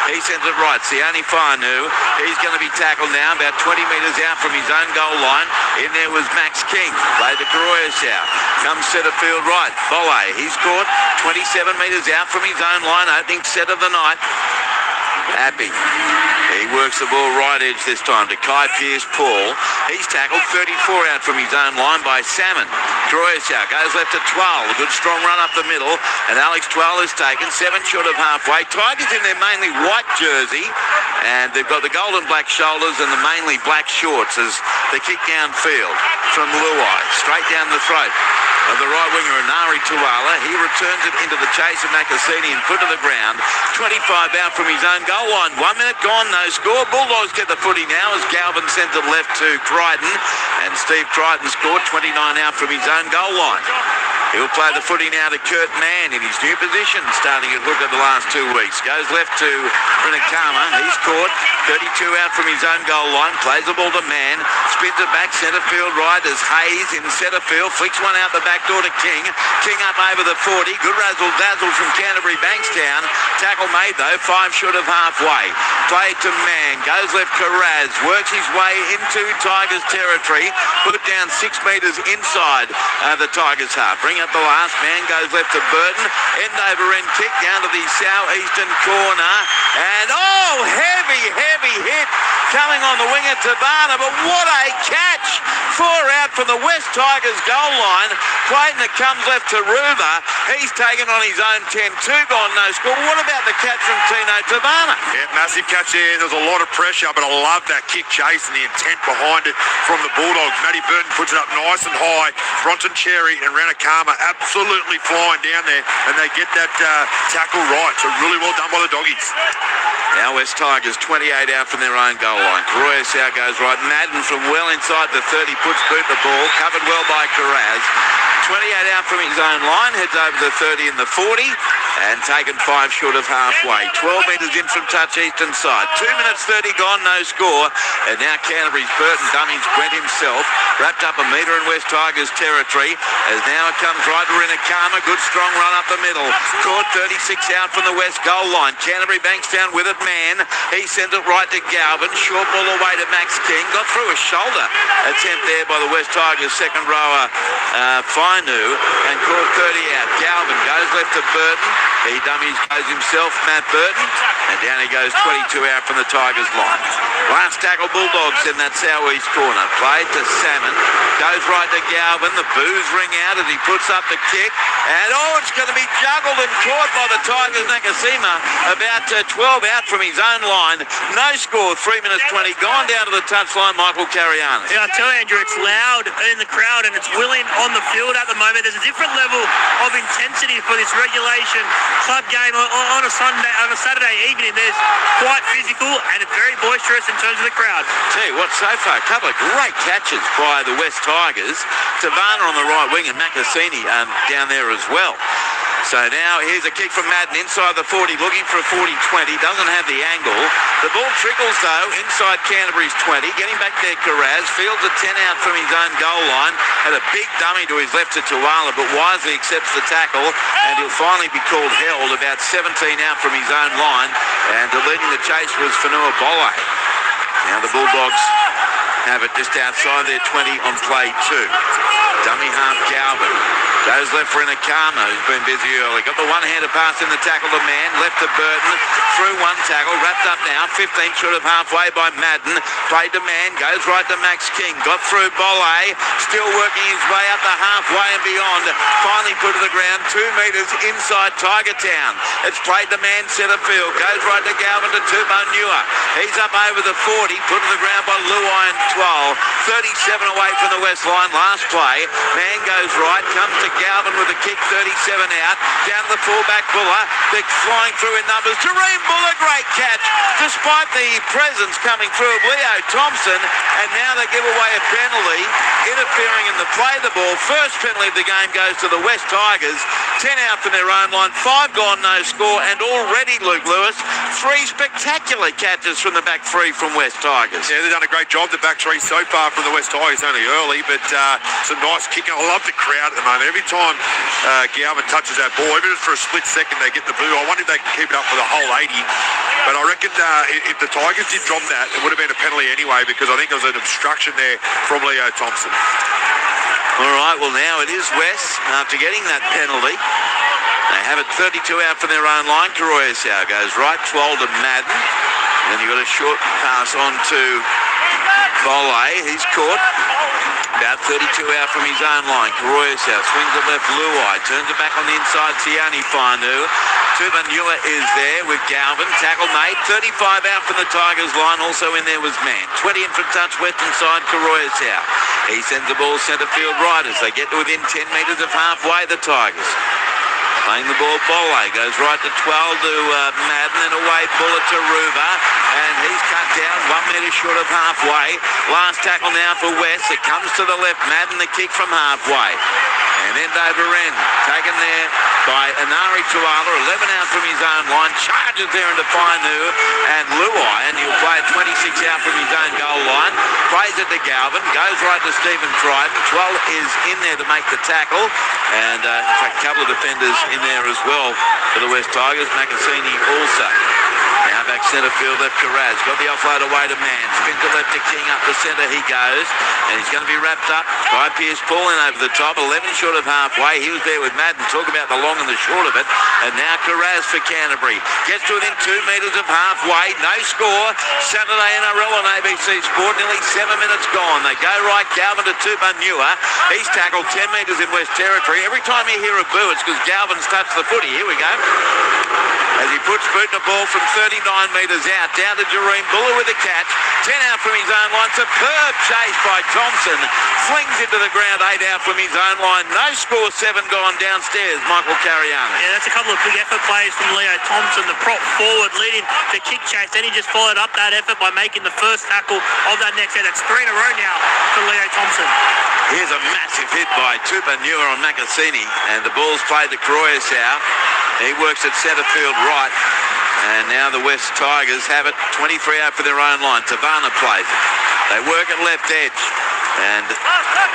He sends it right. Xiaomi Mi. He's going to be tackled now about 20 metres out from his own goal line. In there was Max King. Played to Karoyasau. Comes centre field right. Bolle. He's caught 27 metres out from his own line. Opening set of the night. Happy. He works the ball right edge this time to Kai Pearce-Paul. He's tackled 34 out from his own line by Salmon. Karoyasau goes left to Twal. A good strong run up the middle. And Alex Twal is taken 7 short of halfway. Tigers in their mainly white jersey. And they've got the gold and black shoulders and the mainly black shorts as they kick downfield from Luai. Straight down the throat of the right winger, Anari Tuala. He returns it into the chase of Makasini and put to the ground. 25 out from his own goal line. 1 minute gone, no score. Bulldogs get the footy now as Galvin sends it left to Crichton. And Steve Crichton scored 29 out from his own goal line. He'll play the footy now to Kurt Mann in his new position, starting at hooker the last 2 weeks. Goes left to Rinakama. He's caught 32 out from his own goal line. Plays the ball to Mann. Spins it back centre field right as Hayes in centre field. Flicks one out the back door to King. King up over the 40. Good razzle-dazzle from Canterbury Bankstown. Tackle made though, 5 short of halfway. Played to Mann. Goes left to Raz. Works his way into Tigers territory. Put it down 6 metres inside the Tigers half. Bring up the last. Man goes left to Burton. End over end kick down to the southeastern corner. And heavy hit coming on the wing at Tabana. But what a catch! 4 out from the West Tigers goal line. Clayton that comes left to Ruba. He's taken on his own 10. 2 gone, no score. What about the catch from Tino Tabana? Yeah, massive catch there. There was a lot of pressure, but I love that kick chase and the intent behind it from the Bulldogs. Matty Burton puts it up nice and high. Bronson Cherry and Ranakama absolutely flying down there, and they get that tackle right. So really well done by the doggies. Now West Tigers 28 out from their own goal line. Karoyasau goes right. Madden from well inside the 30 puts boot the ball. Covered well by Karaz. 28 out from his own line. Heads over the 30 and the 40. And taken 5 short of halfway. 12 metres in from touch eastern side. 2 minutes 30 gone, no score. And now Canterbury's Burton dummies Gwent himself. Wrapped up a metre in West Tigers territory. As now it comes right to Rinakama. Good strong run up the middle. Caught 36 out from the West goal line. Canterbury Bankstown with it, Man. He sends it right to Galvin. Short ball away to Max King. Got through a shoulder attempt there by the West Tigers second rower Fainu. And caught 30 out. Galvin goes left to Burton. He dummies goes himself, Matt Burton. And down he goes 22 out from the Tigers line. Last tackle Bulldogs in that southeast corner. Played to Salmon. Goes right to Galvin. The boos ring out as he puts up the kick. And it's going to be juggled and caught by the Tigers. Nakasima about 12 out from his own line. No score, 3 minutes 20. Gone down to the touchline, Michael Cariano. Yeah, I tell you, Andrew, it's loud in the crowd and it's willing on the field at the moment. There's a different level of intensity for this regulation club game on a Saturday evening. There's quite physical and it's very boisterous in terms of the crowd. Tell you what, so far, a couple of great catches by the West Tigers. Tavana on the right wing and Makasini down there as well. So now here's a kick from Madden inside the 40, looking for a 40-20. Doesn't have the angle. The ball trickles, though, inside Canterbury's 20. Getting back there, Karaz. Fields a 10 out from his own goal line. Had a big dummy to his left to Tuala, but wisely accepts the tackle. And he'll finally be called held about 17 out from his own line. And leading the chase was Fanua Bolle. Now the Bulldogs have it just outside their 20 on play 2. Dummy half Galvin. Goes left for Rinakama, who's been busy early. Got the one-handed pass in the tackle to Man. Left to Burton. Through one tackle. Wrapped up now. 15 short of halfway by Madden. Played to Man. Goes right to Max King. Got through Bolle. Still working his way up the halfway and beyond. Finally put to the ground. 2 metres inside Tiger Town. It's played to Man centre field. Goes right to Galvin to Tubo Newer. He's up over the 40. Put to the ground by Luai and 12. 37 away from the West line. Last play. Man goes right. Comes to Galvin with a kick, 37 out. Down to the fullback, Buller. They're flying through in numbers. Jareem Buller, great catch. Despite the presence coming through of Leo Thompson. And now they give away a penalty. Interfering in the play of the ball. First penalty of the game goes to the West Tigers. 10 out from their own line. 5 gone, no score. And already, Luke Lewis, 3 spectacular catches from the back 3 from West Tigers. Yeah, they've done a great job, the back 3 so far from the West Tigers, only early, but some nice kicking. I love the crowd at the moment. Every time Galvin touches that ball, even if for a split second they get the boo, I wonder if they can keep it up for the whole 80. But I reckon reckon if the Tigers did drop that, it would have been a penalty anyway, because I think there was an obstruction there from Leo Thompson. All right, well, now it is West after getting that penalty. They have it 32 out from their own line. Caroyasau goes right, 12 to Madden. Then you've got a short pass on to Volley. He's caught. About 32 out from his own line. Caroyasau swings it left, Luai. Turns it back on the inside, Sione Fanu. Tubanua is there with Galvin. Tackle made. 35 out from the Tigers line. Also in there was Mann. 20 in from touch, western side, Caroyasau. He sends the ball centre field right as they get to within 10 metres of halfway, the Tigers. Playing the ball, Bolle goes right to 12 to Madden, and away bullet to Ruba, and he's cut down 1 metre short of halfway. Last tackle now for West. It comes to the left. Madden the kick from halfway, and end over end, taken there by Anari Tuala. 11 out from his own line, charges there into Fainu and Luai, and he'll play at 26 out from his own goal line. Plays it to Galvin, goes right to Stephen Trident. 12 is in there to make the tackle, and in fact a couple of defenders in there as well for the West Tigers. Macassini also. Now back centre field, left to Raz. Got the offload away to Mann. Spins it left to King, up the centre he goes. And he's going to be wrapped up by Pierce Paulin over the top. 11 short of halfway. He was there with Madden. Talk about the long and the short of it. And now Carraz for Canterbury. Gets to within 2 metres of halfway. No score. Saturday NRL on ABC Sport. Nearly 7 minutes gone. They go right. Galvin to Tubanua. He's tackled 10 metres in West Territory. Every time you hear a boo, it's because Galvin's touched the footy. Here we go. As he puts boot the ball from 39 metres out, down to Jareen Buller with a catch. 10 out from his own line. Superb chase by Thompson. Flings into the ground, 8 out from his own line. No score, 7 gone downstairs. Michael Cariano. Yeah, that's a couple of big effort plays from Leo Thompson. The prop forward leading the kick chase. Then he just followed up that effort by making the first tackle of that next set. That's 3 in a row now for Leo Thompson. Here's a massive hit by Tubanua on Macassini, and the ball's played to Caroyasau. He works at centre field right, and now the West Tigers have it 23 out for their own line. Tavana plays it. They work at left edge, and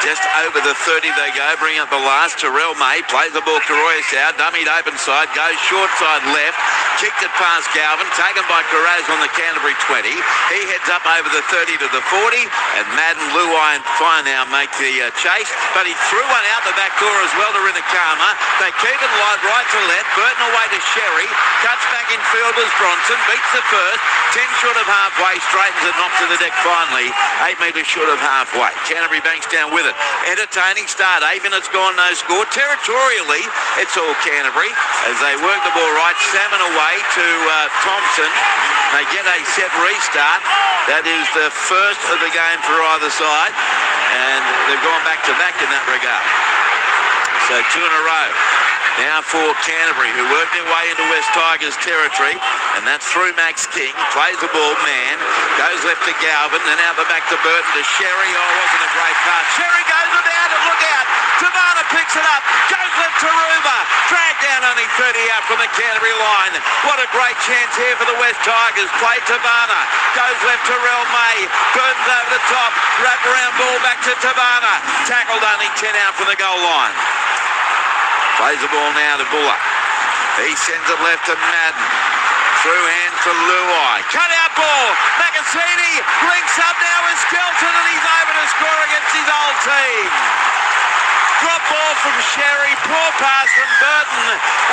just over the 30 they go, bring up the last. Terrell May plays the ball, Caroyasau, dummied open side, goes short side left, kicked it past Galvin, taken by Carraz on the Canterbury 20. He heads up over the 30 to the 40, and Madden, Luai and Finau make the chase, but he threw one out the back door as well to Rinakama. They keep it live right to left. Burton away to Sherry, cuts back in field as Bronson, beats the first, 10 short of halfway, straightens it, knocks to the deck finally, 8 metres short of halfway. Canterbury banks down with it. Entertaining start, 8 minutes gone, no score. Territorially, it's all Canterbury as they work the ball right. Salmon away to Thompson. They get a set restart. That is the first of the game for either side, and they've gone back to back in that regard. So 2 in a row. Now for Canterbury, who worked their way into West Tigers territory, and that's through Max King. Plays the ball, man, goes left to Galvin, then out the back to Burton to Sherry. Oh, wasn't a great pass. Sherry goes without it, look out. Tavana picks it up, goes left to Ruba, dragged down only 30 out from the Canterbury line. What a great chance here for the West Tigers. Play Tavana, goes left to Rel May, Burton's over the top, wrap around ball back to Tavana, tackled only 10 out from the goal line. Plays the ball now to Buller. He sends it left to Madden. Through hands to Luai. Cut out ball. Macassini links up now with Skelton, and he's over to score against his old team. Drop ball from Sherry, poor pass from Burton,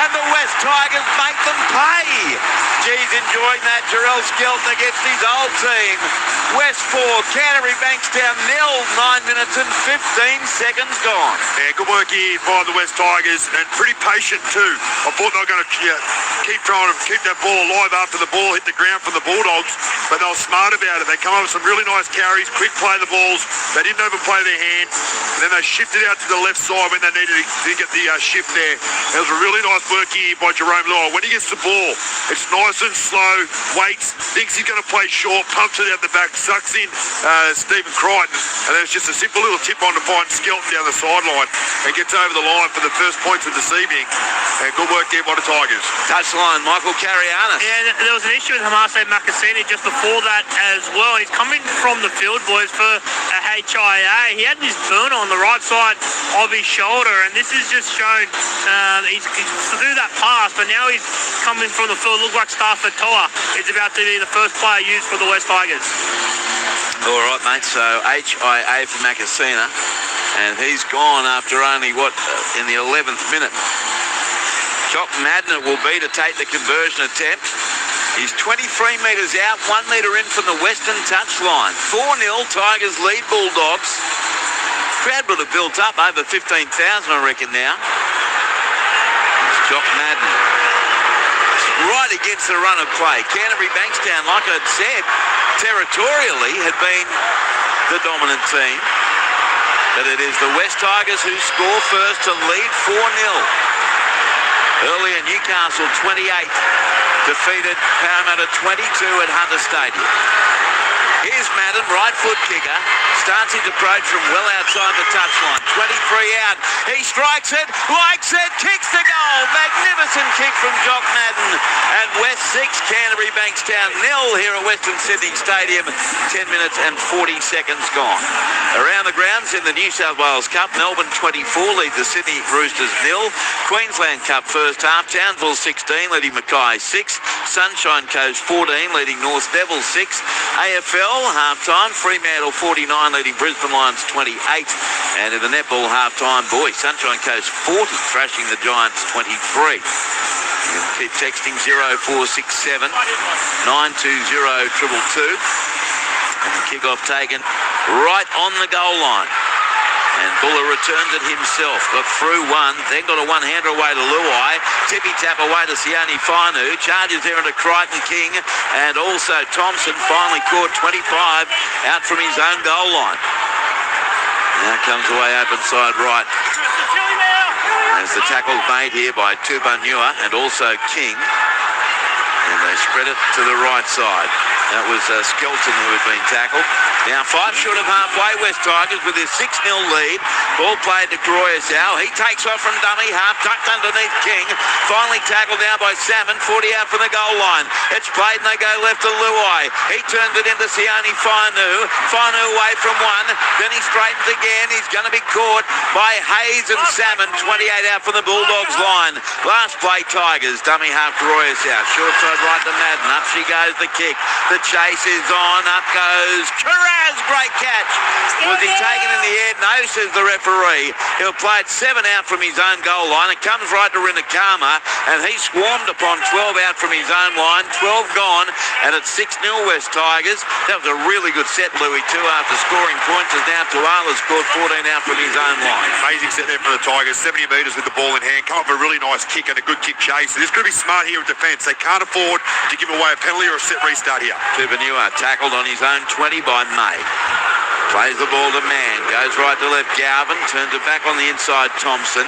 and the West Tigers make them pay. Geez, enjoying that. Jarrell Skelton against his old team. West 4, Canterbury banks down 0, 9 minutes and 15 seconds gone. Yeah, good work here by the West Tigers, and pretty patient too. I thought they were going to keep trying to keep that ball alive after the ball hit the ground from the Bulldogs, but they were smart about it. They come up with some really nice carries, quick play the balls. They didn't overplay their hand, and then they shifted out to the left side when they needed to get the shift there. It was a really nice work here by Jerome Lowe. When he gets the ball, it's nice and slow, waits, thinks he's going to play short, pumps it out the back, sucks in Stephen Crichton, and then it's just a simple little tip on to find Skelton down the sideline and gets over the line for the first points of this evening. And good work there by the Tigers. Touchline, Michael Cariana. Yeah, there was an issue with Hamase Macassini just before for that as well. He's coming from the field, boys, for a HIA. He had his burner on the right side of his shoulder, and this is just shown he's through that pass, but now he's coming from the field. Look like Stafford Toa is about to be the first player used for the West Tigers. All right, mate, so HIA for Macasina, and he's gone after only, in the 11th minute. Jock Madden it will be to take the conversion attempt. He's 23 metres out, 1 metre in from the western touchline. 4-0, Tigers lead Bulldogs. Crowd would have built up over 15,000, I reckon, now. It's Jock Madden. Right against the run of play. Canterbury Bankstown, like I'd said, territorially had been the dominant team. But it is the West Tigers who score first to lead 4-0. Earlier, Newcastle 28 defeated Parramatta 22 at Hunter Stadium. Here's Madden, right foot kicker, starts his approach from well outside the touchline. 23 out, he strikes it, likes it, kicks the goal. Magnificent kick from Jock Madden. And West 6, Canterbury Bankstown 0 here at Western Sydney Stadium. 10 minutes and 40 seconds gone. Around the grounds in the New South Wales Cup, Melbourne 24 leads the Sydney Roosters 0. Queensland Cup first half, Townsville 16 leading Mackay 6. Sunshine Coast 14 leading North Devils 6. AFL half-time, Fremantle 49 leading Brisbane Lions 28. And in the netball half-time, boys, Sunshine Coast 40 thrashing the Giants 23. You can keep texting 0467 920 222. And the kick-off taken right on the goal line. And Buller returns it himself. Got through one, then got a one-hander away to Luai. Tippy-tap away to Xiaomi Mi. Charges there into Crichton King. And also Thompson finally caught 25 out from his own goal line. Now comes away open side right. As the tackle made here by Tubanua and also King. And they spread it to the right side. That was Skelton who had been tackled. Now 5 short of halfway, West Tigers with his 6-0 lead. Ball played to Croyasau. He takes off from dummy half, tucked underneath King. Finally tackled down by Salmon, 40 out from the goal line. It's played and they go left to Luai. He turns it into Sione Fainu. Fainu away from one. Then he straightens again. He's going to be caught by Hayes and Salmon, 28 out from the Bulldogs line. Last play, Tigers, dummy half Croyasau. Short side right to Madden. Up she goes, the kick. The chase is on. Up goes Carraz. Great catch. Was he taken in the air? No, says the referee. He'll play it 7 out from his own goal line. It comes right to Rinakama, and he swarmed upon 12 out from his own line. 12 gone, and it's 6-0 West Tigers. That was a really good set, Louis, too, after scoring points. As now Tuala scored 14 out from his own line. Amazing set there for the Tigers. 70 metres with the ball in hand. Come up with a really nice kick and a good kick chase. They're just going to be smart here in defence. They can't afford to give away a penalty or a set restart here. Tubanua tackled on his own 20 by May. Plays the ball to Mann, goes right to left, Garvin, turns it back on the inside, Thompson.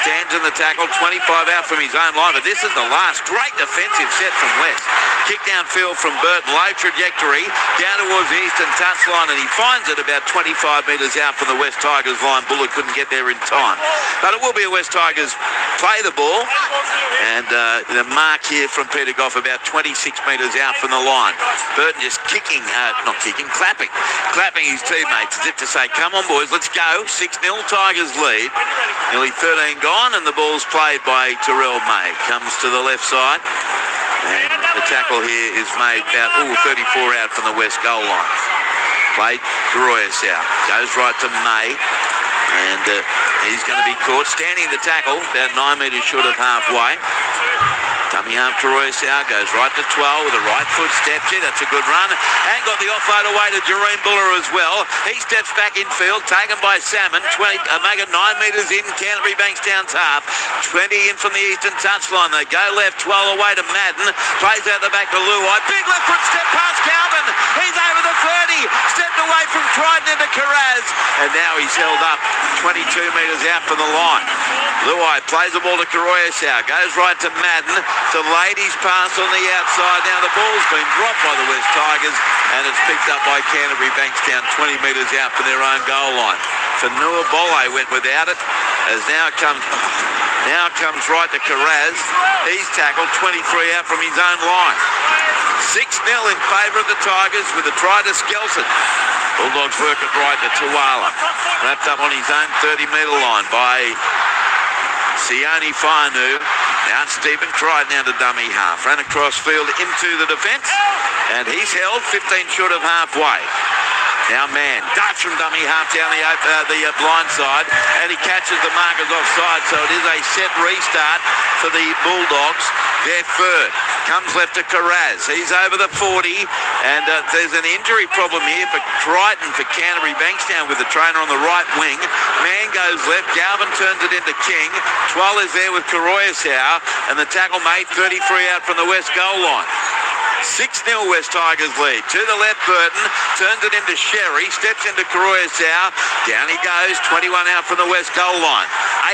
Stands in the tackle, 25 out from his own line, but this is the last great defensive set from West. Kick downfield from Burton, low trajectory, down towards the eastern touchline, and he finds it about 25 metres out from the West Tigers line. Buller couldn't get there in time. But it will be a West Tigers play the ball, and the mark here from Peter Goff about 26 metres out from the line. Burton just clapping his teammates as if to say, come on boys, let's go. 6-0 Tigers lead. Nearly 13 gone, and the ball's played by Terrell May. Comes to the left side, and the tackle here is made about 34 out from the West goal line. Played to Royasau. Goes right to May, and he's going to be caught. Standing the tackle, about 9 metres short of halfway. Dummy half to Royasau, goes right to 12 with a right foot step. Gee, that's a good run. And got the offload away to Jareen Buller as well. He steps back in field, taken by Salmon. 20, make it 9 metres in, Canterbury Bankstown's half. 20 in from the eastern touchline. They go left, 12 away to Madden. Plays out the back to Luai. Big left foot step past Calvin. He's over the 30. Stepped away from Crichton into Carraz. And now he's held up 22 metres out from the line. Luai plays the ball to Croyasau. Goes right to Madden. The ladies pass on the outside. Now the ball's been dropped by the West Tigers, and it's picked up by Canterbury Bankstown 20 metres out from their own goal line. Fanua Bolle went without it, as now comes right to Carraz. He's tackled 23 out from his own line. 6-0 in favour of the Tigers with a try to Skelton. Bulldogs work it right to Tuala. Wrapped up on his own 30-metre line by Xiaomi Mi. Now Stephen Crichton now to dummy half. Ran across field into the defence. And he's held 15 short of halfway. Now man, darts from dummy half down the blind side, and he catches the markers offside, so it is a set restart for the Bulldogs. They're third. Comes left to Carraz. He's over the 40, and there's an injury problem here for Crichton for Canterbury Bankstown with the trainer on the right wing. Man goes left. Galvin turns it into King. Twal is there with Karoyasau, and the tackle made 33 out from the west goal line. 6-0 West Tigers lead. To the left, Burton turns it into Sherry, steps into Karoyasau. Down he goes, 21 out from the west goal line.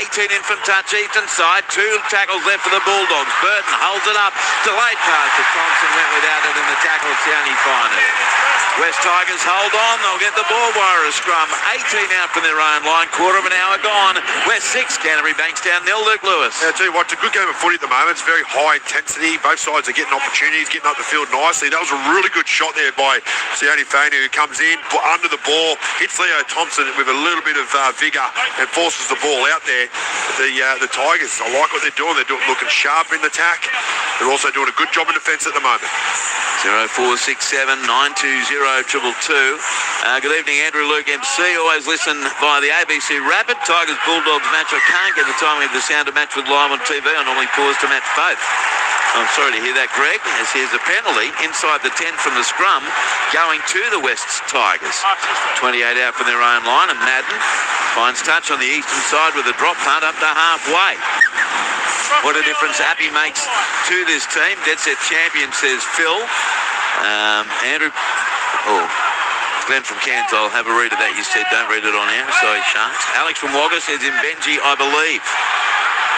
18 in from touch eastern side. 2 tackles left for the Bulldogs. Burton holds it up. Delayed pass to Thompson, went without it in the tackle of Xiaomi Mi. West Tigers hold on. They'll get the ball via a scrum. 18 out from their own line. Quarter of an hour gone. West 6, Canterbury Bankstown 0. Luke Lewis. Yeah, I tell you what, it's a good game of footy at the moment. It's very high intensity. Both sides are getting opportunities, getting up the field nicely. That was a really good shot there by Xiaomi Mi, who comes in under the ball, hits Leo Thompson with a little bit of vigour and forces the ball out there. The Tigers, I like what they're doing. They're looking sharp in the attack. They're also doing a good job in defence at the moment. 0467 920 222. Good evening, Andrew Luke MC. Always listen via the ABC Rapid Tigers Bulldogs match. I can't get the timing of the sound of match with live on TV. I normally pause to match both. I'm sorry to hear that, Greg, as here's a penalty inside the 10 from the scrum going to the West Tigers. 28 out from their own line, and Madden finds touch on the eastern side with a drop punt up to halfway. What a difference Appy makes to this team. Dead set champion, says Phil. Andrew... Oh... Glenn from Cairns, I'll have a read of that. You said don't read it on air. Sorry, Sharks. Alex from Wagga says in Benji, I believe.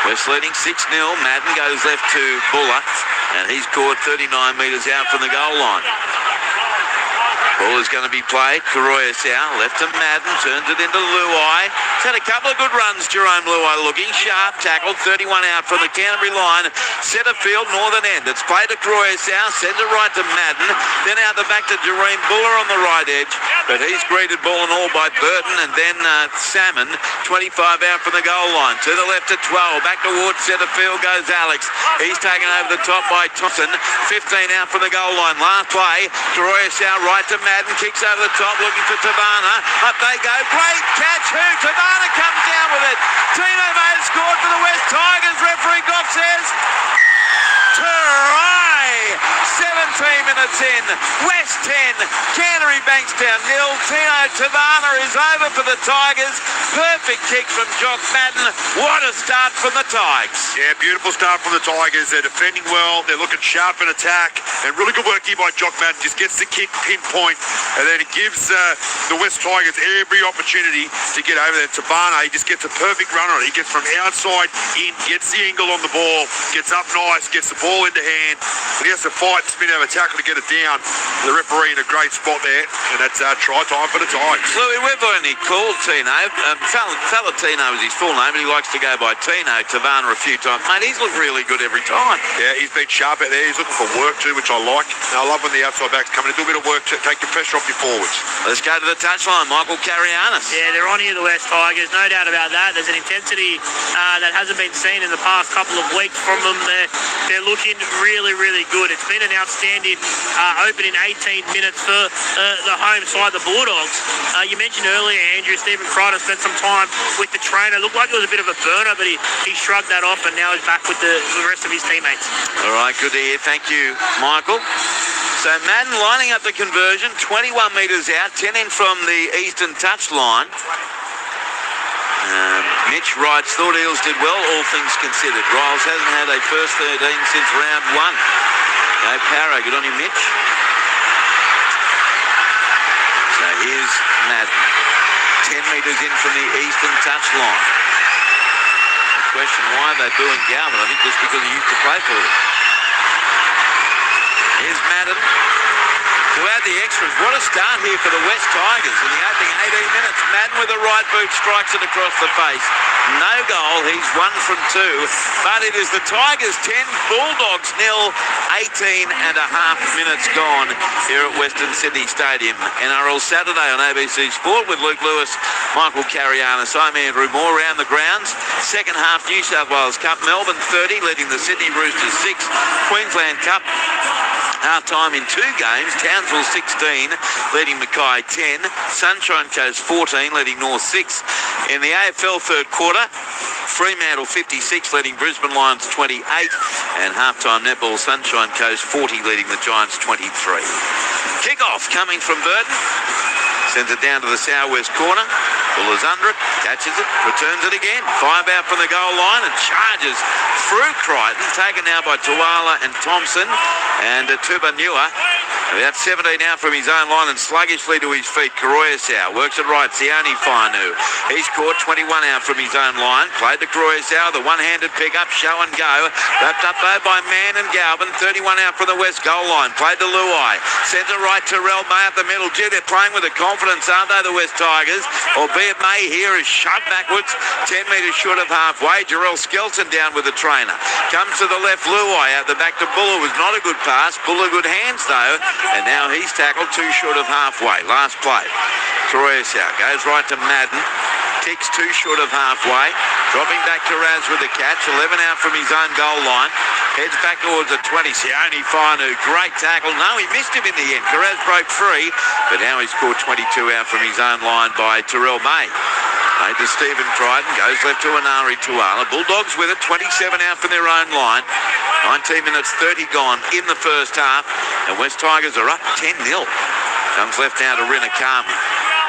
West leading 6-0. Madden goes left to Buller, and he's caught 39 metres out from the goal line. Ball is going to be played. Karoyasau left to Madden, turns it into Luai. He's had a couple of good runs, Jerome Luai looking sharp. Tackled, 31 out from the Canterbury line. Centre field, northern end. It's played to Karoyasau, sends it right to Madden. Then out the back to Jerome Buller on the right edge. But he's greeted ball and all by Burton, and then Salmon, 25 out from the goal line. To the left to 12. Back towards centre field goes Alex. He's taken over the top by Thompson. 15 out from the goal line. Last play, Karoyasau right to Madden, kicks over the top, looking for Tavana. Up they go. Great catch. Who? Tavana comes down with it. Tino May scored for the West Tigers. Referee Goff says, try! 17 minutes in. West 10. Canterbury Bankstown 0. Tino Tavana is over for the Tigers. Perfect kick from Jock Madden. What a start from the Tigers. Yeah, beautiful start from the Tigers. They're defending well. They're looking sharp in attack. And really good work here by Jock Madden. Just gets the kick pinpoint. And then it gives the West Tigers every opportunity to get over there. Tavana, he just gets a perfect run on it. He gets from outside in, gets the angle on the ball, gets up nice, gets the ball into hand. And he has to fight, spin over tackle to get it down. The referee in a great spot there. And that's try time for the Tigers. Louis, we've only called Tino. Fella Tino is his full name, but he likes to go by Tino Tavana a few times. Mate, he's looked really good every time. Yeah, he's been sharp out there. He's looking for work too, which I like. And I love when the outside backs come in and do a bit of work to take the pressure off your forwards. Let's go to the touchline. Michael Carianis. Yeah, they're on here, the West Tigers. No doubt about that. There's an intensity that hasn't been seen in the past couple of weeks from them. They're looking really, really good. It's been an outstanding opening 18 minutes for the home side, the Bulldogs. You mentioned earlier, Andrew, Stephen Crichton spent some time with the trainer. Looked like it was a bit of a burner, but he shrugged that off, and now he's back with the rest of his teammates. All right, good to hear. Thank you, Michael. So Madden lining up the conversion, 21 metres out, 10 in from the eastern touchline. Mitch writes, thought Eels did well, all things considered. Riles hasn't had a first 13 since round 1. Go Parra, good on you, Mitch. So here's Madden, 10 metres in from the eastern touchline. Question why they're booing Galvin. I think just because he used to play for them. Here's Madden to add the extras. What a start here for the West Tigers in the opening 18 minutes. Madden with the right boot strikes it across the face. No goal. He's 1 from 2. But it is the Tigers 10, Bulldogs 0. 18 and a half minutes gone here at Western Sydney Stadium. NRL Saturday on ABC Sport with Luke Lewis, Michael Carianis. I'm Andrew Moore around the grounds. Second half New South Wales Cup, Melbourne 30 leading the Sydney Roosters 6. Queensland Cup half-time in 2 games. Townsville 16 leading Mackay 10. Sunshine Coast 14 leading North 6. In the AFL third quarter, Fremantle 56 leading Brisbane Lions 28. And half-time netball, Sunshine Coast 40 leading the Giants 23. Kick-off coming from Burton. Sends it down to the southwest corner. Buller's under it, catches it, returns it again. 5 out from the goal line and charges through Crichton. Taken now by Tuala and Thompson. And Tubanua, about 17 out from his own line and sluggishly to his feet. Karoyasau works it right. Sione Fainu. He's caught 21 out from his own line. Played to Karoyasau, the one-handed pick-up, show and go. Wrapped up though by Mann and Galvin. 31 out from the west goal line. Played to Luai. Sends it right to Terrell May up the middle. Gee, they're playing with a confidence, aren't they, the West Tigers? Albeit May here is shoved backwards 10 metres short of halfway. Jarrell Skelton down with the trainer. Comes to the left, Luai out the back to Buller. Was not a good pass. Buller good hands though. And now he's tackled 2 short of halfway. Last play. Karoyasau goes right to Madden. Ticks 2 short of halfway. Dropping back to Raz with the catch. 11 out from his own goal line. Heads back towards the 20. Sione Fainu. Great tackle. No, he missed him in the end. Karaz broke free. But now he's scored 22 out from his own line by Terrell May. Made to Stephen Crichton. Goes left to Anari Tuala. Bulldogs with it. 27 out from their own line. 19 minutes 30 gone in the first half. And West Tigers are up 10-0. Comes left now to Rinakami.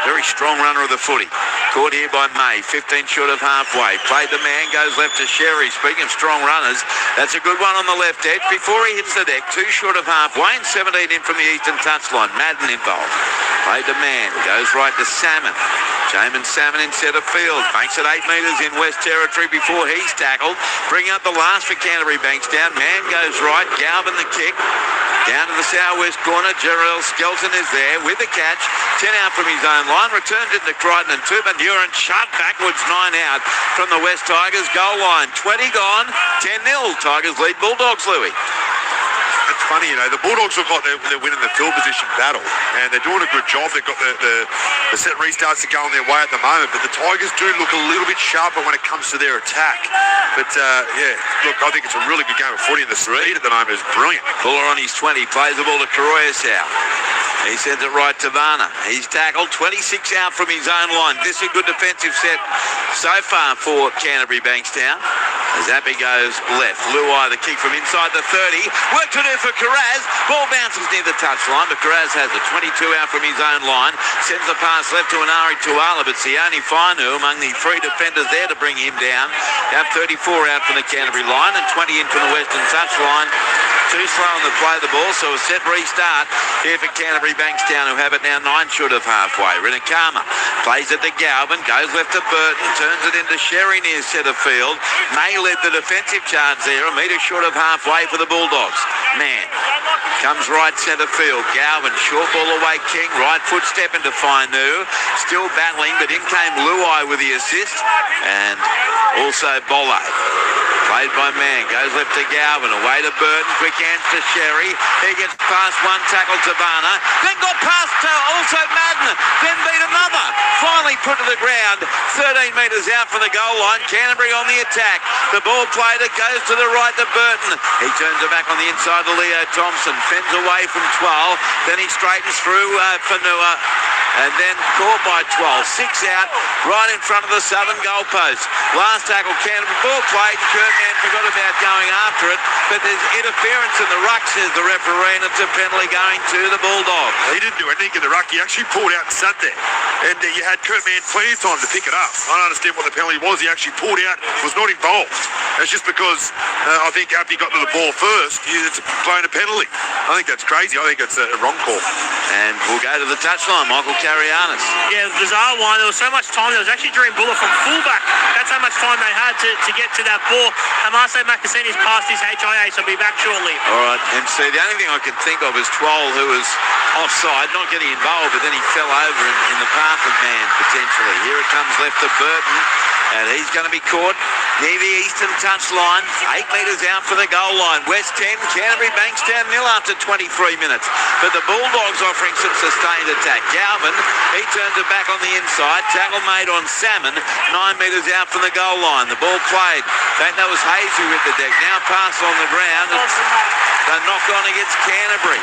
Very strong runner of the footy. Caught here by May. 15 short of halfway. Played the man. Goes left to Sherry. Speaking of strong runners, that's a good one on the left edge. Before he hits the deck, 2 short of halfway and 17 in from the eastern touchline. Madden involved. Played the man. Goes right to Salmon. Jamin Salmon in centre field. Makes it 8 metres in West Territory before he's tackled. Bring up the last for Canterbury Bankstown. Man goes right. Galvin the kick. Down to the southwest corner. Jarrell Skelton is there with the catch. 10 out from his own line. Returns it to Crichton and Tubanua and shoved backwards. 9 out from the West Tigers goal line. 20 gone. 10-0. Tigers lead Bulldogs, Louis. It's funny, you know, the Bulldogs have got their win in the field position battle, and they're doing a good job. They've got the set restarts to go on their way at the moment, but the Tigers do look a little bit sharper when it comes to their attack. But, yeah, look, I think it's a really good game of footy, and the speed at the moment is brilliant. Buller on his 20, plays the ball to Karoyasau. He sends it right to Varner. He's tackled 26 out from his own line. This is a good defensive set so far for Canterbury Bankstown. As Appy goes left. Luai, the kick from inside the 30. Work to do for Karaz. Ball bounces near the touchline, but Karaz has it. 22 out from his own line. Sends the pass left to Anari Tuala, but Sione Fainu among the 3 defenders there to bring him down. They have 34 out from the Canterbury line and 20 in from the western touchline. Too slow on the play of the ball, so a set restart here for Canterbury Bankstown, who have it now 9 short of halfway. Rinakama plays it to Galvin, goes left to Burton, turns it into Sherry near centre field. May led the defensive charge there, a metre short of halfway for the Bulldogs. Man comes right centre field. Galvin, short ball away King, right foot step into Fainu. Still battling, but in came Luai with the assist, and also Bolle. Played by Man, goes left to Galvin, away to Burton, quick hands to Sherry. He gets past one, tackle to Varner, then got past also Madden, then beat another. Finally put to the ground, 13 metres out from the goal line. Canterbury on the attack. The ball played, it goes to the right to Burton. He turns it back on the inside to Leo Thompson, fends away from 12, then he straightens through Fanua. And then caught by 12. 6 out, right in front of the southern goalpost. Last tackle, Canterbury. Ball played. Kurtman forgot about going after it. But there's interference in the ruck, says the referee, and it's a penalty going to the Bulldogs. He didn't do anything in the ruck. He actually pulled out and sat there. And you had Kurtman plenty of time to pick it up. I don't understand what the penalty was. He actually pulled out, was not involved. That's just because I think after he got to the ball first, it's blown a penalty. I think that's crazy. I think that's a wrong call. And we'll go to the touchline. Michael Carianis. Yeah, bizarre one. There was so much time. There was actually during Buller from fullback. That's how much time they had to get to that ball. Hamase Makaseni's passed his HIA, so he'll be back shortly. All right, MC, the only thing I can think of is Twoll, who was offside, not getting involved, but then he fell over in the path of Man, potentially. Here it comes left to Burton, and he's going to be caught near the eastern touchline, 8 metres out for the goal line. West 10, Canterbury Bankstown 0 after 23 minutes. But the Bulldogs offering some sustained attack. Galvin, he turns it back on the inside. Tackle made on Salmon, 9 metres out from the goal line. The ball played. I think that was Hayes who hit the deck. Now pass on the ground. They knock on against Canterbury.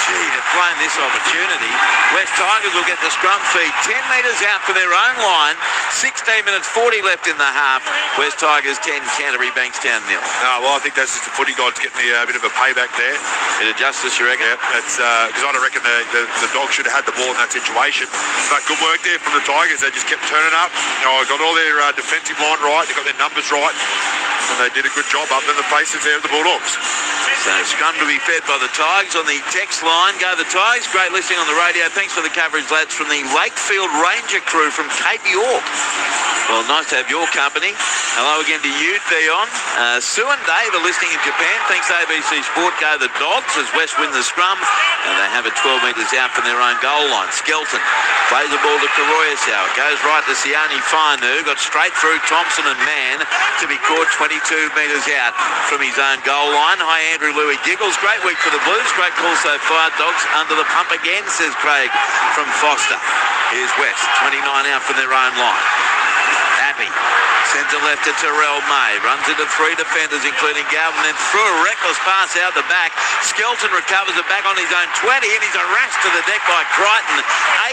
Gee, they've blown this opportunity. West Tigers will get the scrum feed. 10 metres out for their own line. 16 minutes 40 left in the half. West Tigers 10, Canterbury Bankstown 0. Well, I think that's just the footy gods getting a bit of a payback there. Bit of justice, you reckon? Yeah, that's because I reckon the Dogs should have had the ball in that situation. But good work there from the Tigers. They just kept turning up. Got all their defensive line right. They got their numbers right. And they did a good job up in the faces there of the Bulldogs. So scrum to be fed by the Tigers on the text line. Go the Tigers. Great listening on the radio. Thanks for the coverage, lads, from the Lakefield Ranger crew from Cape York. Well, nice to have your company. Hello again to you, Theon. Sue and Dave are listening in Japan. Thanks to ABC Sport. Go the Dogs as West win the scrum. And they have it 12 metres out from their own goal line. Skelton plays the ball to Karoyasau. Goes right to Xiaomi Mi. Got straight through Thompson and Mann to be caught 22 metres out from his own goal line. Hi, Andrew Louis Giggles. Great week for the Blues. Great call so far. Dogs under the pump again, says Craig from Foster. Here's West. 29 out from their own line. Appy sends it left to Terrell May. Runs into 3 defenders, including Galvin, then threw a reckless pass out the back. Skelton recovers it back on his own 20, and he's harassed to the deck by Crichton.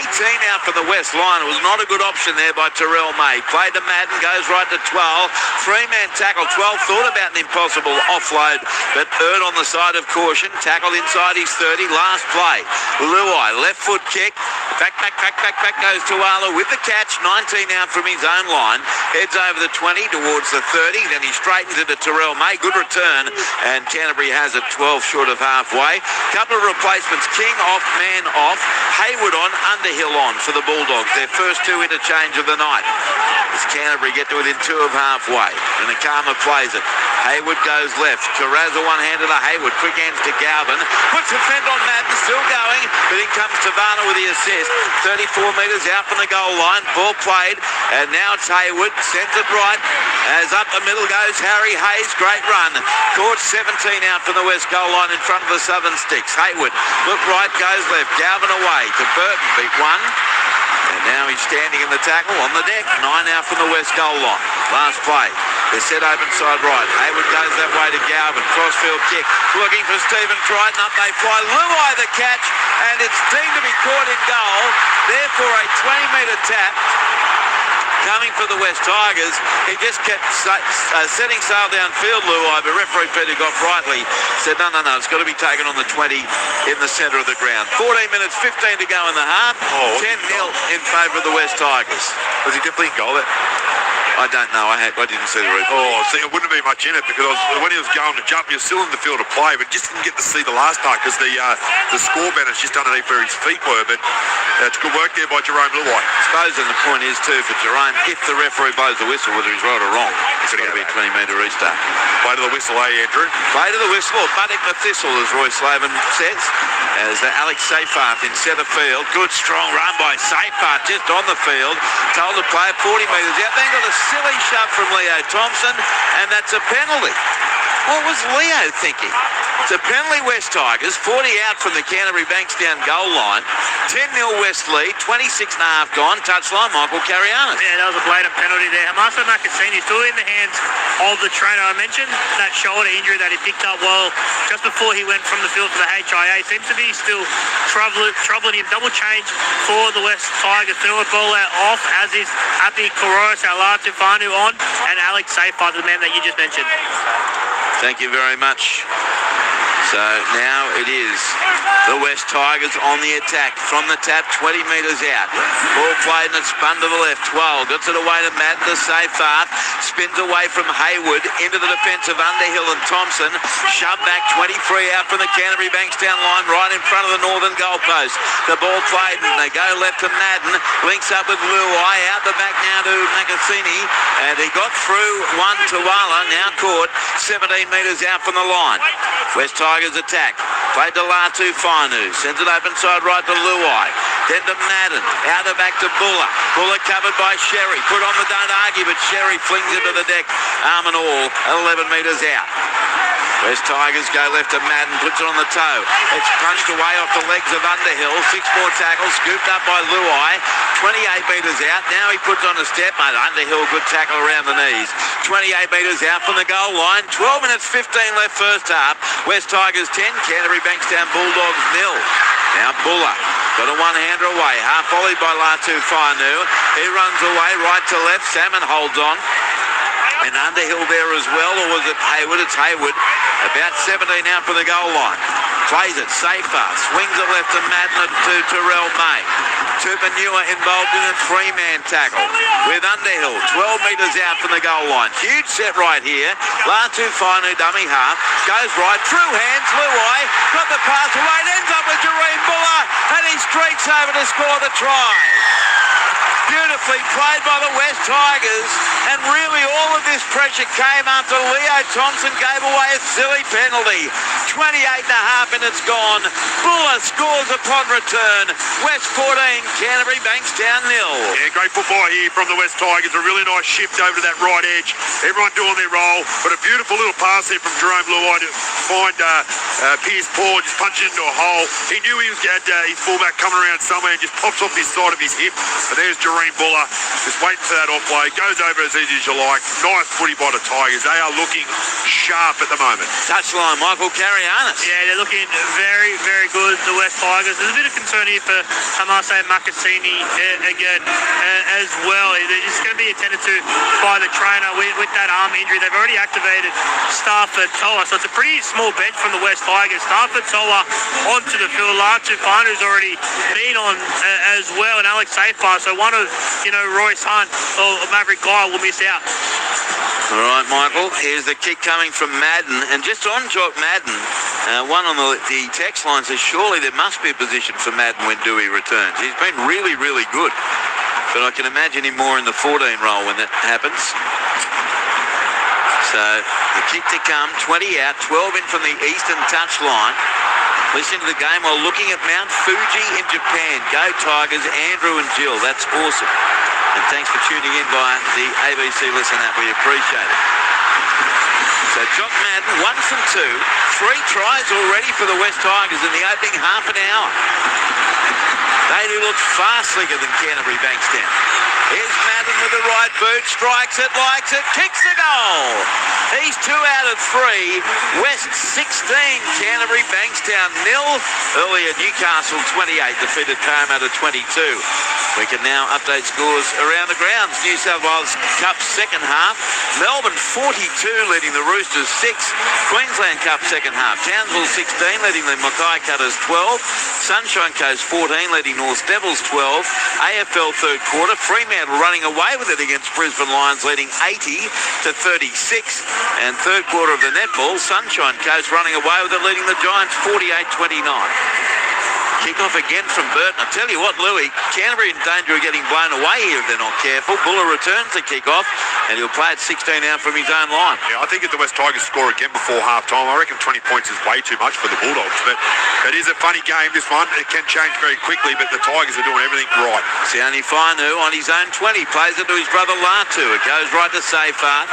18 out from the West line. It was not a good option there by Terrell May. Played to Madden, goes right to 12. 3-man tackle. 12 thought about an impossible offload, but erred on the side of caution. Tackled inside his 30. Last play. Luai, left foot kick. Back goes Tuala with the catch. 19 out from his own line. Heads over the 20 towards the 30. Then he straightens it to Terrell May. Good return. And Canterbury has it 12 short of halfway. Couple of replacements. King off, Man off. Hayward on, Underhill on for the Bulldogs. Their first 2 interchange of the night. As Canterbury get to within 2 of halfway. And Nakama plays it. Hayward goes left. Carrazza one-handed to Hayward. Quick hands to Galvin. Puts a fend on Madden. Still going. But in comes Tavana with the assist. 34 metres out from the goal line. Ball played. And now it's Hayward. Sends it right. As up the middle goes Harry Hayes. Great run. Caught 17 out from the West goal line in front of the Southern Sticks. Hayward. Look right. Goes left. Galvin away to Burton. Beat 1. And now he's standing in the tackle on the deck. 9 out from the West goal line. Last play. They're set open side right. Hayward goes that way to Galvin. Crossfield kick. Looking for Stephen Crichton. Up they fly. Luai the catch. And it's deemed to be caught in goal. Therefore a 20-metre tap. Coming for the West Tigers. He just kept setting sail downfield, Luai, but referee Peter Goff rightly said, no, it's got to be taken on the 20 in the centre of the ground. 14 minutes, 15 to go in the half. 10-0 in favour of the West Tigers. Was he definitely in goal there? I don't know. I didn't see the replay. See, it wouldn't be much in it because when he was going to jump, he was still in the field of play, but just didn't get to see the last part because the score banner's just underneath where his feet were. But it's good work there by Jerome Luai. I suppose, and the point is too for Jerome, if the referee blows the whistle, whether he's right or wrong, it's got to be a 20-metre restart. Play to the whistle, Andrew? Play to the whistle, or buttock the thistle, as Roy Slavin says. As Alex Seyfarth in centre field. Good strong run by Seyfarth just on the field. Told to play 40 metres out. Then got a silly shove from Leo Thompson, and that's a penalty. What was Leo thinking? It's a penalty, West Tigers. 40 out from the Canterbury Bankstown goal line. 10-0 West lead. 26 and a half gone. Touchline, Michael Carianis. Yeah, that was a blatant penalty there. Hamaso Makasini still in the hands of the trainer. I mentioned that shoulder injury that he picked up well just before he went from the field to the HIA. Seems to be still troubling him. Double change for the West Tigers. Fanua Bola off, as is Happy Koros, Alar Tufanu on, and Alex Seyfarth, the man that you just mentioned. Thank you very much. So now it is the West Tigers on the attack from the tap, 20 metres out. Ball played and it's spun to the left. 12 gets it away to Madden to Seyfarth. Spins away from Hayward into the defence of Underhill and Thompson. Shoved back 23 out from the Canterbury Bankstown line right in front of the northern goalpost. The ball played and they go left to Madden. Links up with Luai. Out the back now to Makasini. And he got through one to Wala. Now caught 17 metres out from the line. West Tigers attack. Played to Latu Fainu. Sends it open side right to Luai. Then to Madden. Out the back to Buller. Buller covered by Sherry. Put on the don't argue, but Sherry flings it to the deck. Arm and all, 11 metres out. West Tigers go left to Madden, puts it on the toe. It's punched away off the legs of Underhill. 6 more tackles, scooped up by Luai. 28 metres out. Now he puts on a step, mate. Underhill, good tackle around the knees. 28 metres out from the goal line. 12 minutes 15 left first half. West Tigers 10, Canterbury Bankstown Bulldogs 0. Now Buller got a one-hander away. Half volleyed by Latu Fainu. He runs away right to left. Salmon holds on. And Underhill there as well, or was it Hayward? It's Hayward. About 17 out from the goal line. Plays it, safer. Swings it left to Madden to Terrell May. Tupanua involved in a 3-man tackle with Underhill 12 metres out from the goal line. Huge set right here. Latu Fainu, dummy half. Goes right, through hands, Luai. Got the pass away, and ends up with Jareen Buller. And he streaks over to score the try. Beautifully played by the West Tigers, and really all of this pressure came after Leo Thompson gave away a silly penalty. 28.5 minutes gone. Buller scores upon return. West 14, Canterbury Bankstown 0. Yeah, great football here from the West Tigers. A really nice shift over to that right edge. Everyone doing their role, but a beautiful little pass there from Jerome Luai to find Piers Paul, just punch it into a hole. He knew he had his fullback coming around somewhere and just pops off his side of his hip. And there's Jerome Buller, just waiting for that offload. Goes over as easy as you like. Nice footy by the Tigers. They are looking sharp at the moment. Touchline, Michael Carianis. Yeah, they're looking very, very good, the West Tigers. There's a bit of concern here for Hamase Makassini again as well. It's going to be attended to by the trainer with that arm injury. They've already activated Stafford Toa, so it's a pretty small bench from the West Tigers. Stafford Toa onto the field. Latu Fainu's already been on as well, and Alex Safar. So one of, Royce Hunt or Maverick Guy will miss out. All right, Michael, here's the kick coming from Madden. And just on Jock Madden, one on the text line says, surely there must be a position for Madden when Dewey returns. He's been really, really good. But I can imagine him more in the 14 role when that happens. So the kick to come, 20 out, 12 in from the eastern touchline. Listen to the game while looking at Mount Fuji in Japan. Go Tigers, Andrew and Jill. That's awesome. And thanks for tuning in via the ABC Listen app. We appreciate it. So Jock Madden, 1 from 2. 3 tries already for the West Tigers in the opening half an hour. They do look far slicker than Canterbury Bankstown. Here's Madden with the right boot, strikes it, likes it, kicks the goal. He's 2 out of 3. West 16, Canterbury Bankstown 0. Earlier Newcastle 28 defeated Parramatta 22. We can now update scores around the grounds. New South Wales Cup second half. Melbourne 42 leading the Roosters 6. Queensland Cup second half. Townsville 16 leading the Mackay Cutters 12. Sunshine Coast 14 leading North Devils 12. AFL third quarter. Fremantle running away with it against Brisbane Lions leading 80 to 36. And third quarter of the netball, Sunshine Coast running away with it leading the Giants 48-29. Kick-off again from Burton. I tell you what, Louis, Canterbury in danger of getting blown away here if they're not careful. Buller returns the kick-off, and he'll play at 16 out from his own line. Yeah, I think if the West Tigers score again before half-time, I reckon 20 points is way too much for the Bulldogs. But it is a funny game, this one. It can change very quickly, but the Tigers are doing everything right. Xiaomi Mi on his own 20, plays it to his brother Latu. It goes right to Safar,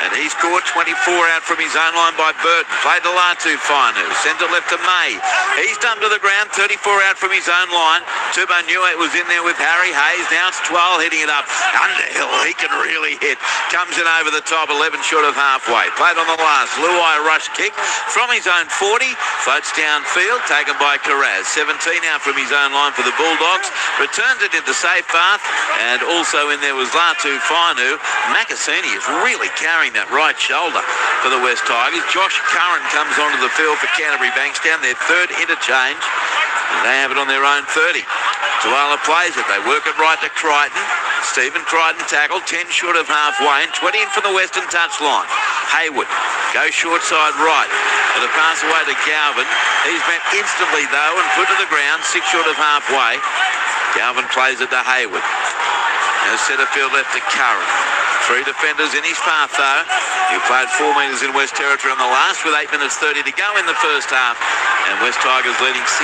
and he's scored 24 out from his own line by Burton. Played to Latu Fainu, sends it left to May. He's dumped to the ground, 34 out from his own line. Tupanua was in there with Harry Hayes. Now it's Twal hitting it up. Underhill, he can really hit. Comes in over the top, 11 short of halfway. Played on the last. Luai rush kick from his own 40. Floats downfield, taken by Carraz. 17 out from his own line for the Bulldogs. Returns it into safe path. And also in there was Latu Fainu. Makassini is really carrying that right shoulder for the West Tigers. Josh Curran comes onto the field for Canterbury Bankstown, their third interchange. And they have it on their own 30. Tuala plays it. They work it right to Crichton. Stephen Crichton tackled, 10 short of halfway, and 20 in from the western touchline. Hayward goes short side right. And a pass away to Galvin. He's met instantly, though, and put to the ground, 6 short of halfway. Galvin plays it to Hayward. Now centre field left to Curran. 3 defenders in his path, though. He played 4 metres in West Territory on the last with 8 minutes 30 to go in the first half. And West Tigers leading 16-0.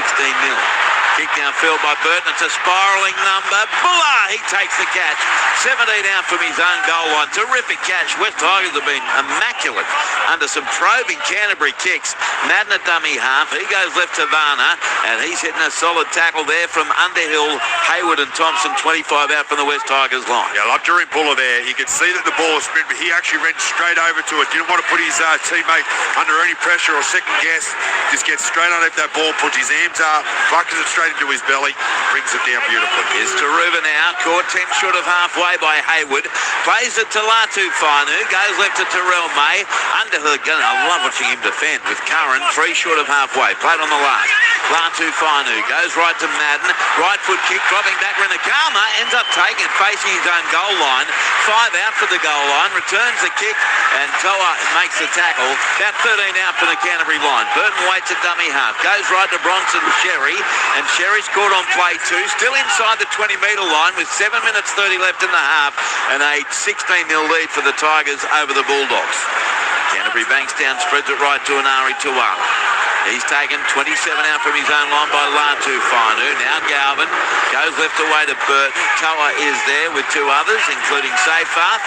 Kick downfield by Burton. It's a spiralling number. Buller, he takes the catch. 17 out from his own goal line. Terrific catch. West Tigers have been immaculate under some probing Canterbury kicks. Madden at dummy half. He goes left to Varner, and he's hitting a solid tackle there from Underhill, Hayward and Thompson. 25 out from the West Tigers line. Yeah, I love Jerry Buller there. You could see that the ball was spin, but he actually ran straight over to it. Didn't want to put his teammate under any pressure or second guess. Just gets straight underneath that ball, puts his arms up, buckles it straight into his belly, brings it down beautifully. Here's Taruva now, caught 10 short of halfway by Hayward. Plays it to Latu Fanu, goes left to Terrell May. Underhill again, I love watching him defend with Curran, 3 short of halfway. Played on the last. Latu Fanu goes right to Madden. Right foot kick, dropping back. Renakama ends up taking it, facing his own goal line. 5 out for the goal line, returns the kick, and Toa makes the tackle. About 13 out for the Canterbury line. Burton waits at dummy half, goes right to Bronson Sherry, and Sherry's caught on play 2, still inside the 20-metre line with 7 minutes 30 left in the half, and a 16-0 lead for the Tigers over the Bulldogs. Canterbury banks down, spreads it right to Anari Tuala. He's taken 27 out from his own line by Latu Fanu. Now Galvin goes left away to Burton. Toa is there with 2 others, including Seyfarth.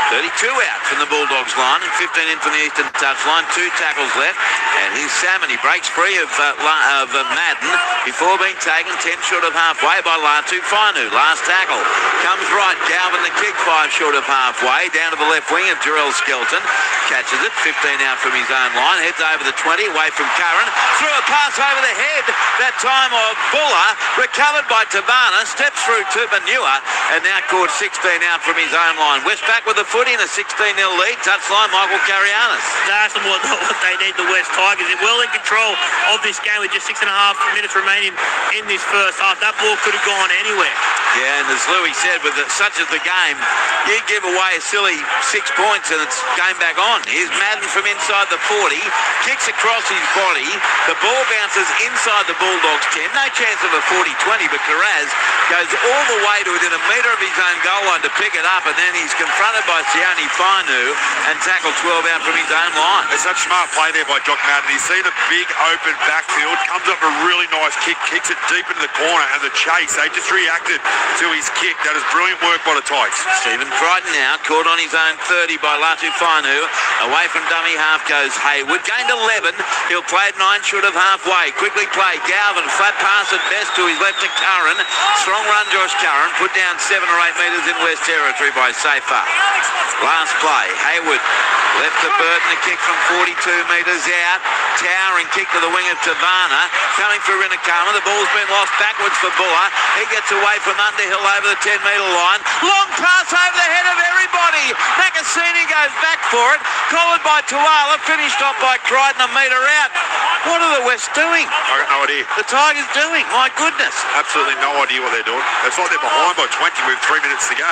32 out from the Bulldogs line and 15 in from the eastern touchline. 2 tackles left, and here's Salmon. He breaks free of Madden before being taken 10 short of halfway by Latu Fanu. Last tackle comes right. Galvin the kick 5 short of halfway. Down to the left wing of Jarrell Skelton. Catches it, 15 out from his own line. Heads over the 20, away from Curran. Threw a pass over the head, that time of Buller. Recovered by Tabana. Steps through to Benua, and now caught 16 out from his own line. West back with the footy in a 16-0 lead. Touchline, Michael Carianis. That's what they need, the West Tigers. They're well in control of this game with just 6.5 minutes remaining in this first half. That ball could have gone anywhere. Yeah, and as Louis said, with such as the game, you give away a silly 6 points and it's game back on. Here's Madden from inside the 40, kicks across his body. The ball bounces inside the Bulldogs 10. No chance of a 40-20, but Carraz goes all the way to within a metre of his own goal line to pick it up, and then he's confronted by Xiaomi Fanu and tackled 12 out from his own line. It's such smart play there by Jock Madden. He's seen a big open backfield, comes up a really nice kick, kicks it deep into the corner, and the chase, they just reacted to his kick. That is brilliant work by the Tigers. Stephen Crichton now, caught on his own 30 by Latu Fanu. Away from dummy half goes Hayward. Gained 11. He'll play it 9 short of halfway. Quickly play. Galvin, flat pass at best to his left to Curran. Strong run, Josh Curran. Put down 7 or 8 metres in West Territory by Seyfarth. Last play. Hayward left to Burton. A kick from 42 metres out. Towering kick to the wing of Tavana. Coming for Rinakama. The ball's been lost backwards for Buller. He gets away from Underhill over the 10-metre line. Long pass over the head of everybody. Nakasini goes back for it. Collared by Tuala. Finished off by Crichton a metre out. What are the West doing? I got no idea. The Tigers doing? My goodness. Absolutely no idea what they're doing. It's like they're behind by 20 with 3 minutes to go.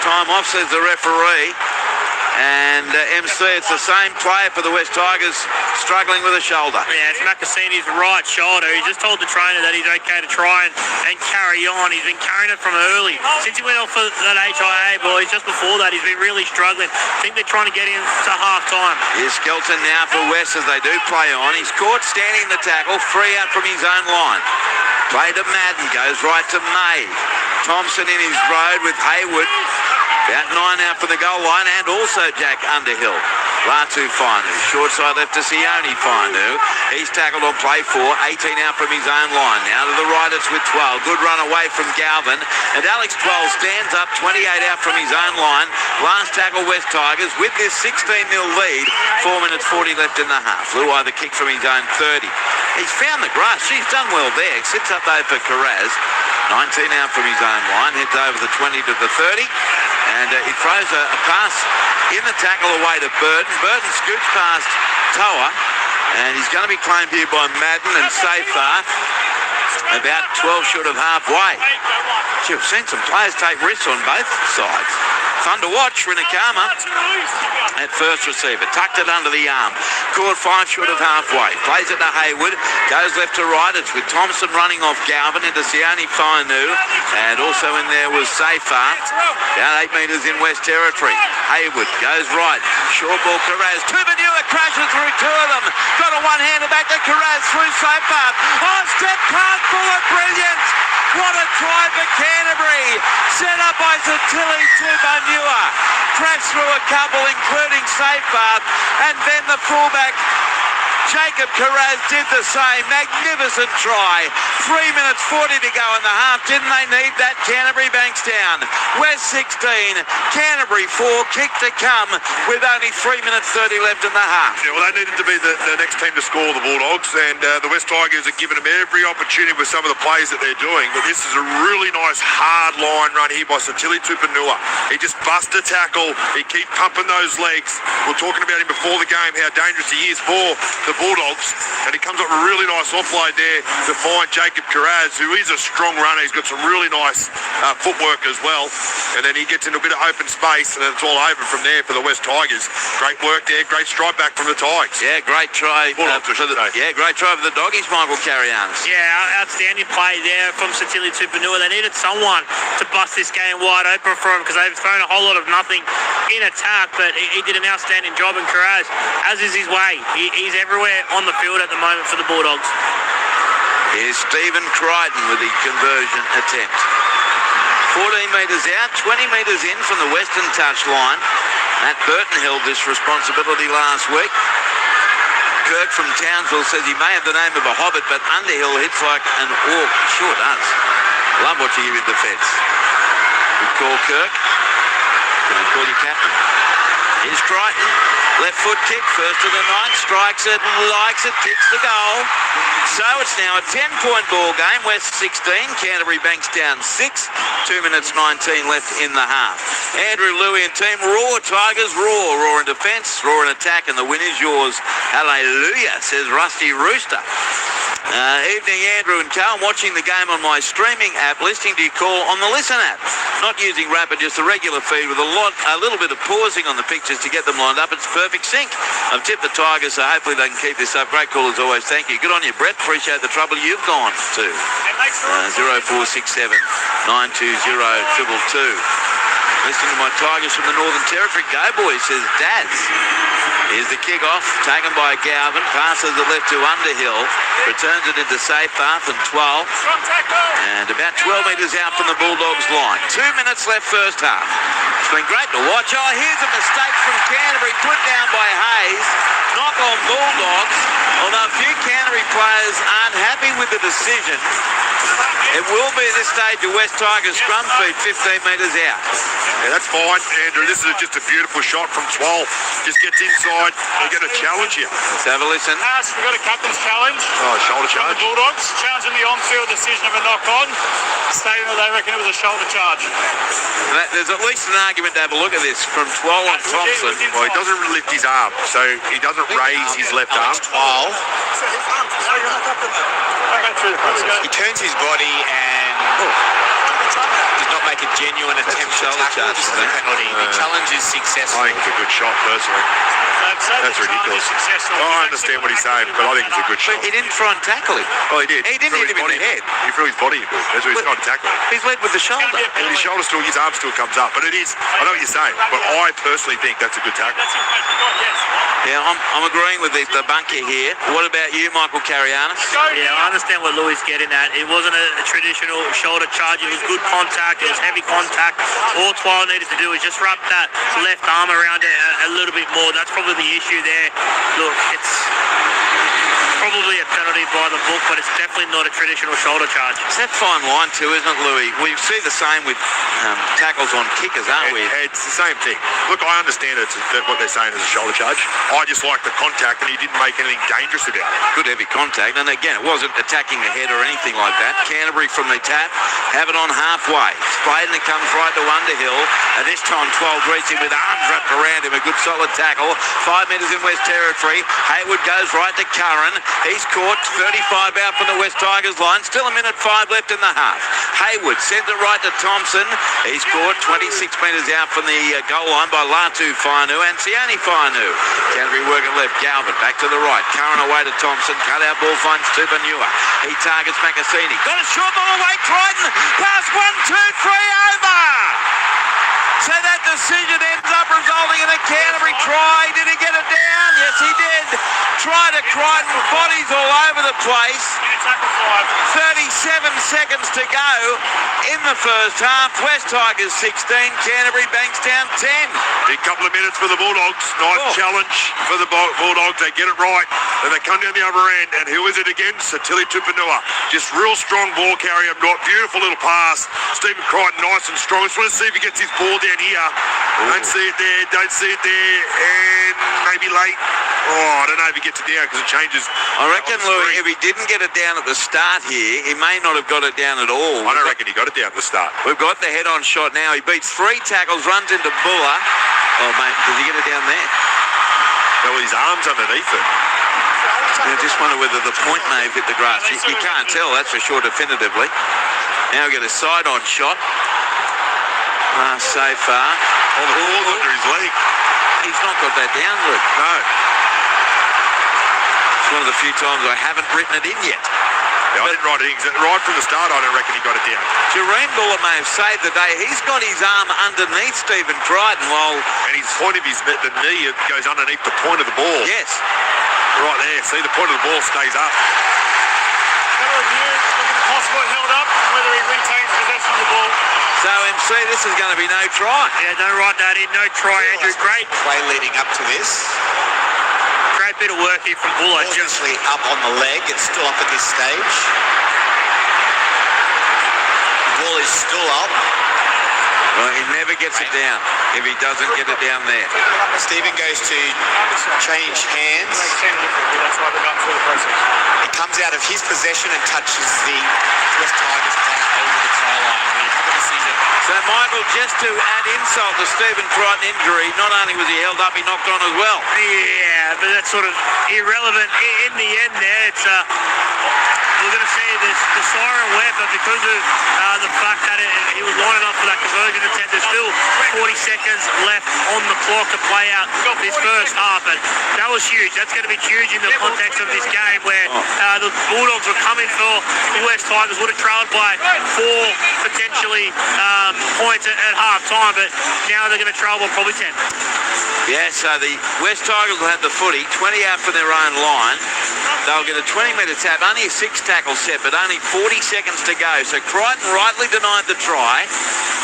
Time off, says the referee. And MC, it's the same player for the West Tigers, struggling with a shoulder. Yeah, it's Makasini's right shoulder. He just told the trainer that he's okay to try and carry on. He's been carrying it from early. Since he went off for that HIA, boys, just before that, he's been really struggling. I think they're trying to get him to half-time. Here's Skelton now for West as they do play on. He's caught standing the tackle, 3 out from his own line. Play to Madden, goes right to May. Thompson in his road with Hayward. About 9 out for the goal line, and also Jack Underhill. Latu Fanu, short side left to Sione Fanu. He's tackled on play 4, 18 out from his own line. Now to the right, it's with 12. Good run away from Galvin. And Alex 12 stands up, 28 out from his own line. Last tackle, West Tigers, with this 16-0 lead. 4 minutes 40 left in the half. Luai the kick from his own 30. He's found the grass. She's done well there. Sits up though for Carraz. 19 out from his own line. Heads over the 20 to the 30. And he throws a pass in the tackle away to Burton. Burton scoots past Toa, and he's going to be claimed here by Madden and Seyfarth. About 12 short of halfway. Gee, we've seen some players take risks on both sides. Fun to watch. Rinakama at first receiver. Tucked it under the arm. Caught 5 short of halfway. Plays it to Hayward. Goes left to right. It's with Thompson running off Galvin into Xiaomi Mi. And also in there was Safar. Down 8 metres in West Territory. Hayward goes right. Short ball Carraz. Tupanua crashes through 2 of them. Got a one-hander back to Carraz through Safar. Oh, step card full of brilliance. What a try for Canterbury. Set up by Satili Tupanua. Crashed through a couple, including Safar. And then the fullback, Jacob Carraz, did the same. Magnificent try. 3 minutes 40 to go in the half. Didn't they need that? Canterbury Bankstown. West 16, Canterbury 4. Kick to come with only 3 minutes 30 left in the half. Yeah, well, they needed to be the next team to score, the Bulldogs, and the West Tigers are giving them every opportunity with some of the plays that they're doing. But this is a really nice hard line run here by Satili Tupanua. He just busts a tackle. He keeps pumping those legs. We were talking about him before the game, how dangerous he is for the Bulldogs, and he comes up with a really nice offload there to find Jacob Carraz, who is a strong runner. He's got some really nice footwork as well, and then he gets into a bit of open space, and it's all over from there for the West Tigers. Great work there, great strike back from the Tigers. Yeah, great try. Great try for the Doggies, Michael Carrianis. Yeah, outstanding play there from Satili Tupanua. They needed someone to bust this game wide open for him because they've thrown a whole lot of nothing in attack, but he did an outstanding job, and Carraz, as is his way, he's everywhere on the field at the moment for the Bulldogs. Here's Stephen Crichton with the conversion attempt. 14 metres out, 20 metres in from the western touch line. Matt Burton held this responsibility last week. Kirk from Townsville says he may have the name of a hobbit, but Underhill hits like an orc. Sure does. Love watching him in defence. Good call, Kirk. Can I call you captain? Here's Crichton. Left foot kick, first to the night, strikes it, likes it, kicks the goal. So it's now a 10-point ball game. West 16, Canterbury Bankstown 6. 2 minutes 19 left in the half. Andrew Louie and team roar, Tigers roar. Roar in defence, roar in attack, and the win is yours. Hallelujah, says Rusty Rooster. Evening, Andrew and Carl. Watching the game on my streaming app, listening to your call on the Listen app. Not using Rapid, just a regular feed with a little bit of pausing on the pictures to get them lined up. It's perfect sync. I've tipped the Tigers, so hopefully they can keep this up. Great call as always. Thank you. Good on you, Brett. Appreciate the trouble you've gone to. 0467 920 222. Listening to my Tigers from the Northern Territory. Go boys, says Dads. Here's the kick-off, taken by Galvin. Passes it left to Underhill. Returns it into Safepath and 12. And about 12 metres out from the Bulldogs line. 2 minutes left first half. It's been great to watch. Oh, here's a mistake from Canterbury, put down by Hayes. Knock on Bulldogs. Although a few Canterbury players aren't happy with the decision. It will be at this stage a West Tigers scrum feed 15 metres out. Yeah, that's fine, Andrew. This is just a beautiful shot from 12. Just gets inside. They're going to challenge you. Let's have a listen. We've got a captain's challenge. Oh, shoulder From charge. the Bulldogs, challenging the on-field decision of a knock-on, stating that they reckon it was a shoulder charge. There's at least an argument to have a look at this from 12 on Thompson. Well, he doesn't lift his arm, so he doesn't raise his left arm. 12. He turns his body and does not make a genuine attempt to tackle. This is a penalty. The challenge is successful. I think it's a good shot, personally. That's ridiculous. I understand what he's saying, but I think it's a good shot. He didn't try and tackle him. Well, he did. He didn't hit him in the head. He threw his body into it. That's why he's trying to tackle him. He's led with the shoulder. And his shoulder still, his arm still comes up. But it is, I know what you're saying, but I personally think that's a good tackle. Yeah, I'm agreeing with the bunker here. What about you, Michael Carrianis? Yeah, I understand what Louis getting at. It wasn't a traditional shoulder charge. It was good contact. It was heavy contact. All Twile needed to do was just wrap that left arm around it a little bit more. That's probably the issue there. Look, it's probably a penalty by the book, but it's definitely not a traditional shoulder charge. It's that fine line too, isn't it, Louis? We see the same with tackles on kickers, aren't we? It's the same thing. Look, I understand what they're saying is a shoulder charge. I just like the contact, and he didn't make anything dangerous about it. Good heavy contact, and again, it wasn't attacking the head or anything like that. Canterbury from the tap, have it on halfway. Splayden, it comes right to Underhill, and this time 12 greets him with arms wrapped around him. A good solid tackle. 5 metres in West Territory. Hayward goes right to Curran. He's caught 35 out from the West Tigers line. Still a minute 5 left in the half. Haywood sends it right to Thompson. He's caught 26 metres out from the goal line by Latu Fainu and Sione Fainu. Canterbury working left. Galvin back to the right. Curran away to Thompson. Cut out ball finds Tupanua. He targets Makasini. Got a short ball away. Crichton. Pass 1, 2, 3 over. So that decision ends up resulting in a Canterbury try. Did he get it down? Yes, he did. Try to Crichton. Bodies all over the place. 37 seconds to go in the first half. West Tigers 16, Canterbury Bankstown 10. Big couple of minutes for the Bulldogs. Nice challenge for the Bulldogs. They get it right. Then they come down the other end. And who is it again? Satili Tupanua. Just real strong ball carrier. Beautiful little pass. Stephen Crichton nice and strong. Just want to see if he gets his ball down here. Don't see it there. Don't see it there. And maybe late. Oh, I don't know if he gets it down because it changes. I reckon, Louis, if he didn't get it down at the start here, he may not have got it down at all. I don't reckon he got it down at the start. We've got the head-on shot now. He beats 3 tackles, runs into Buller. Oh, mate, did he get it down there? Well, his arm's underneath it. I just wonder whether the point may have hit the grass. You can't tell, that's for sure, definitively. Now we get a side-on shot. So far. Oh, the ball's under his leg. He's not got that down, Luke. No. It's one of the few times I haven't written it in yet. Yeah, I didn't write it in. Right from the start, I don't reckon he got it down. Jerome Buller may have saved the day. He's got his arm underneath Stephen Crichton while... And his point of his the knee goes underneath the point of the ball. Yes. Right there. See, the point of the ball stays up. Possible held up, whether he retains possession of the ball. So, MC, this is going to be no try. Yeah, don't write that in. No try, Andrew. Great. Play leading up to this. Great bit of work here from Buller. Just up on the leg. It's still up at this stage. The ball is still up. Well, he never gets it down if he doesn't get it down there. Stephen goes to change hands. That's why they're not through the process. It comes out of his possession and touches the West Tigers player over the try line. We have a decision. So, Michael, just to add insult to Stephen Crichton injury, not only was he held up, he knocked on as well. Yeah, but that's sort of irrelevant in the end there. It's we're going to see the siren went, but because of the fact that he was lining up for that conversion attempt, there's still 40 seconds left on the clock to play out this first half, and that was huge. That's going to be huge in the context of this game where the Bulldogs were coming for the West Tigers, would have trailed by 4 potentially points at half time, but now they're going to trail by probably 10. Yeah, so the West Tigers will have the footy, 20 out from their own line. They'll get a 20-metre tap, only a 6-tackle set, but only 40 seconds to go. So Crichton rightly denied the try.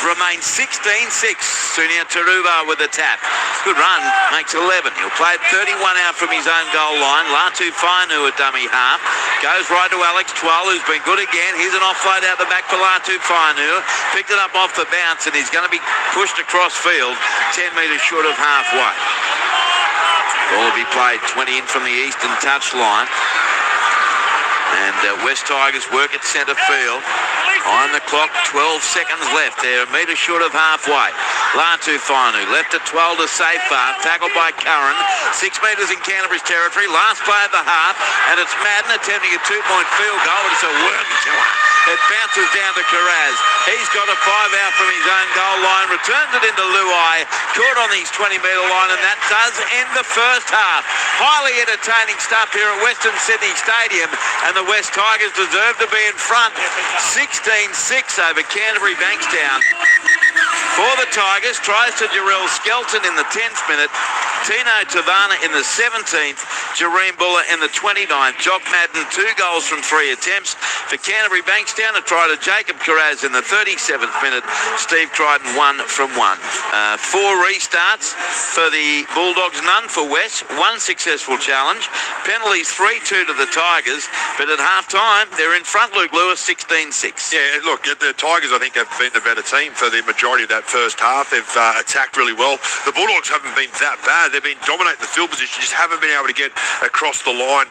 Remains 16-6. Sunia Taruba with the tap. Good run, makes 11. He'll play 31 out from his own goal line. Latu Fainu, a dummy half. Goes right to Alex Twal, who's been good again. Here's an offload out the back for Latu Fainu. Picked it up off the bounce, and he's going to be pushed across field, 10 metres short of halfway. Ball will be played 20 in from the eastern touchline. And West Tigers work at centre field. On the clock, 12 seconds left. They're a metre short of halfway. Latu Fainu left at 12 to Safar. Tackled by Curran. 6 metres in Canterbury's territory. Last play of the half. And it's Madden attempting a 2-point field goal. But it's a work killer. It bounces down to Carraz. He's got a 5 out from his own goal line. Returns it into Luai. Caught on his 20-metre line. And that does end the first half. Highly entertaining stuff here at Western Sydney Stadium. And the West Tigers deserve to be in front. 16-6 over Canterbury Bankstown. For the Tigers, tries to Jarrell Skelton in the 10th minute. Tino Tavana in the 17th. Jareen Buller in the 29th. Jock Madden, 2 goals from 3 attempts. For Canterbury Bankstown, a try to Jacob Carraz in the 37th minute. Steve Crichton, 1 from 1. 4 restarts for the Bulldogs, none for West. 1 successful challenge. Penalties 3-2 to the Tigers. But at half-time, they're in front, Luke Lewis, 16-6. Yeah, look, the Tigers, I think, have been the better team for the majority of that first half. They've attacked really well. The Bulldogs haven't been that bad. They've been dominating the field position, just haven't been able to get across the line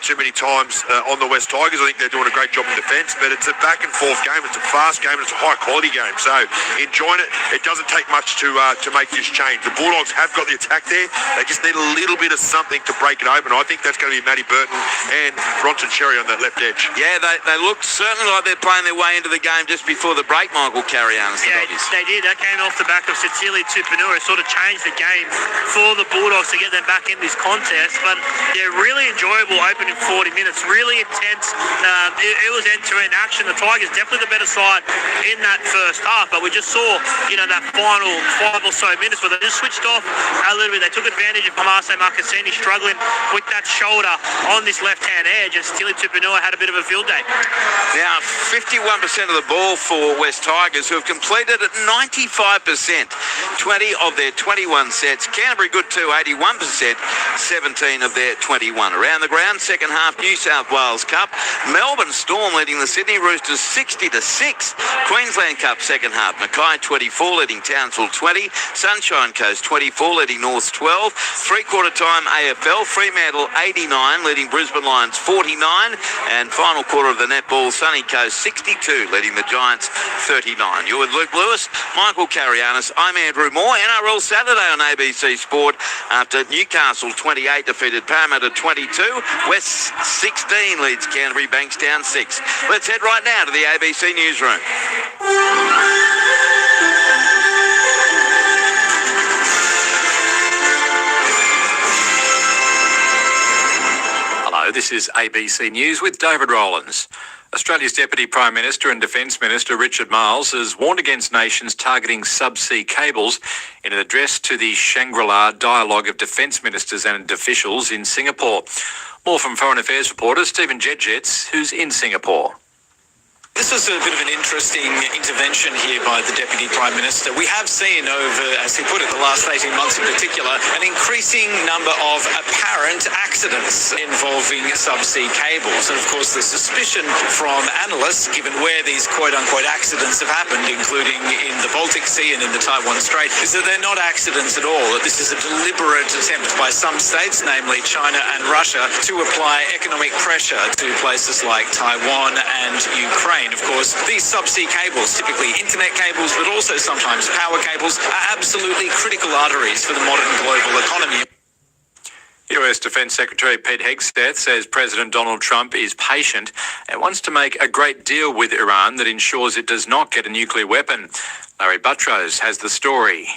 too many times on the West Tigers. I think they're doing a great job in defence, but it's a back and forth game. It's a fast game and it's a high quality game. So enjoying it. It doesn't take much to make this change. The Bulldogs have got the attack there. They just need a little bit of something to break it open. I think that's going to be Matty Burton and Bronson Cherry on that left edge. Yeah, they look certainly like they're playing their way into the game just before the break, Michael Carrianis. Yeah, they did. That came off the back of Sicily Tupanua. It sort of changed the game for the Bulldogs to get them back in this contest. But they're really enjoyable opening 40 minutes. Really intense. It was end-to-end action. The Tigers definitely the better side in that first half. But we just saw, that final 5 or so minutes where they just switched off a little bit. They took advantage of Marseille Marcassini struggling with that shoulder on this left-hand edge, and Sicily Tupanua had a bit of a field day. Now, 51% of the ball for West Tigers, who have completed at 95%, 20 of their 21 sets. Canterbury good too, 81%, 17 of their 21. Around the ground, second half New South Wales Cup. Melbourne Storm leading the Sydney Roosters 60-6. Queensland Cup second half. Mackay 24 leading Townsville 20. Sunshine Coast 24 leading Norths 12. Three-quarter time AFL. Fremantle 89 leading Brisbane Lions 49. And final quarter of the netball, Sunny Coast 62 leading the Giants 39. You're with Luke Lewis, Michael Carrianis. I'm Andrew Moore. NRL Saturday on ABC Sport after Newcastle 28 defeated Parramatta 22. West 16 leads Canterbury, Bankstown 6. Let's head right now to the ABC newsroom. Hello, this is ABC News with David Rowlands. Australia's Deputy Prime Minister and Defence Minister Richard Marles has warned against nations targeting subsea cables in an address to the Shangri-La Dialogue of Defence Ministers and Officials in Singapore. More from Foreign Affairs reporter Stephen Jedgetz, who's in Singapore. This was a bit of an interesting intervention here by the Deputy Prime Minister. We have seen over, as he put it, the last 18 months in particular, an increasing number of apparent accidents involving subsea cables. And of course, the suspicion from analysts, given where these quote-unquote accidents have happened, including in the Baltic Sea and in the Taiwan Strait, is that they're not accidents at all. That this is a deliberate attempt by some states, namely China and Russia, to apply economic pressure to places like Taiwan and Ukraine. Of course, these subsea cables, typically internet cables, but also sometimes power cables, are absolutely critical arteries for the modern global economy. US Defence Secretary Pete Hegseth says President Donald Trump is patient and wants to make a great deal with Iran that ensures it does not get a nuclear weapon. Larry Buttrose has the story.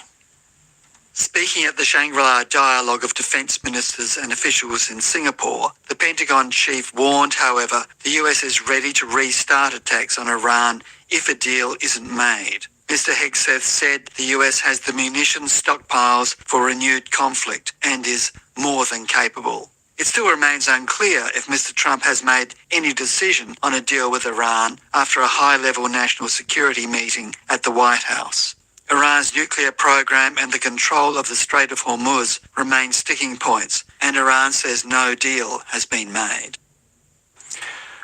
Speaking at the Shangri-La Dialogue of Defence Ministers and Officials in Singapore, the Pentagon chief warned, however, the US is ready to restart attacks on Iran if a deal isn't made. Mr. Hegseth said the US has the munitions stockpiles for renewed conflict and is more than capable. It still remains unclear if Mr. Trump has made any decision on a deal with Iran after a high-level national security meeting at the White House. Iran's nuclear program and the control of the Strait of Hormuz remain sticking points, and Iran says no deal has been made.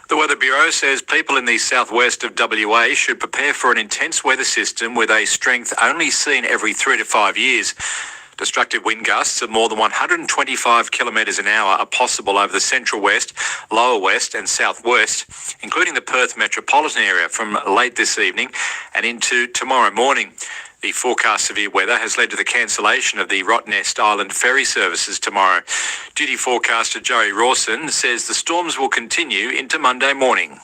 The Weather Bureau says people in the southwest of WA should prepare for an intense weather system with a strength only seen every 3 to 5 years. Destructive wind gusts of more than 125 kilometres an hour are possible over the central west, lower west and southwest, including the Perth metropolitan area from late this evening and into tomorrow morning. The forecast severe weather has led to the cancellation of the Rottnest Island ferry services tomorrow. Duty forecaster Joey Rawson says the storms will continue into Monday morning.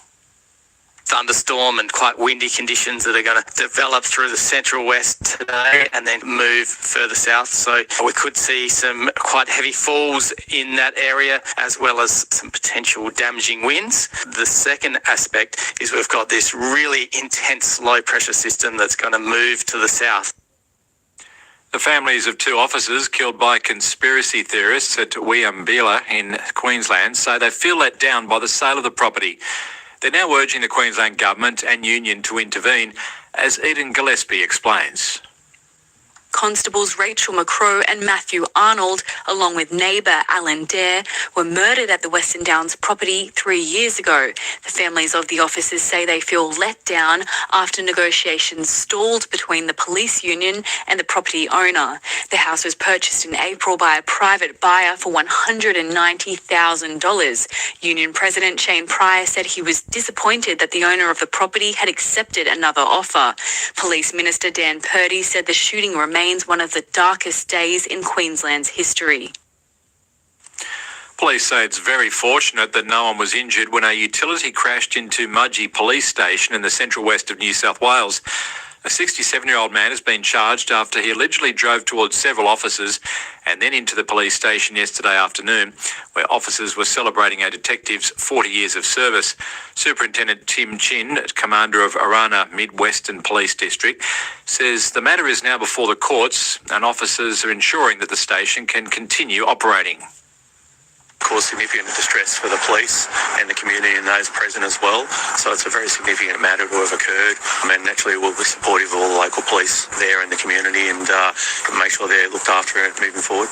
Thunderstorm and quite windy conditions that are going to develop through the central west today and then move further south. So we could see some quite heavy falls in that area as well as some potential damaging winds. The second aspect is we've got this really intense low pressure system that's going to move to the south. The families of 2 officers killed by conspiracy theorists at Weambilla in Queensland say they feel let down by the sale of the property. They're now urging the Queensland Government and Union to intervene, as Eden Gillespie explains. Constables Rachel McCrow and Matthew Arnold, along with neighbour Alan Dare, were murdered at the Western Downs property 3 years ago. The families of the officers say they feel let down after negotiations stalled between the police union and the property owner. The house was purchased in April by a private buyer for $190,000. Union President Shane Pryor said he was disappointed that the owner of the property had accepted another offer. Police Minister Dan Purdy said the shooting remains one of the darkest days in Queensland's history. Police say it's very fortunate that no one was injured when a utility crashed into Mudgee Police Station in the central west of New South Wales. A 67-year-old man has been charged after he allegedly drove towards several officers and then into the police station yesterday afternoon, where officers were celebrating a detective's 40 years of service. Superintendent Tim Chin, commander of Arana Mid-Western Police District, says the matter is now before the courts and officers are ensuring that the station can continue operating. Cause significant distress for the police and the community and those present as well. So it's a very significant matter to have occurred. And naturally we'll be supportive of all the local police there in the community and make sure they're looked after moving forward.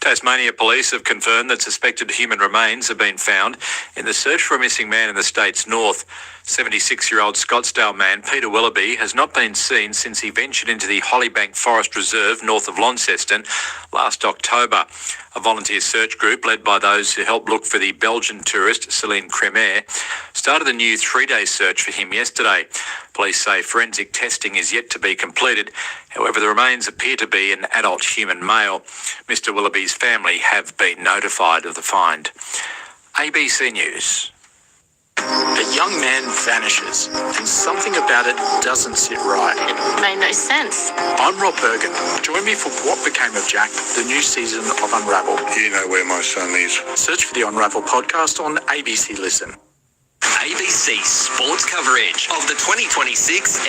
Tasmania Police have confirmed that suspected human remains have been found in the search for a missing man in the state's north. 76-year-old Scottsdale man Peter Willoughby has not been seen since he ventured into the Hollybank Forest Reserve north of Launceston last October. A volunteer search group led by those who helped look for the Belgian tourist Celine Cremer started a new 3-day search for him yesterday. Police say forensic testing is yet to be completed. However, the remains appear to be an adult human male. Mr. Willoughby's family have been notified of the find. ABC News. A young man vanishes and something about it doesn't sit right. It made no sense. I'm Rob Bergen. Join me for What Became of Jack, the new season of Unravel. You know where my son is. Search for the Unravel podcast on ABC Listen. ABC sports coverage of the 2026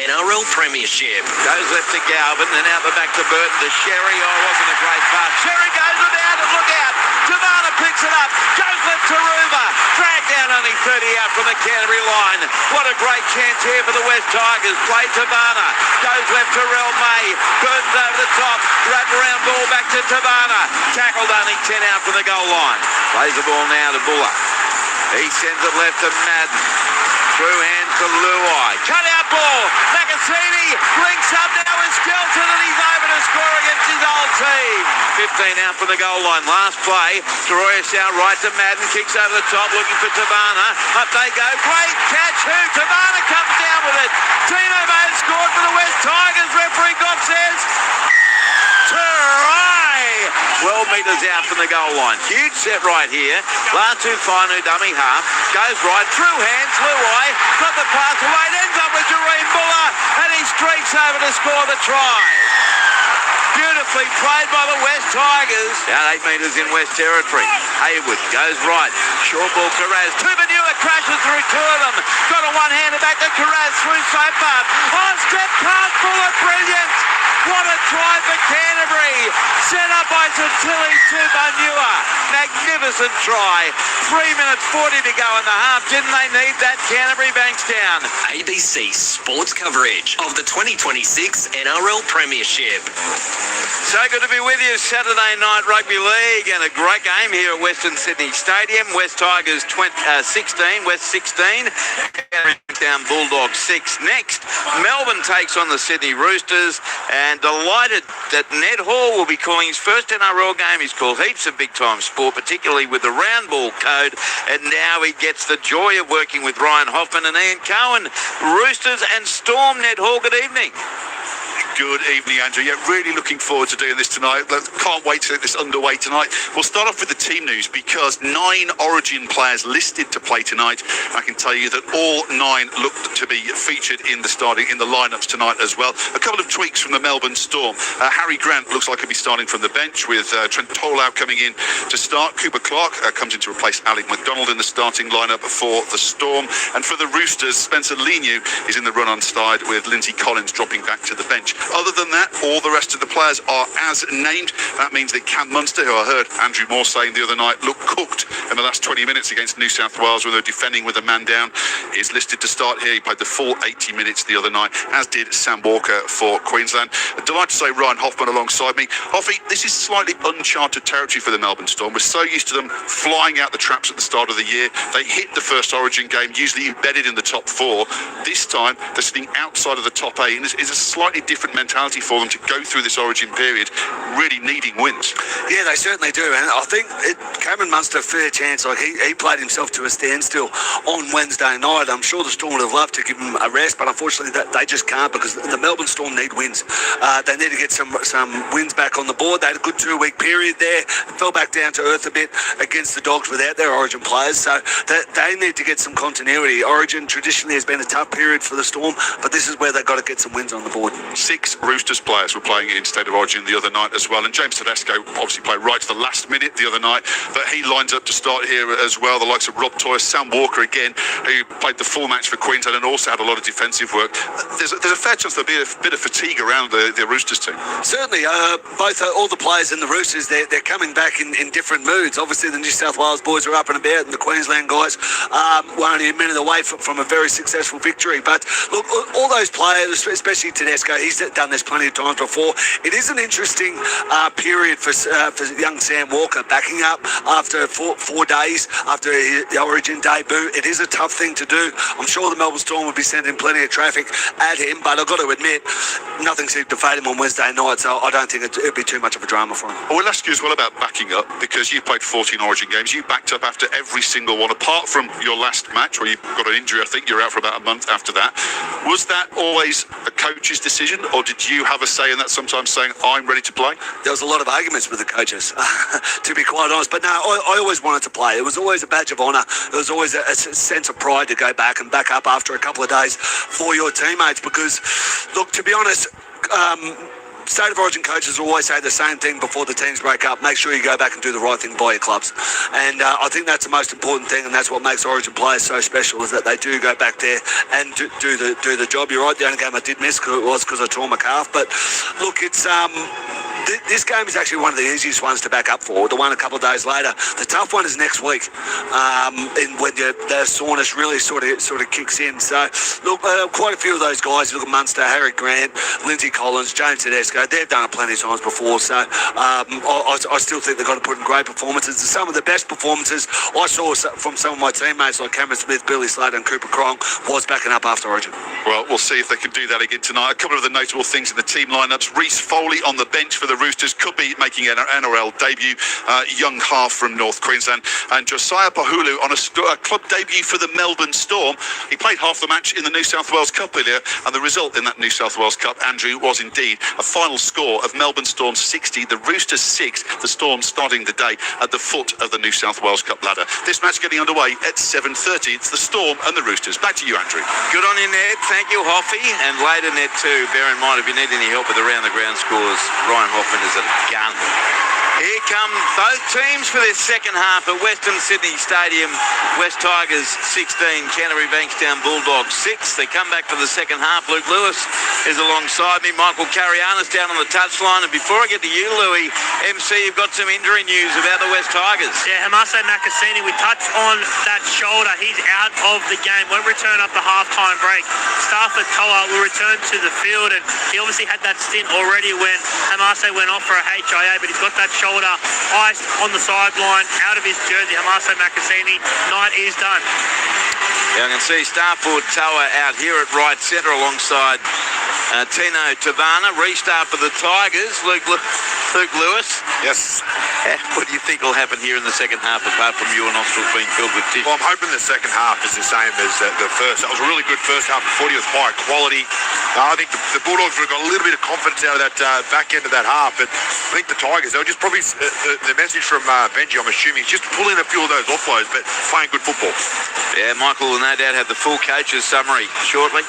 NRL Premiership. Goes left to Galvin and out the back to Burton to Sherry. Oh, wasn't a great pass. Sherry goes without it. Look out. Tamana picks it up. Goes left to Ruba. Dragged down only 30 out from the Canterbury line. What a great chance here for the West Tigers. Play Tamana. Goes left to Rel May. Burton's over the top. Wrap around ball back to Tamana. Tackled only 10 out from the goal line. Plays the ball now to Buller. He sends it left to Madden. Through hand to Luai. Cut out ball. Makasini links up now with Skelton and he's over to score against his old team. 15 out from the goal line. Last play. Toroyas out right to Madden. Kicks over the top looking for Tabana. Up they go. Great catch. Who? Tabana comes down with it. Tino May scored for the West Tigers. Referee Goff says try. 12 metres out from the goal line. Huge set right here. Latu Finu, dummy half. Goes right. Through hands. Luai. Got the pass away. Ends up with Jareen Buller. And he streaks over to score the try. Beautifully played by the West Tigers. Down 8 metres in West Territory. Haywood goes right. Short ball Carraz. Tubanua crashes through two of them. Got a one-hander back to Carraz through Sopart. On step past Buller. Brilliant. What a try for Canterbury. Set up by Satili Tubanua. Magnificent try. 3 minutes 40 to go in the half. Didn't they need that? Canterbury Bankstown. ABC sports coverage of the 2026 NRL Premiership. So good to be with you. Saturday night rugby league and a great game here at Western Sydney Stadium. West Tigers 16, West 16. Down Bulldogs 6. Next, Melbourne takes on the Sydney Roosters, and delighted that Ned Hall will be calling his first NRL game. He's called heaps of big-time sport, particularly with the round ball code, and now he gets the joy of working with Ryan Hoffman and Ian Cohen. Roosters and Storm. Ned Hall, good evening. Good evening, Andrew. Yeah, really looking forward to doing this tonight. Can't wait to get this underway tonight. We'll start off with the team news because 9 Origin players listed to play tonight. I can tell you that all 9 looked to be featured in the lineups tonight as well. A couple of tweaks from the Melbourne Storm. Harry Grant looks like he'll be starting from the bench with Trent Tolau coming in to start. Cooper Clark comes in to replace Alec McDonald in the starting lineup for the Storm. And for the Roosters, Spencer Leniu is in the run-on side with Lindsay Collins dropping back to the bench. Other than that, all the rest of the players are as named. That means that Cam Munster, who I heard Andrew Moore saying the other night, looked cooked in the last 20 minutes against New South Wales when they were defending with a man down, is listed to start here. He played the full 80 minutes the other night, as did Sam Walker for Queensland. Delighted to say Ryan Hoffman alongside me. Hoffy, this is slightly uncharted territory for the Melbourne Storm. We're so used to them flying out the traps at the start of the year. They hit the first Origin game, usually embedded in the top 4. This time, they're sitting outside of the top 8, and it's a slightly different mentality for them to go through this Origin period, really needing wins. Yeah, they certainly do, and I think Cameron Munster, a fair chance. Like he played himself to a standstill on Wednesday night. I'm sure the Storm would have loved to give him a rest, but unfortunately they just can't, because the Melbourne Storm need wins. They need to get some wins back on the board. They had a good 2-week period there, fell back down to earth a bit against the Dogs without their Origin players, so they need to get some continuity. Origin traditionally has been a tough period for the Storm, but this is where they've got to get some wins on the board. 6 Roosters players were playing in State of Origin the other night as well, and James Tedesco obviously played right to the last minute the other night, but he lines up to start here as well. The likes of Rob Toyer, Sam Walker again, who played the full match for Queensland and also had a lot of defensive work. There's a fair chance there'll be a bit of fatigue around the Roosters team. Certainly, all the players in the Roosters, they're coming back in different moods. Obviously, the New South Wales boys are up and about, and the Queensland guys were only a minute away from a very successful victory. But look, all those players, especially Tedesco, he's done this plenty of times before. It is an interesting period for young Sam Walker, backing up after 4 days after the Origin debut. It is a tough thing to do. I'm sure the Melbourne Storm will be sending plenty of traffic at him, but I've got to admit, nothing seemed to fade him on Wednesday night, so I don't think it'd be too much of a drama for him. I will ask you as well about backing up, because you played 14 Origin games. You backed up after every single one, apart from your last match where you got an injury. I think you're out for about a month after that. Was that always a coach's decision, or did you have a say in that, sometimes saying, I'm ready to play? There was a lot of arguments with the coaches, to be quite honest. But no, I always wanted to play. It was always a badge of honour. There was always a sense of pride to go back and back up after a couple of days for your teammates, because, look, to be honest, State of Origin coaches always say the same thing before the teams break up: make sure you go back and do the right thing by your clubs. And I think that's the most important thing, and that's what makes Origin players so special, is that they do go back there and do the job. You're right, the only game I did miss was because I tore my calf. But look, it's this game is actually one of the easiest ones to back up for. The one a couple of days later. The tough one is next week, when the soreness really sort of kicks in. So look, quite a few of those guys. Look at Munster, Harry Grant, Lindsay Collins, James Tedesco. They've done it plenty of times before. So I still think they've got to put in great performances. Some of the best performances I saw from some of my teammates like Cameron Smith, Billy Slater, and Cooper Crong was backing up after Origin. Well, we'll see if they can do that again tonight. A couple of the notable things in the team lineups: Reece Foley on the bench for the Roosters, could be making an NRL debut, young half from North Queensland, and Josiah Pahulu on a club debut for the Melbourne Storm. He played half the match in the New South Wales Cup earlier, and the result in that New South Wales Cup, Andrew, was indeed a final score of Melbourne Storm 60, the Roosters 6, the Storm starting the day at the foot of the New South Wales Cup ladder. This match getting underway at 7:30. It's the Storm and the Roosters. Back to you, Andrew. Good on you, Ned. Thank you, Hoffy. And later, Ned, too. Bear in mind, if you need any help with the round-the-ground scores, Ryan Hoffman is a gun. Here come both teams for their second half at Western Sydney Stadium. West Tigers 16, Canterbury Bulldogs 6. They come back for the second half. Luke Lewis is alongside me. Michael Carianis down on the touchline. And before I get to you, Louis, MC, you've got some injury news about the West Tigers. Yeah, Hamase Makasini, we touched on that shoulder. He's out of the game. Won't return up the halftime break. Stafford Toa will return to the field, and he obviously had that stint already when Hamase went off for a HIA, but he's got that shoulder iced on the sideline, out of his jersey. Hamase Makasini, night is done. Yeah, I can see Stafford Toa out here at right centre alongside Tino Tavana. Restart for the Tigers. Luke Lewis. Yes. What do you think will happen here in the second half, apart from your nostrils being filled with tissue? Well, I'm hoping the second half is the same as the first. That was a really good first half of footy with high quality. I think the Bulldogs would have got a little bit of confidence out of that back end of that half, but I think the Tigers, they were just probably, the message from Benji, I'm assuming, is just pulling a few of those offloads, but playing good football. Yeah, Michael will no doubt have the full coach's summary shortly.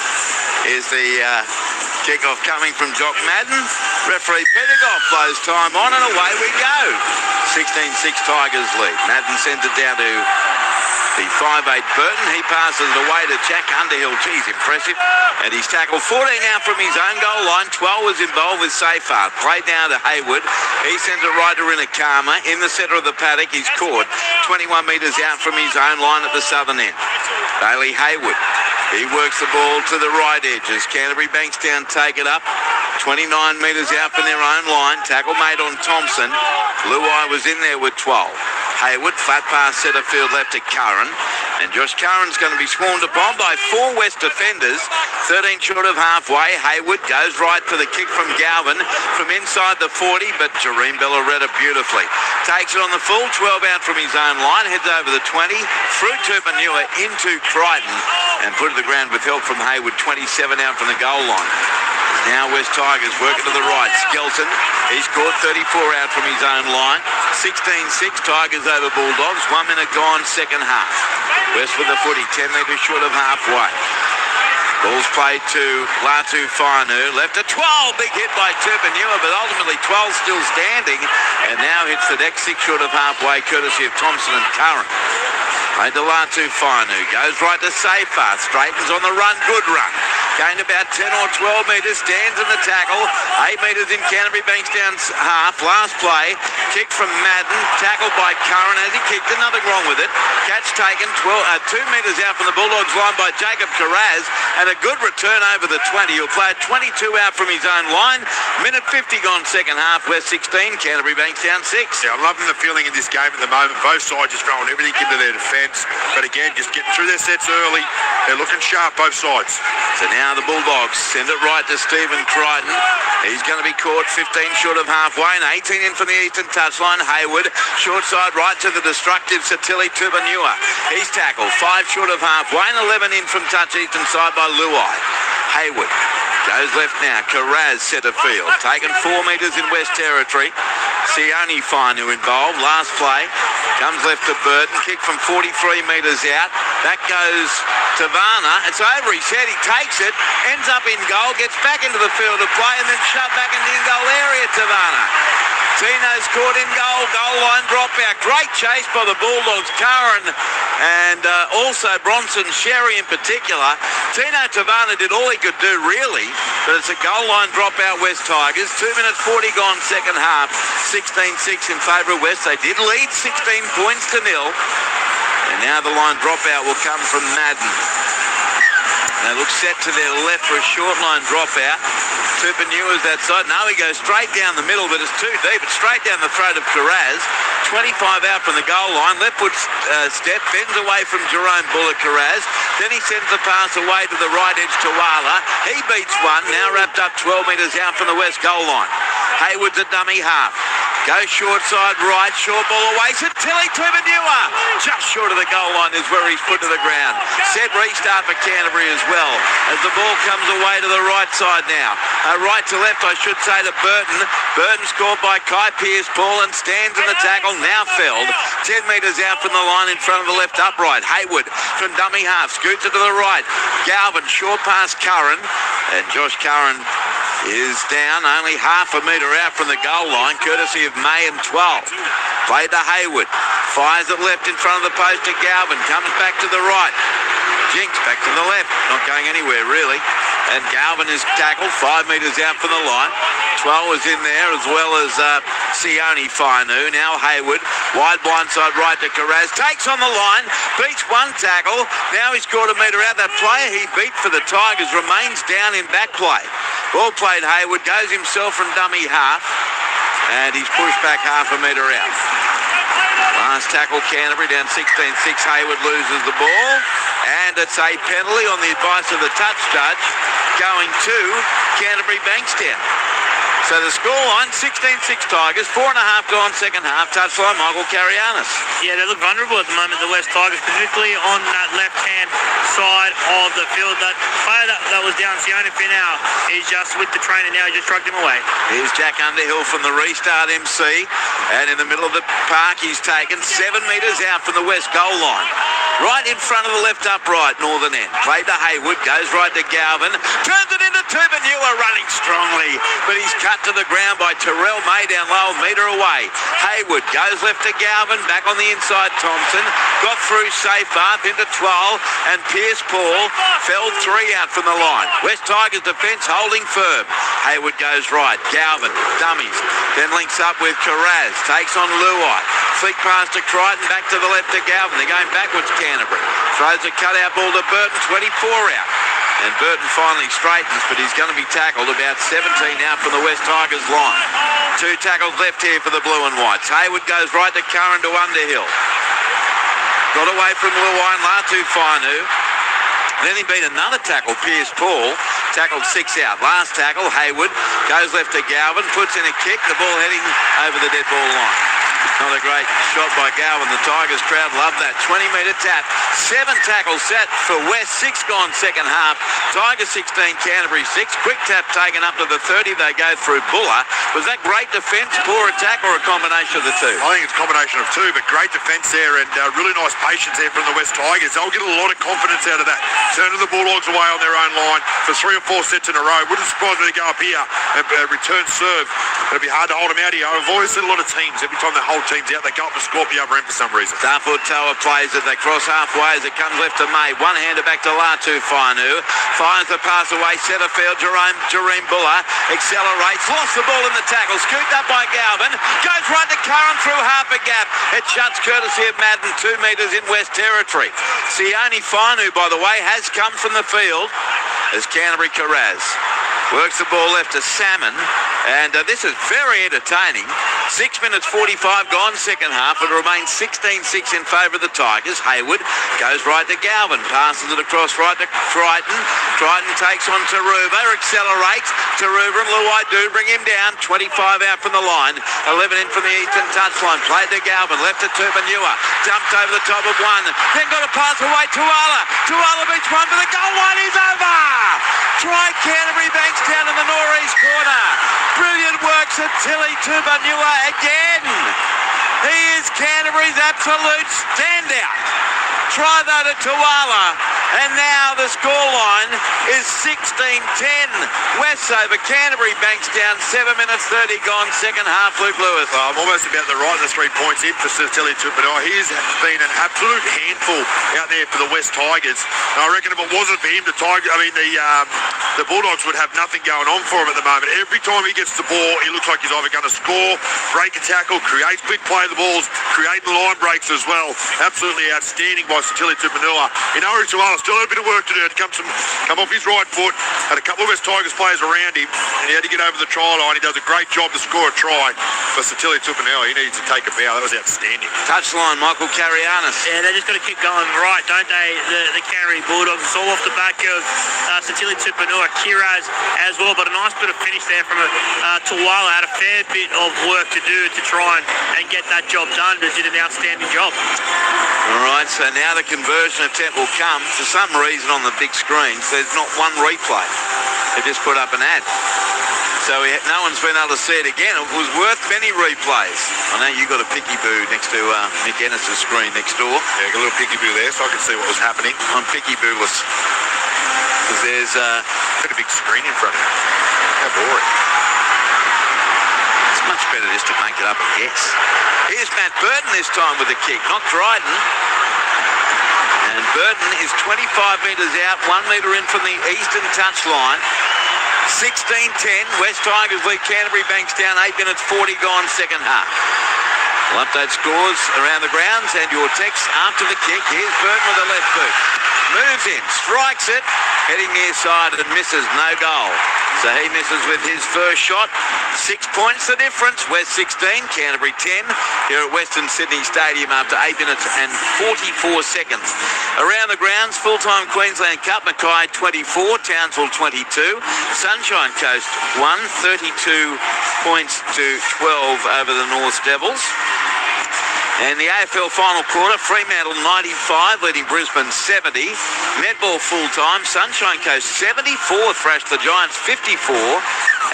Here's the kick-off coming from Jock Madden. Referee Pedagoff blows time on, and away we go. 16-6 Tigers lead. Madden sends it down to The 5'8 Burton, he passes it away to Jack Underhill. Geez, impressive. And he's tackled 14 out from his own goal line. 12 was involved with Safar. Played now to Hayward. He sends it right to Rinakama. In the centre of the paddock, he's caught 21 metres out from his own line at the southern end. Bailey Hayward. He works the ball to the right edge as Canterbury Bankstown take it up. 29 metres out from their own line. Tackle made on Thompson. Luai was in there with 12. Hayward, flat pass centre field left to Curran. And Josh Curran's going to be swarmed upon by 4 West defenders. 13 short of halfway. Hayward goes right for the kick from Galvin from inside the 40, but Jareem Bella read it beautifully. Takes it on the full, 12 out from his own line, heads over the 20, through Tupanua into Crichton, and put to the ground with help from Hayward, 27 out from the goal line. Now West Tigers working to the right. Skelton, he's caught 34 out from his own line. 16-6, Tigers over Bulldogs. 1 minute gone, second half. West with the footy, 10 metres short of halfway. Ball's played to Latu Fainu. Left to 12, big hit by Tupanua, but ultimately 12 still standing. And now hits the next 6 short of halfway, courtesy of Thompson and Curran. Played to Latu Fainu. Goes right to Safar. Straightens on the run, good run. Gained about 10 or 12 metres, stands in the tackle. 8 metres in Canterbury Bankstown's half. Last play, kick from Madden, tackled by Curran as he kicked, nothing wrong with it. Catch taken 2 metres out from the Bulldogs line by Jacob Carraz, and a good return over the 20. He'll play 22 out from his own line. Minute 50 gone second half. West 16, Canterbury Bankstown 6. Yeah, I'm loving the feeling in this game at the moment. Both sides just throwing everything into their defence. But again, just getting through their sets early. They're looking sharp, both sides. So now the Bulldogs send it right to Stephen Crichton. He's going to be caught 15 short of halfway and 18 in from the eastern touchline. Hayward, short side right to the destructive Satili Tupanua. He's tackled 5 short of halfway and 11 in from touch eastern side by Luai. Hayward goes left now. Carraz centre field. Taken 4 metres in West Territory. Xiaomi Mi involved. Last play. Comes left to Burton. Kick from 43 metres out. That goes to Varner. It's over his head. He takes it. Ends up in goal. Gets back into the field of play and then shoved back into the in-goal area to Varner. Tino's caught in goal. Goal line drop out. Great chase by the Bulldogs. Curran and also Bronson Sherry in particular. Tino Tavana did all he could do really, but it's a goal line drop out West Tigers. 2 minutes 40 gone second half. 16-6 in favour of West. They did lead 16 points to 0. And now the line drop out will come from Madden. They look set to their left for a short line drop out. Tupanua's that side. Now he goes straight down the middle, but it's too deep. It's straight down the throat of Carraz. 25 out from the goal line. Left foot step, bends away from Jerome Bullock Carraz. Then he sends the pass away to the right edge to Wala. He beats one, now wrapped up 12 metres out from the west goal line. Hayward's a dummy half. Goes short side right, short ball away. Satili Tupanua, just short of the goal line is where he's put to the ground. Set restart for Canterbury as well as the ball comes away to the right side now. Right to left, I should say, to Burton. Burton scored by Kai Pearce-Paul and stands in the tackle, now felled. 10 metres out from the line in front of the left upright. Hayward from dummy half, scoots it to the right. Galvin, short past Curran, and Josh Curran is down only half a metre out from the goal line, courtesy of May and 12. Played to Hayward. Fires it left in front of the post to Galvin. Comes back to the right. Jinks back to the left. Not going anywhere, really. And Galvin is tackled 5 metres out from the line. 12 was in there as well as Xiaomi Mi. Now Hayward. Wide blindside right to Carraz. Takes on the line. Beats one tackle. Now he's caught a metre out. That player he beat for the Tigers remains down in back play. Ball played Hayward. Goes himself from dummy half. And he's pushed back half a metre out. Last tackle Canterbury down 16-6. Hayward loses the ball. And it's a penalty on the advice of the touch judge going to Canterbury Bankstown. So the scoreline, 16-6 Tigers, 4.5 gone second half. Touchline, Michael Carianis. Yeah, they look vulnerable at the moment, the West Tigers, particularly on that left-hand side of the field. That player that was was down. Xiaomi Mi now is just with the trainer now. He just shrugged him away. Here's Jack Underhill from the restart MC. And in the middle of the park, he's taken 7 metres out from the west goal line. Right in front of the left upright northern end. Played to Hayward, goes right to Galvin. Turns it into Tupanua, running strongly. But he's cut to the ground by Terrell May down low, a metre away. Hayward goes left to Galvin, back on the inside Thompson. Got through safe up into 12. And Pierce Paul fell 3 out from the line. West Tigers defence holding firm. Hayward goes right. Galvin, dummies. Then links up with Carraz. Takes on Luai. Flick pass to Crichton, back to the left to Galvin. They're going backwards, Canterbury. Throws a cutout ball to Burton, 24 out. And Burton finally straightens, but he's going to be tackled about 17 out from the West Tigers line. 2 tackles left here for the blue and whites. Hayward goes right to Curran to Underhill. Got away from Luai and Latu Fainu. Then he beat another tackle, Pierce Paul. Tackled 6 out. Last tackle, Hayward goes left to Galvin, puts in a kick, the ball heading over the dead ball line. Not a great shot by Galvin. The Tigers crowd love that. 20-metre tap. 7 tackles set for West. 6 gone second half. Tigers 16, Canterbury 6. Quick tap taken up to the 30. They go through Buller. Was that great defence, poor attack, or a combination of the two? I think it's a combination of two, but great defence there and really nice patience there from the West Tigers. They'll get a lot of confidence out of that. Turning the Bulldogs away on their own line for 3 or 4 sets in a row. Wouldn't surprise me to go up here and return serve. It'll be hard to hold them out here. I've always seen a lot of teams, every time they hold teams out, they go up and score up the other end for some reason. Starfoot Tower plays it. They cross halfway as it comes left to May. One-hander back to Latu Fainu. Fires the pass away. Centre field. Jareem Buller accelerates. Lost the ball in the tackle. Scooped up by Galvin. Goes right to Curran through half a gap. It shuts courtesy of Madden 2 metres in West Territory. Sione Fainu, by the way, has come from the field as Canterbury Carraz works the ball left to Salmon, and this is very entertaining. 6 minutes 45 gone second half. It remains 16-6 in favour of the Tigers. Hayward goes right to Galvin, passes it across right to Crichton. Crichton takes on Taruba, accelerates. Taruba and Luai do bring him down. 25 out from the line, 11 in from the eastern touchline. Played to Galvin, left to Tupanua, dumped over the top of one, then got a pass away to Tuala. Tuala beats one for the goal line. He's over. Try Canterbury Banks down in the northeast corner. Brilliant work, Tilly Tupanua again. He is Canterbury's absolute standout. Try that at Tuala. And now the scoreline is 16-10. West over Canterbury Banks down 7 minutes 30 gone second half. Luke Lewis. I'm almost about the right of the 3 points in for Tilly Tupanua. He's been an absolute handful out there for the West Tigers. And I reckon if it wasn't for him, the Bulldogs would have nothing going on for him at the moment. Every time he gets the ball, he looks like he's either going to score, break a tackle, create quick play of the balls, create line breaks as well. Absolutely outstanding by Tilly Tupanua. In Ori Tuala, still had a bit of work to do. Come off his right foot, had a couple of West Tigers players around him, and he had to get over the try line. He does a great job to score a try for Tilly Tupanua. He needs to take a bow. That was outstanding. Touchline, Michael Carianis. Yeah, they just got to keep going right, don't they? The Canterbury Bulldogs. It's all off the back of Tilly Tupanua, Kiraz as well, but a nice bit of finish there from Tuala. Had a fair bit of work to do to try and get that job done, but did an outstanding job. All right, so now the conversion attempt will come. For some reason on the big screens, there's not one replay. They just put up an ad. So no one's been able to see it again. It was worth many replays. I know you got a picky boo next to Nick Ennis's screen next door. Yeah, got a little picky boo there so I can see what was happening. I'm picky booless. Because there's got a big screen in front of you. How boring. It's much better just to make it up a guess. Here's Matt Burton this time with a kick, not Crichton. And Burton is 25 metres out, 1 metre in from the eastern touchline. 16-10, West Tigers lead Canterbury Banks down, 8 minutes 40 gone second half. We'll update scores around the grounds and your text after the kick. Here's Burton with a left boot. Moves in, strikes it, heading near side and misses, no goal. So he misses with his first shot. 6 points the difference. West 16, Canterbury 10. Here at Western Sydney Stadium after 8 minutes and 44 seconds. Around the grounds, full-time Queensland Cup, Mackay 24, Townsville 22. Sunshine Coast 1, 32 points to 12 over the North Devils. And the AFL final quarter, Fremantle 95, leading Brisbane 70. Netball full-time, Sunshine Coast 74, thrashed the Giants 54.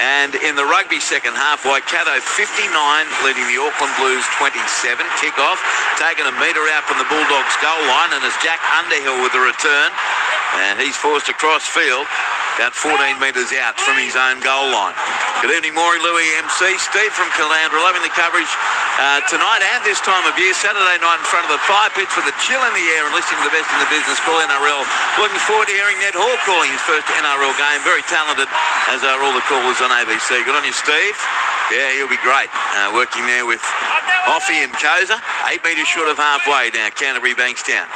And in the rugby second half, Waikato 59, leading the Auckland Blues 27. Kick-off, taken a metre out from the Bulldogs goal line, and it's Jack Underhill with the return. And he's forced across field, about 14 metres out from his own goal line. Good evening, Maury, Louis, MC. Steve from Caloundra, loving the coverage tonight and this time of year. Saturday night in front of the fire pits with a chill in the air and listening to the best in the business. Call NRL. Looking forward to hearing Ned Hall calling his first NRL game. Very talented, as are all the callers on ABC. Good on you, Steve. Yeah, he'll be great. Working there with Offie and Koza. 8 metres short of halfway down Canterbury Bankstown.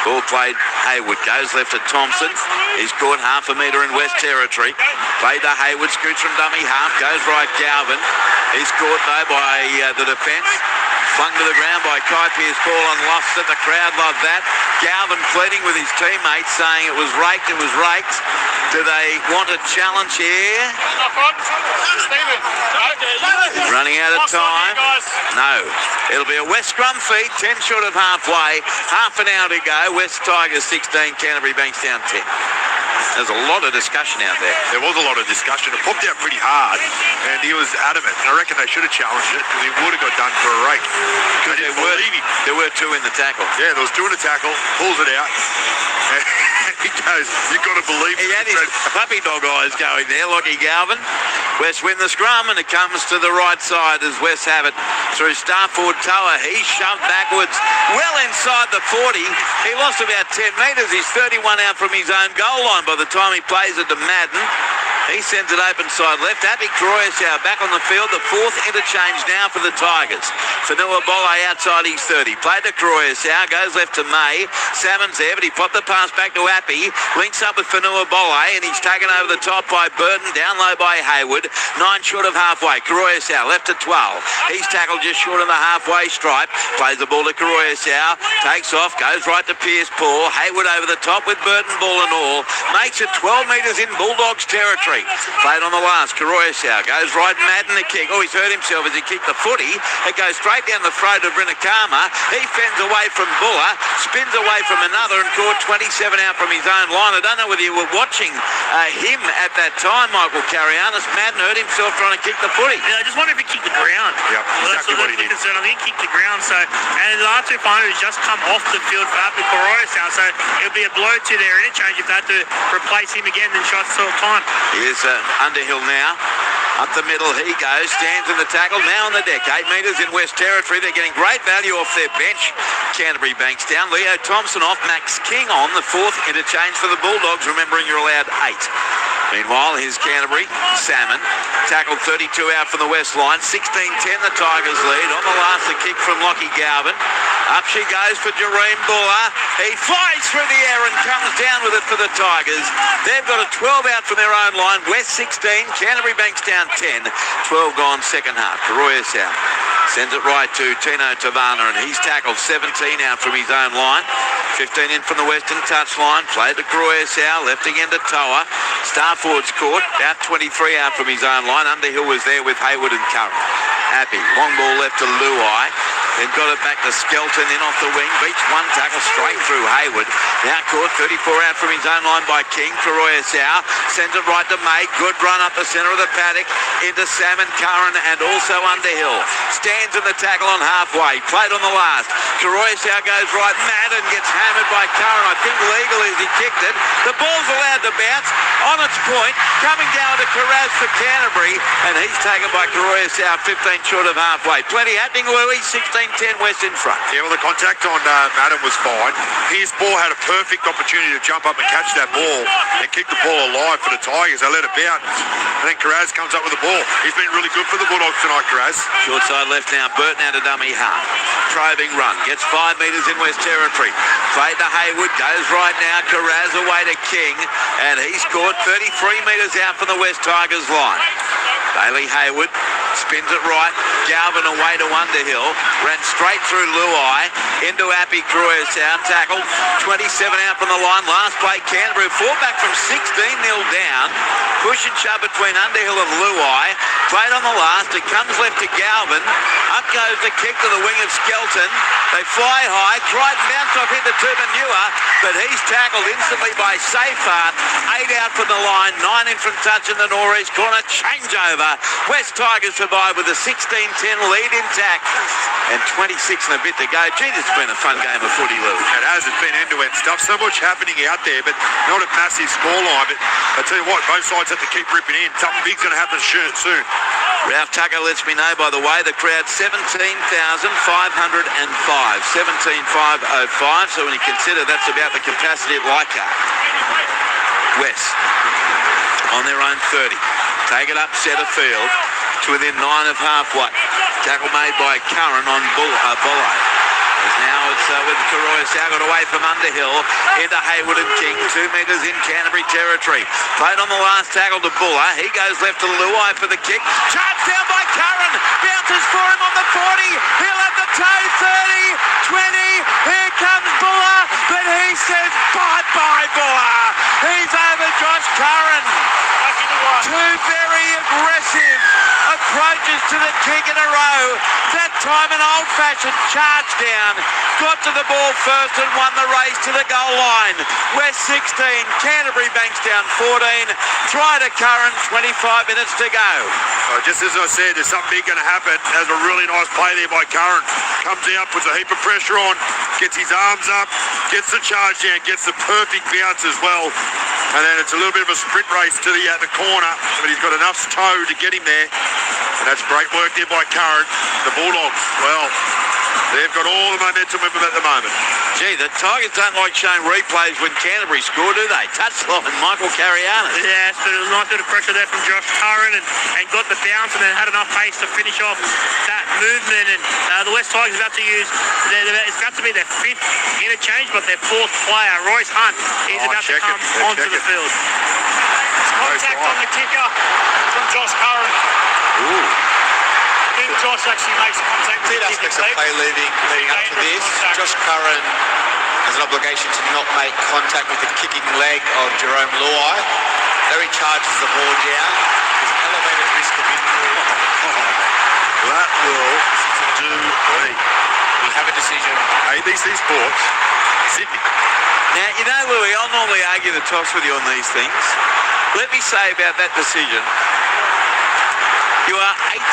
Ball played, Hayward goes left to Thompson. He's caught half a metre in West Territory. Played to Hayward, scoots from dummy half, goes right Galvin. He's caught though by the defence. Flung to the ground by Kai Pearce-Paul and lost it. The crowd loved that. Galvin pleading with his teammates, saying it was raked, it was raked. Do they want a challenge here? Running out of time. No. It'll be a West scrum feed, 10 short of halfway. Half an hour to go. West Tigers 16, Canterbury Bankstown 10. There's a lot of discussion out there. There was a lot of discussion. It popped out pretty hard, and he was adamant. And I reckon they should have challenged it because he would have got done for a rake. Because there were two in the tackle. Yeah, there was two in the tackle. Pulls it out. And he goes, you've got to believe it. He had his puppy dog eyes going there, Lockie Galvin. West win the scrum, and it comes to the right side as West have it through Starford Toa. He's shoved backwards, well inside the 40. He lost about 10 metres. He's 31 out from his own goal line by the time he plays it to Madden. He sends it open side left. Happy Croatia back on the field. The fourth interchange now for the Tigers. Fanua Bolle outside his 30. Played to Croatia. Goes left to May. Salmon's there, but he popped the pass back to Appy. Links up with Fanua Bolle, and he's taken over the top by Burton. Down low by Hayward. 9 short of halfway. Croatia left to 12. He's tackled just short of the halfway stripe. Plays the ball to Croatia. Takes off. Goes right to Pearce-Paul. Hayward over the top with Burton ball and all. Makes it 12 metres in Bulldogs territory. Played on the last. Croatia goes right. Madden the kick. Oh, he's hurt himself as he kicked the footy. It goes straight down the throat of Rinakama. He fends away from Buller. Spins away from another and caught 27 out from his own line. I don't know whether you were watching him at that time, Michael Carianis. Madden hurt himself trying to kick the footy. Yeah, I just wonder if he kicked the ground. Yep, well, exactly what he did. I think he kicked the ground. So, and the last two finals just come off the field for Apple Croatia. So it'll be a blow to their interchange if they have to replace him again in shots sort of time. Here's Underhill now. Up the middle he goes, stands in the tackle, now on the deck. 8 metres in West Territory. They're getting great value off their bench. Canterbury Bankstown. Leo Thompson off, Max King on. The fourth interchange for the Bulldogs, remembering you're allowed 8. Meanwhile, here's Canterbury. Salmon tackled 32 out from the West line. 16-10 the Tigers lead. On the last, the kick from Lockie Galvin. Up she goes for Jareem Buller. He flies through the air and comes down with it for the Tigers. They've got a 12 out from their own line. West 16, Canterbury Bankstown 10. 12 gone second half. Croatia sends it right to Tino Tavana, and he's tackled 17 out from his own line. 15 in from the western touchline. Played to Croatia, left again to Toa. Starford's caught, about 23 out from his own line. Underhill was there with Hayward and Curran. Happy, long ball left to Luai. Then got it back to Skelton, in off the wing. Beats one tackle straight through Hayward. Now caught 34 out from his own line by King. Croatia sends it right to May. Good run up the centre of the paddock into Salmon, Curran and also Underhill. Stands in the tackle on halfway. Played on the last. Croatia goes right. Madden gets hammered by Curran. I think legal as he kicked it. The ball's allowed to bounce on its point. Coming down to Carraz for Canterbury. And he's taken by Croatia 15 short of halfway. Plenty happening, Louis. 16-10 West in front. Yeah, well, the contact on Madden was fine. His ball had a perfect opportunity to jump up and catch that ball and kick the ball alive for the Tigers. They let it bounce. And then Carraz comes up with the ball. He's been really good for the Bulldogs tonight, Carraz. Short side left now. Burton out of dummy half. Probing run. Gets 5 metres in West Territory. Played to Hayward. Goes right now. Carraz away to King. And he's caught 33 metres out from the West Tigers line. Bailey Hayward spins it right. Galvin away to Underhill. Ran straight through Luai into Appy Croatia. Tackled 27 out from the line. Last play Canterbury fought back from 16-0 down. Push and shove between Underhill and Luai. Played on the last. It comes left to Galvin. Up goes the kick to the wing of Skelton. They fly high. Crichton bounced off into Tumanua, but he's tackled instantly by Safart. 8 out from the line, 9 in from touch in the northeast corner. Changeover. West Tigers survive with a 16-10 lead intact. And 26 and a bit to go. Gee, this has been a fun game of footy, Lou. It has. It's been end-to-end stuff. So much happening out there, but not a massive scoreline. But I tell you what, both sides have to keep ripping in. Something big's going to happen soon. Ralph Tucker lets me know, by the way, the crowd 17,505. 17,505. So when you consider that's about the capacity of Leichhardt. West on their own 30. Take it up centre field to within 9 of halfway. Tackle made by Curran on Bulle. Now it's with Koroyasau, got away from Underhill into Hayward and King, 2 metres in Canterbury territory. Played on the last tackle to Buller. He goes left to Luai for the kick. Charged down by Curran. Bounces for him on the 40. He'll have the toe. 30, 20. Here comes Buller, but he says bye-bye, Buller. He's over Josh Curran. 2 very aggressive approaches to the kick in a row. That time an old-fashioned charge down. Got to the ball first and won the race to the goal line. West 16, Canterbury Bankstown 14. Try to Curran, 25 minutes to go. Just as I said, there's something big going to happen. There's a really nice play there by Curran. Comes out, puts a heap of pressure on, gets his arms up, gets the charge down, gets the perfect bounce as well. And then it's a little bit of a sprint race to the corner, but he's got enough toe to get him there. And that's great work there by Curran. The Bulldogs, well, they've got all the momentum with them at the moment. Gee, the Tigers don't like showing replays when Canterbury score, do they? Touchline, Michael Carianis. Yes, but it was a nice bit of pressure there from Josh Curran and got the bounce and then had enough pace to finish off that movement. And the West Tigers about to use, it's about to be their 5th interchange, but their 4th player, Royce Hunt, is about to come onto the field. Contact on the kicker from Josh Curran. Ooh. I think Josh actually makes contact with the kicking aspects of play leading up to this. Josh Curran has an obligation to not make contact with the kicking leg of Jerome Luai. There he charges the ball down. There's an elevated risk of injury. That will do me. We have a decision. ABC Sports, Sydney. Now, you know, Louis, I'll normally argue the toss with you on these things. Let me say about that decision, you are 85,000%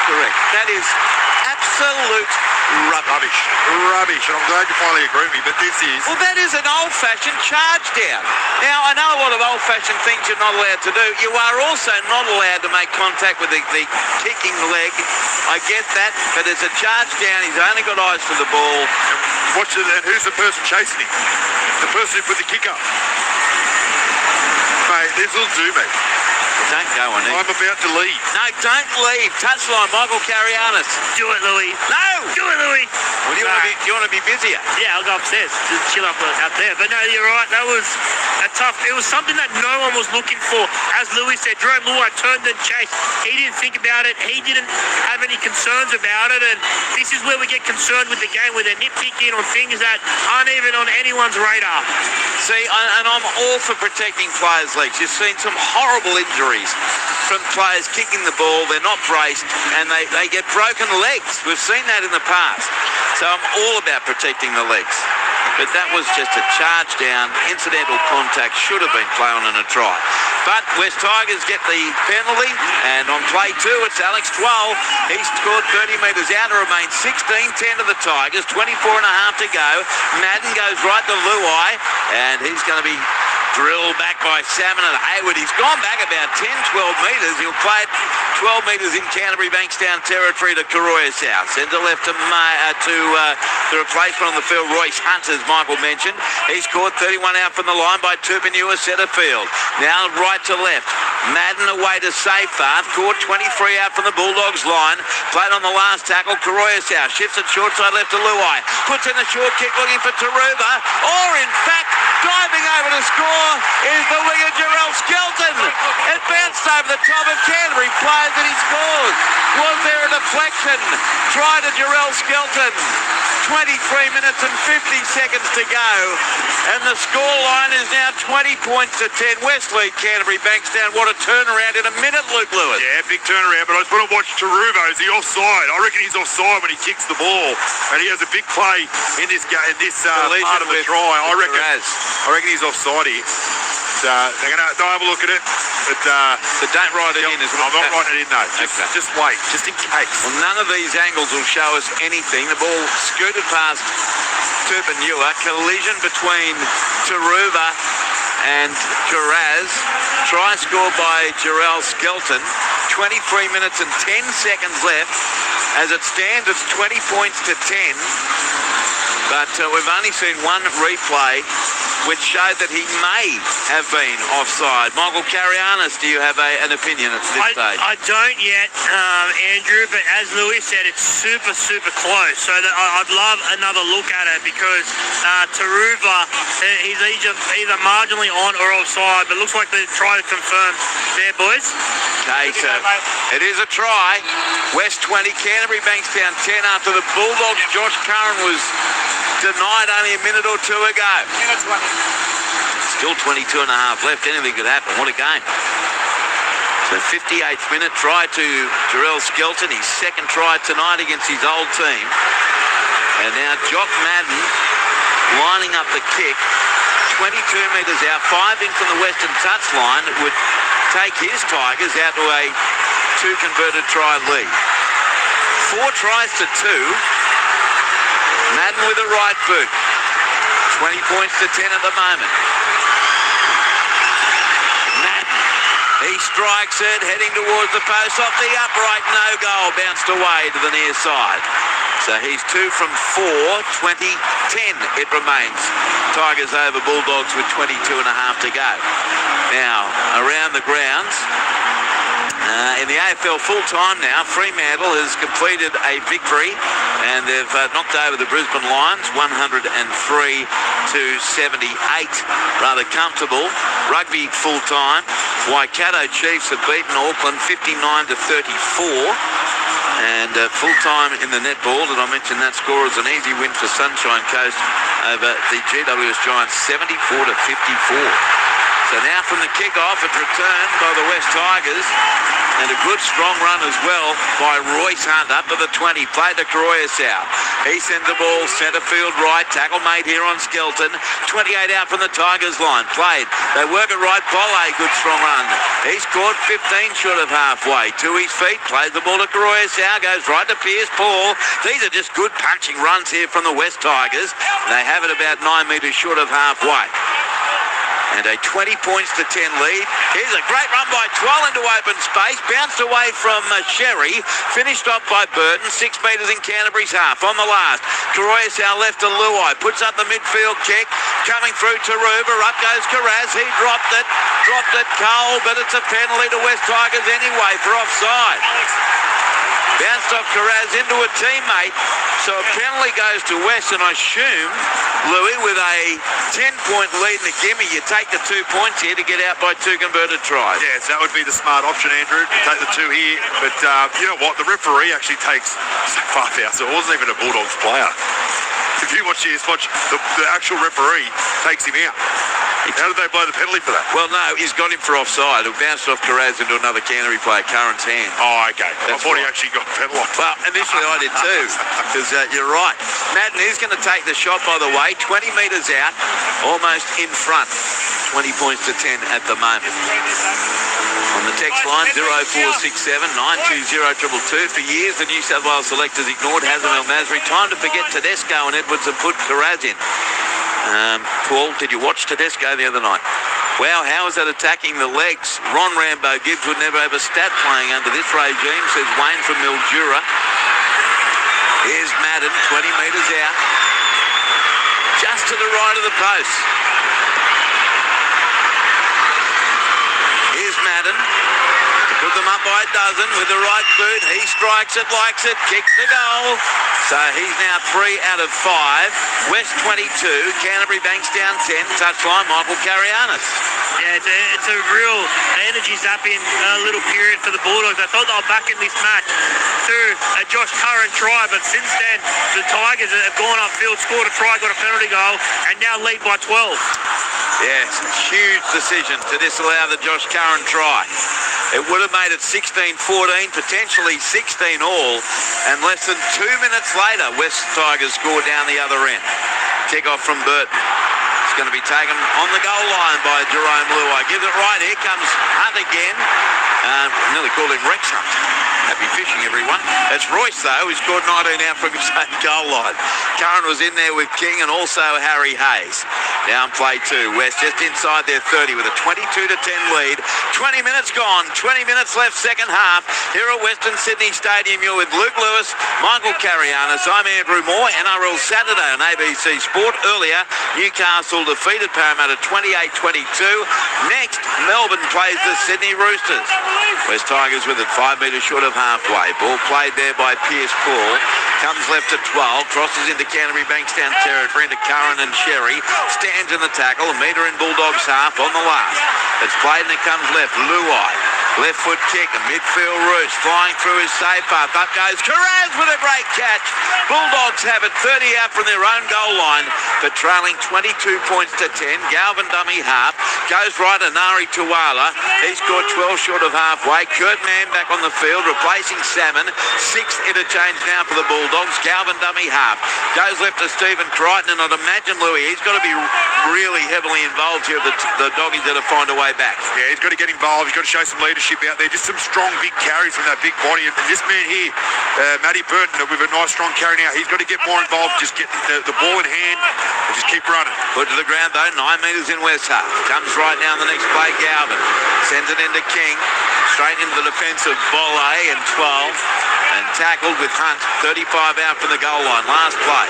correct. That is absolute rubbish. And I'm glad you finally agree with me, but this is... Well, that is an old-fashioned charge down. Now, I know a lot of old-fashioned things you're not allowed to do. You are also not allowed to make contact with the kicking leg. I get that, but there's a charge down. He's only got eyes for the ball. And who's the person chasing him? The person who put the kick up. Mate, this will do me. Don't go on it. I'm about to leave. No, don't leave. Touchline, Michael Carianis. Do it, Louis. No! Do it, Louis. Well, do you want to be busier? Yeah, I'll go upstairs. Just chill up out there. But no, you're right. That was a tough... It was something that no one was looking for. As Louis said, Jerome Luai turned and chased. He didn't think about it. He didn't have any concerns about it. And this is where we get concerned with the game, where they're nitpicking on things that aren't even on anyone's radar. See, and I'm all for protecting players' legs. You've seen some horrible injuries from players kicking the ball. They're not braced and they get broken legs. We've seen that in the past. So I'm all about protecting the legs. But that was just a charge down, incidental contact, should have been play on and a try. But West Tigers get the penalty, and on play 2 it's Alex 12. He scored 30 metres out to remain 16-10 to the Tigers, 24 and a half to go. Madden goes right to Luai, and he's going to be drilled back by Salmon and Hayward. He's gone back about 10, 12 metres. He'll play it 12 metres in Canterbury Bankstown territory to Koroyasau. Centre left to the replacement on the field, Royce Hunt, as Michael mentioned. He scored 31 out from the line by Tupanua centre field. Now right to left. Madden away to Safart. Caught 23 out from the Bulldogs line. Played on the last tackle. Koroyasau shifts it short side left to Luai. Puts in the short kick looking for Taruba. Or in fact, diving over to score is the winger Jarrell Skelton. It bounced over the top of Canterbury players and he scores. Was there a deflection? Try to Jarrell Skelton. 23 minutes and 50 seconds to go. And the scoreline is now 20 points to 10. Westleigh, Canterbury, Bankstown. What a turnaround in a minute, Luke Lewis. Yeah, big turnaround, but I just want to watch Taruvo. Is he offside? I reckon he's offside when he kicks the ball. And he has a big play in this game, in this part of the try. I reckon he's offside here. They're going to have a look at it. But don't write it in. I'm not writing it in, no. Just wait, just in case. Well, none of these angles will show us anything. The ball scooted past Tupanua. Collision between Taruva and Karaz. Try scored by Jarrell Skelton. 23 minutes and 10 seconds left. As it stands, it's 20 points to 10. But we've only seen one replay which showed that he may have been offside. Michael Carianis, do you have an opinion at this stage? I don't yet, Andrew, but as Louis said, it's super, super close. So I'd love another look at it because Taruva, he's either marginally on or offside, but it looks like they're trying to confirm there, boys. Okay, so it is a try. West 20, Canterbury Bankstown 10 after the Bulldogs. Josh Curran was denied only a minute or two ago. Still 22 and a half left. Anything could happen. What a game. So 58th minute try to Jarrell Skelton. His second try tonight against his old team. And now Jock Madden lining up the kick. 22 metres out. 5 in from the western touchline. It would take his Tigers out to a 2 converted try lead. 4 tries to 2. Madden with a right boot. 20 points to 10 at the moment. Madden, he strikes it, heading towards the post, off the upright, no goal, bounced away to the near side. So he's 2 from 4, 20-10 it remains. Tigers over Bulldogs with 22 and a half to go. Now, around the grounds, in the AFL full-time now, Fremantle has completed a victory and they've knocked over the Brisbane Lions 103 to 78. Rather comfortable. Rugby full-time. Waikato Chiefs have beaten Auckland 59 to 34. And full-time in the netball, did I mention that score is an easy win for Sunshine Coast over the GWS Giants 74 to 54. So now from the kick-off, it's returned by the West Tigers. And a good strong run as well by Royce Hunt up to the 20. Played to Karoyasau. He sends the ball centre field right. Tackle made here on Skelton. 28 out from the Tigers line. Played. They work it right. Bolle, good strong run. He scored 15 short of halfway. To his feet. Plays the ball to Karoyasau. Goes right to Piers Paul. These are just good punching runs here from the West Tigers. They have it about 9 metres short of halfway. And a 20 points to 10 lead. Here's a great run by Twal into open space. Bounced away from Sherry. Finished off by Burton. 6 metres in Canterbury's half. On the last. Karoyasau left to Luai. Puts up the midfield kick. Coming through to Ruber. Up goes Karaz. He dropped it. Dropped it Cole. But it's a penalty to West Tigers anyway for offside. Bounced off Karaz into a teammate. So a penalty goes to West, and I assume, Louis, with a 10-point lead in the gimme, you take the 2 points here to get out by 2 converted tries. Yes, that would be the smart option, Andrew, to take the 2 here. But you know what? The referee actually takes so far out, so it wasn't even a Bulldogs player. If you watch this, the actual referee takes him out. How did they blow the penalty for that? Well, no, he's got him for offside. It bounced off Karaz into another Canterbury player, Curran's hand. Oh, okay. I thought he actually got penalised. Well, initially I did too, because you're right. Madden is going to take the shot, by the way, 20 metres out, almost in front. 20 points to 10 at the moment. On the text line, 0467 920 222. For years, the New South Wales selectors ignored Hazem El Masri. Time to forget Tedesco and Edwards and put Karaz in. Paul, did you watch Tedesco the other night? Wow, how is that attacking the legs? Ron Rambo Gibbs would never have a stat playing under this regime, says Wayne from Mildura. Here's Madden, 20 metres out. Just to the right of the post. Here's Madden to put them up by a dozen with the right boot. He strikes it, likes it, kicks the goal. So he's now 3 out of 5. West 22, Canterbury Bankstown 10. Touchline, Michael Carianis. Yeah, it's a real energy-zapping little period for the Bulldogs. I thought they were back in this match through a Josh Curran try, but since then, the Tigers have gone upfield, scored a try, got a penalty goal, and now lead by 12. Yes, huge decision to disallow the Josh Curran try. It would have made it 16-14, potentially 16 all, and less than 2 minutes later, West Tigers score down the other end. Kick-off from Burton. It's going to be taken on the goal line by Jerome Luai. Gives it right. Here comes Hunt again. Nearly called him Rex Hunt. Happy fishing, everyone. It's Royce, though, who scored 19 out from his own goal line. Curran was in there with King and also Harry Hayes. Down play 2. West just inside their 30 with a 22-10 lead. 20 minutes gone. 20 minutes left, second half. Here at Western Sydney Stadium, you're with Luke Lewis, Michael Carianis. I'm Andrew Moore. NRL Saturday on ABC Sport. Earlier, Newcastle defeated Parramatta 28-22. Next, Melbourne plays the Sydney Roosters. West Tigers with it 5 metres short of halfway. Ball played there by Pierce Paul. Comes left to 12. Crosses into Canterbury Bankstown territory into Curran and Sherry. Stands in the tackle. A metre in Bulldogs half on the last. It's played and it comes left. Luai. Left foot kick. A midfield roost. Flying through his safe path. Up goes Carraz with a great catch. Bulldogs have it 30 out from their own goal line, but trailing 22 points to 10. Galvin dummy half. Goes right. Anari Tuwala. He scored 12 short of halfway. Kurt Mann back on the field, replacing Salmon. 6th interchange now for the Bulldogs. Galvin dummy half. Goes left to Stephen Crichton, and I'd imagine Louis, he's got to be really heavily involved here, the doggies that have found a way back. Yeah, he's got to get involved. He's got to show some leadership out there. Just some strong, big carries from that big body. And this man here, Matty Burton, with a nice, strong carry now, he's got to get more involved. Just get the ball in hand and just keep running. Put to the ground, though. 9 metres in West half. Comes right now in the next play, Galvin. Sends it into King. Straight into the defence of Bolle and 12. And tackled with Hunt, 35 out from the goal line. Last play.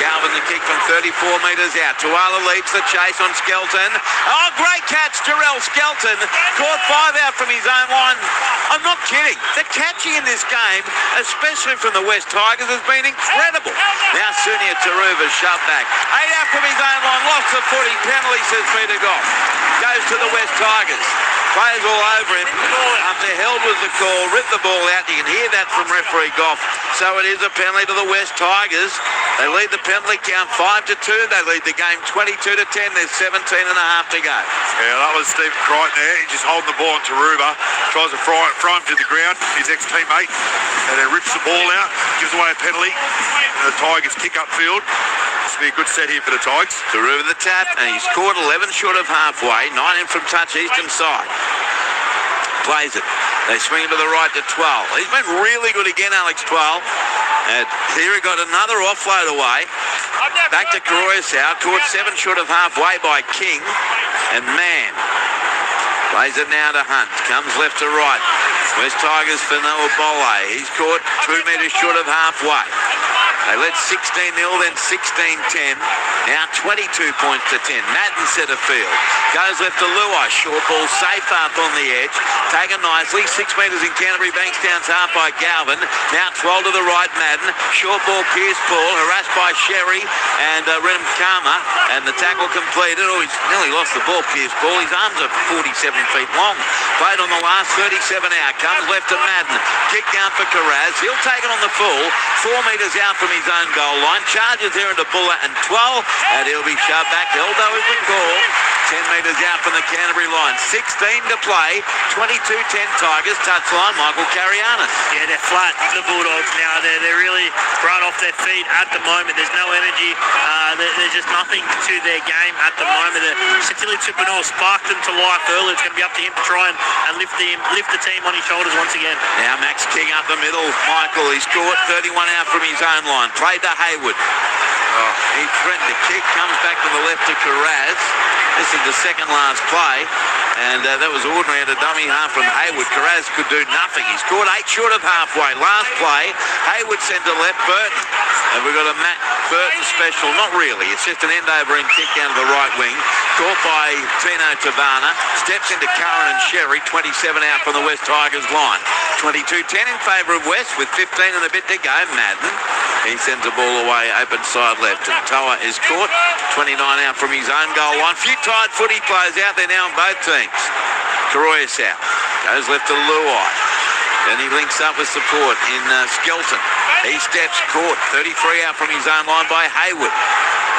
Galvin the kick from 34 metres out. Tuala leads the chase on Skelton. Oh, great catch, Jarrell Skelton. Caught 5 out from his own line. I'm not kidding. The catching in this game, especially from the West Tigers, has been incredible. Now Sunia Taruva shoved back. 8 out from his own line. Lost the footy. Penalty, says Peter Goff. Goes to the West Tigers. Players all over him. After held was the call, ripped the ball out. You can hear that from referee Goff. So it is a penalty to the West Tigers. They lead the penalty count 5-2. They lead the game 22-10. There's 17 and a half to go. Yeah, that was Stephen Crichton there. He's just holding the ball on Taruva. Tries to throw him to the ground, his ex-teammate. And then rips the ball out, gives away a penalty. And the Tigers kick upfield. This will be a good set here for the Tigers. Taruva the tap, and he's scored 11 short of halfway. 9 in from touch, eastern side. Plays it. They swing it to the right to 12. He's been really good again, Alex 12. And here he got another offload away. Back to Caroyasau. Caught 7 short of halfway by King. And Mann plays it now to Hunt. Comes left to right. West Tigers for Noah Bolle. He's caught 2 metres short of halfway. They led 16-0, then 16-10. Now 22 points to 10. Madden centre field. Goes left to Luai. Short ball, safe path on the edge. Taken nicely. 6 metres in Canterbury Bankstown's half by Galvin. Now 12 to the right, Madden. Short ball, Pierce Paul. Harassed by Sherry and Renham Karma. And the tackle completed. Oh, he's nearly lost the ball, Pierce Paul. His arms are 47 feet long. Played on the last 37 out. Comes left to Madden. Kick down for Carraz. He'll take it on the full. 4 metres out from his own goal line. Charges there into Buller and 12. And he'll be shoved back. Eldo is the call. 10 metres out from the Canterbury line. 16 to play. 22-10 Tigers. Touchline, Michael Carianis. Yeah, they're flat, the Bulldogs now. They're really right off their feet at the moment. There's no energy. There's just nothing to their game at the moment. Sitili Tupanol sparked them to life early. It's going to be up to him to try and lift the team on his shoulders once again. Now Max King up the middle. Michael, he's caught 31 out from his own line. Played to Hayward. Oh, he threatened to kick, comes back to the left to Carraz. This is the second last play, and that was ordinary at a dummy half from Hayward. Carraz could do nothing. He scored 8 short of halfway. Last play, Hayward sent to left Burton. And we've got a Matt Burton special. Not really. It's just an end over and kick down to the right wing. Caught by Tino Tavana. Steps into Curran and Sherry. 27 out from the West Tigers line. 22-10 in favour of West with 15 and a bit to go. Madden. He sends the ball away open side left. And Toa is caught. 29 out from his own goal line. Few tight footy players out there now on both teams. Karoyas out. Goes left to Luai. Then he links up with support in Skelton. He steps caught. 33 out from his own line by Hayward.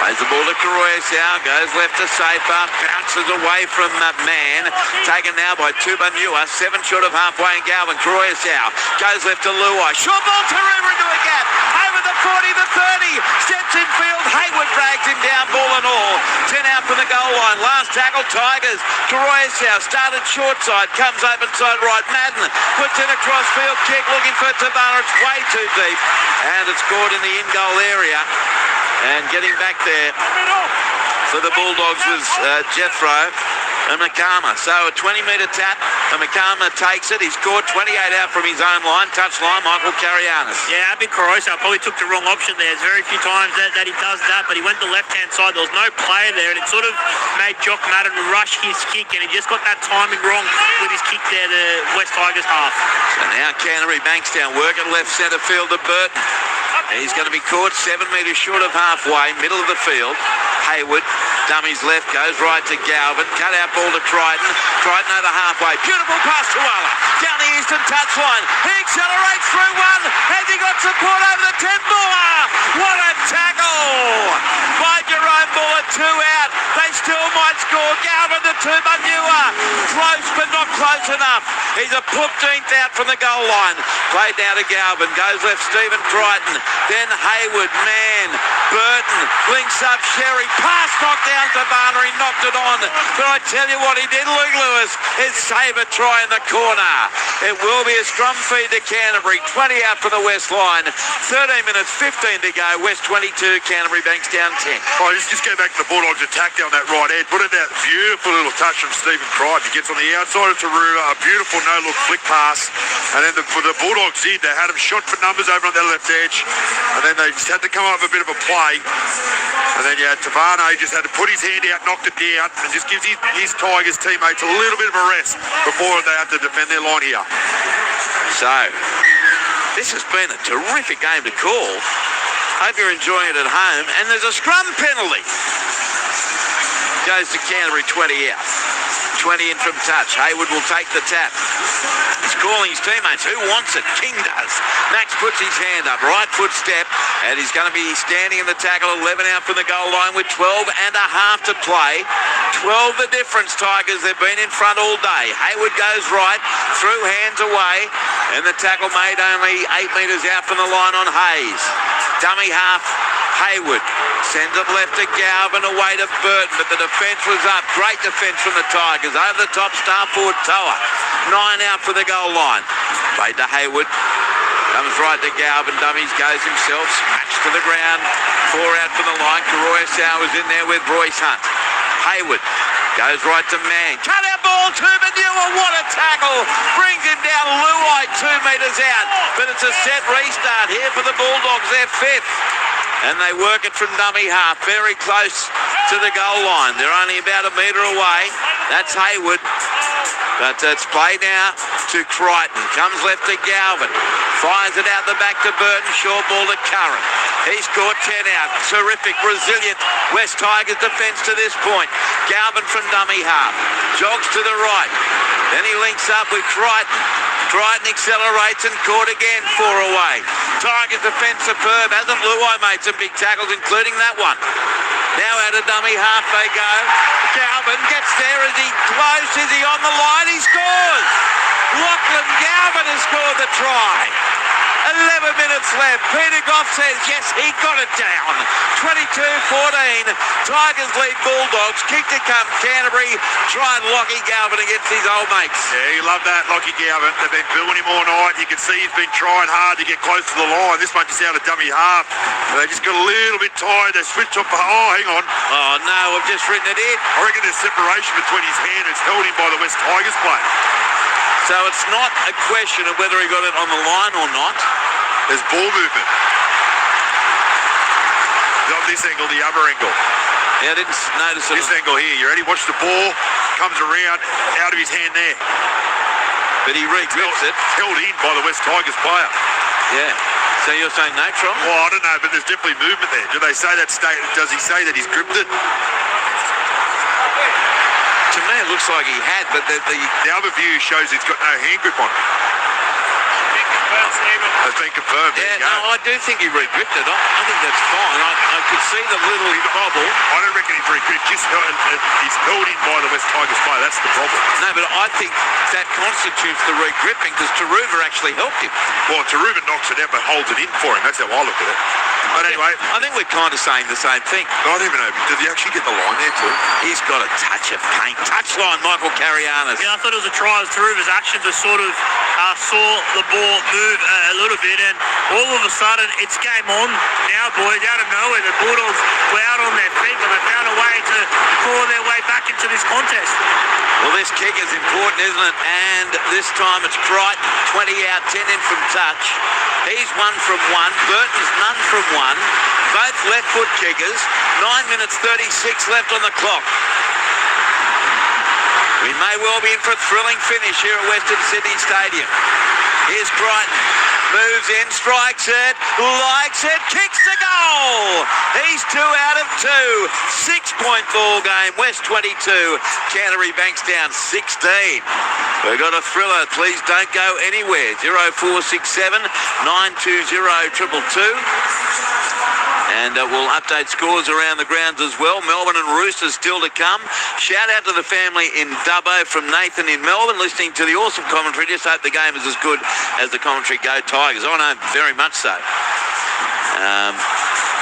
Plays the ball to Karoyas, goes left to Safer, bounces away from Mann. Taken now by Tubanua, 7 short of halfway in Galvin. Karoyas goes left to Luai. Short ball, Taruva into a gap. Over the 40, the 30. Steps in field. Hayward drags him down, ball and all. 10 out from the goal line. Last tackle, Tigers. Karoyas started short side, comes open side right. Madden puts in a cross field kick, looking for Tabana. It's way too deep, and it's caught in the in-goal area. And getting back there for the Bulldogs was Jethro and McCarmer. So a 20-metre tap, and McCarmer takes it. He scored 28 out from his own line. Touch line, Michael Carianis. Yeah, Abby Caruso probably took the wrong option there. There's very few times that he does that, but he went the left-hand side. There was no player there, and it sort of made Jock Madden rush his kick, and he just got that timing wrong with his kick there, the West Tigers half. So now Canterbury Bankstown working left centre field to Burton. He's going to be caught 7 metres short of halfway, middle of the field. Hayward, dummies left, goes right to Galvin. Cut out ball to Crichton. Crichton over halfway. Beautiful pass to Walla. Down the eastern touchline. He accelerates through one. Has he got support over the 10? Buller! What a tackle by Jerome Buller. 2 out. They still might score. Galvin to Tubanua. Close but not close enough. He's a 15th out from the goal line. Played now to Galvin. Goes left Stephen Crichton. Then Hayward, Mann, Burton, links up Sherry, pass knocked down to Barner, he knocked it on. But I tell you what he did, Luke Lewis, is save a try in the corner. It will be a scrum feed to Canterbury, 20 out from the West line, 13 minutes, 15 to go, West 22, Canterbury Bankstown 10. Oh, just go back to the Bulldogs attack down that right edge. Put in that beautiful little touch from Stephen Crichton. He gets on the outside of Taruva, a beautiful no-look flick pass. And then the Bulldogs did, they had him shot for numbers over on their left edge. And then they just had to come up with a bit of a play. And then, Tavana just had to put his hand out, knocked it down, and just gives his Tigers teammates a little bit of a rest before they have to defend their line here. So, this has been a terrific game to call. Hope you're enjoying it at home. And there's a scrum penalty. Goes to Canterbury, 20 out. 20 in from touch. Hayward will take the tap. He's calling his teammates. Who wants it? King does. Max puts his hand up. Right foot step. And he's going to be standing in the tackle. 11 out from the goal line with 12 and a half to play. 12 the difference, Tigers. They've been in front all day. Hayward goes right. Through hands away. And the tackle made only 8 metres out from the line on Hayes. Dummy half. Hayward sends it left to Galvin, away to Burton, but the defence was up. Great defence from the Tigers. Over the top, star forward Toa. 9 out for the goal line. Played to Hayward. Comes right to Galvin. Dummies goes himself. Smashed to the ground. 4 out from the line. Karoyas was in there with Royce Hunt. Hayward goes right to Mann. Cut out ball to Manua. What a tackle. Brings him down. Luai 2 metres out. But it's a set restart here for the Bulldogs. They're 5th. And they work it from dummy half, very close to the goal line. They're only about a metre away. That's Hayward. But it's played now to Crichton. Comes left to Galvin. Fires it out the back to Burton. Short ball to Curran. He's scored 10 out. Terrific, resilient West Tigers defence to this point. Galvin from dummy half. Jogs to the right. Then he links up with Crichton. Crichton accelerates and caught again. 4 away. Tigers defence superb. Hasn't Luai made some big tackles, including that one. Now out of dummy half they go. Galvin gets there. Is he close? Is he on the line? He scores! Lachlan Galvin has scored the try. A 11 minutes left. Peter Goff says, yes, he got it down. 22-14. Tigers lead Bulldogs. Kick to come. Canterbury trying Lockie Galvin against his old mates. Yeah, you love that, Lockie Galvin. They've been booing him all night. You can see he's been trying hard to get close to the line. This one just out of dummy half. They just got a little bit tired. They switched off. Oh, hang on. Oh, no, I've just written it in. I reckon there's separation between his hand and it's held in by the West Tigers player. So it's not a question of whether he got it on the line or not. There's ball movement. Not this angle, the other angle. Yeah, I didn't notice it. This angle here. You ready? Watch the ball. Comes around out of his hand there. But he re-grips it. Held in by the West Tigers player. Yeah. So you're saying no, Tron? Well, I don't know, but there's definitely movement there. Do they say that? Does he say that he's gripped it? To me, it looks like he had, but the other view shows he's got no hand grip on it. It's been confirmed. Yeah, no, I do think he re-gripped it. I think that's fine. I could see the little bobble. I don't reckon he's re-gripped. He's held in by the West Tigers player. That's the problem. No, but I think that constitutes the re-gripping because Taruva actually helped him. Well, Taruva knocks it out but holds it in for him. That's how I look at it. But anyway, I think we're kind of saying the same thing. I don't even know. Did he actually get the line there too? He's got a touch of paint. Touchline, Michael Carianis. Yeah, I thought it was a try. Taruva's actions were sort of saw the ball move a little bit, and all of a sudden it's game on now, boys. Out of nowhere, the Bulldogs were out on their feet, but they found a way to claw their way back into this contest. Well, this kick is important, isn't it? And this time it's Crichton, 20 out, 10 in from touch. He's 1 from 1. Burton's none from 1. Both left foot kickers. 9 minutes 36 left on the clock. We may well be in for a thrilling finish here at Western Sydney Stadium. Here's Crichton. Moves in, strikes it, likes it, kicks the goal. He's 2 out of 2. 6-point ball game. West 22. Canterbury Bankstown 16. We've got a thriller. Please don't go anywhere. 0467 920 222. And we'll update scores around the grounds as well. Melbourne and Roosters still to come. Shout out to the family in Dubbo from Nathan in Melbourne, listening to the awesome commentary. Just hope the game is as good as the commentary. Go Tigers. I know, very much so.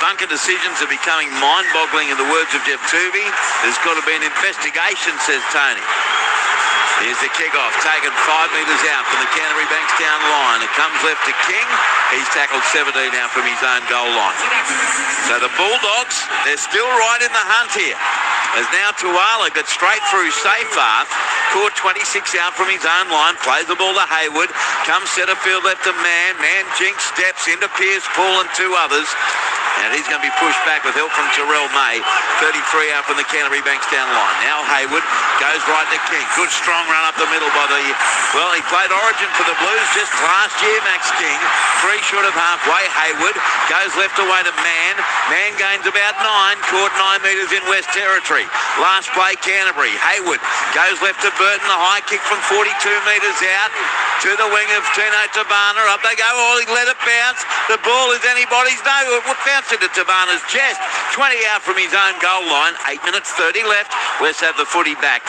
Bunker decisions are becoming mind-boggling in the words of Jeff Tuvey. There's got to be an investigation, says Tony. Here's the kick-off, taken 5 metres out from the Canterbury Bankstown line. It comes left to King. He's tackled 17 out from his own goal line. So the Bulldogs, they're still right in the hunt here. As now Tuala got straight through Safar, caught 26 out from his own line, plays the ball to Hayward, comes centre field left to Mann. Mann jinks, steps into Pierce, Paul and 2 others. And he's going to be pushed back with help from Terrell May. 33 out from the Canterbury Bankstown line. Now Hayward goes right to King. Good strong run up the middle by the... Well, he played Origin for the Blues just last year, Max King. 3 short of halfway. Hayward goes left away to Mann. Mann gains about 9. Caught 9 metres in West Territory. Last play, Canterbury. Hayward goes left to Burton. The high kick from 42 metres out to the wing of Tino Tabana. Up they go. Oh, he let it bounce. The ball is anybody's. No, it bounced into Tabana's chest. 20 out from his own goal line. 8 minutes 30 left. West have the footy back,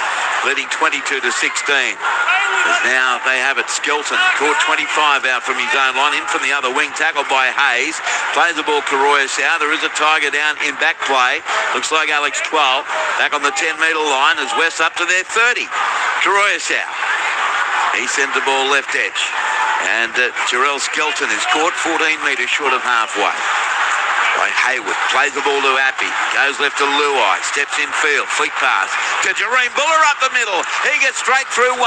leading 22-16. As now they have it. Skelton caught 25 out from his own line. In from the other wing, tackled by Hayes. Plays the ball Karoyasau. There is a Tiger down in back play. Looks like Alex 12 back on the 10-metre line as West up to their 30. Karoyasau. He sends the ball left edge. And Jarrell Skelton is caught 14 metres short of halfway. By Hayward, plays the ball to Appy, goes left to Luai, steps in field, flick pass to Jareem Buller up the middle. He gets straight through 1,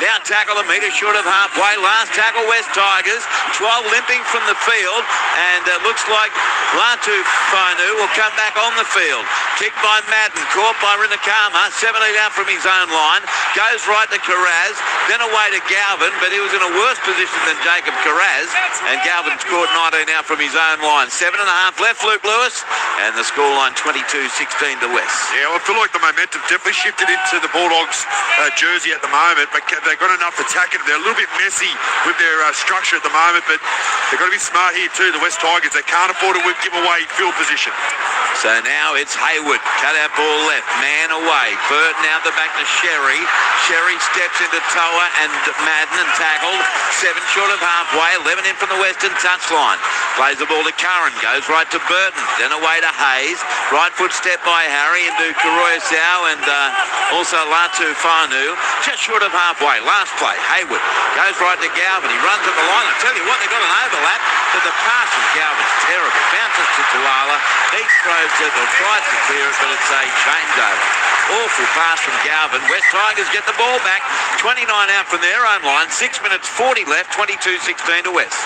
now tackle a metre short of halfway. Last tackle West Tigers, 12 limping from the field, and looks like Latu Fanu will come back on the field. Kicked by Madden, caught by Rinakama, 17 out from his own line, goes right to Carraz, then away to Galvin, but he was in a worse position than Jacob Carraz, and Galvin scored 19 out from his own line. 7.5 left. left, Luke Lewis, and the scoreline 22-16 to West. Yeah, well, I feel like the momentum definitely shifted into the Bulldogs jersey at the moment, but they've got enough attacking. They're a little bit messy with their structure at the moment, but they've got to be smart here too, the West Tigers. They can't afford to give away field position. So now it's Hayward, cut out ball left, man away. Burton out the back to Sherry. Sherry steps into Toa and Madden and tackled. 7 short of halfway, 11 in from the western touchline. Plays the ball to Curran, goes right to Burton, then away to Hayes. Right foot step by Harry into Kuroyasau and also Latu Fanu. Just short of halfway, last play, Hayward goes right to Galvin. He runs at the line. I tell you what, they've got an overlap, but the pass from Galvin's terrible. Bounces to Tuala. He throws it or tries to clear it, but it's a changeover. Awful pass from Galvin. West Tigers get the ball back. 29 out from their own line. 6 minutes 40 left. 22-16 to West.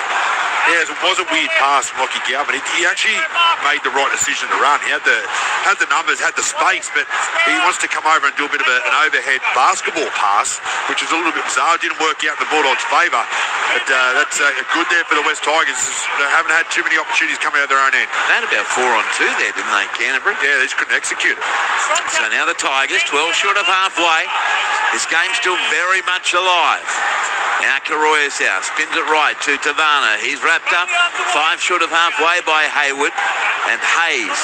Yeah, it was a weird pass from Lockie Galvin. He actually made the right decision to run. He had the numbers, had the space, but he wants to come over and do a bit of an overhead basketball pass, which is a little bit bizarre. It didn't work out in the Bulldogs' favour. But that's good there for the West Tigers. They haven't had too many opportunities coming out of their own end. They had about 4 on 2 there, didn't they, Canterbury? Yeah, they just couldn't execute it. So now the Tigers, 12 short of halfway. This game's still very much alive. Now Kuroyasau spins it right to Tavana. He's wrapped up 5 short of halfway by Hayward. And Hayes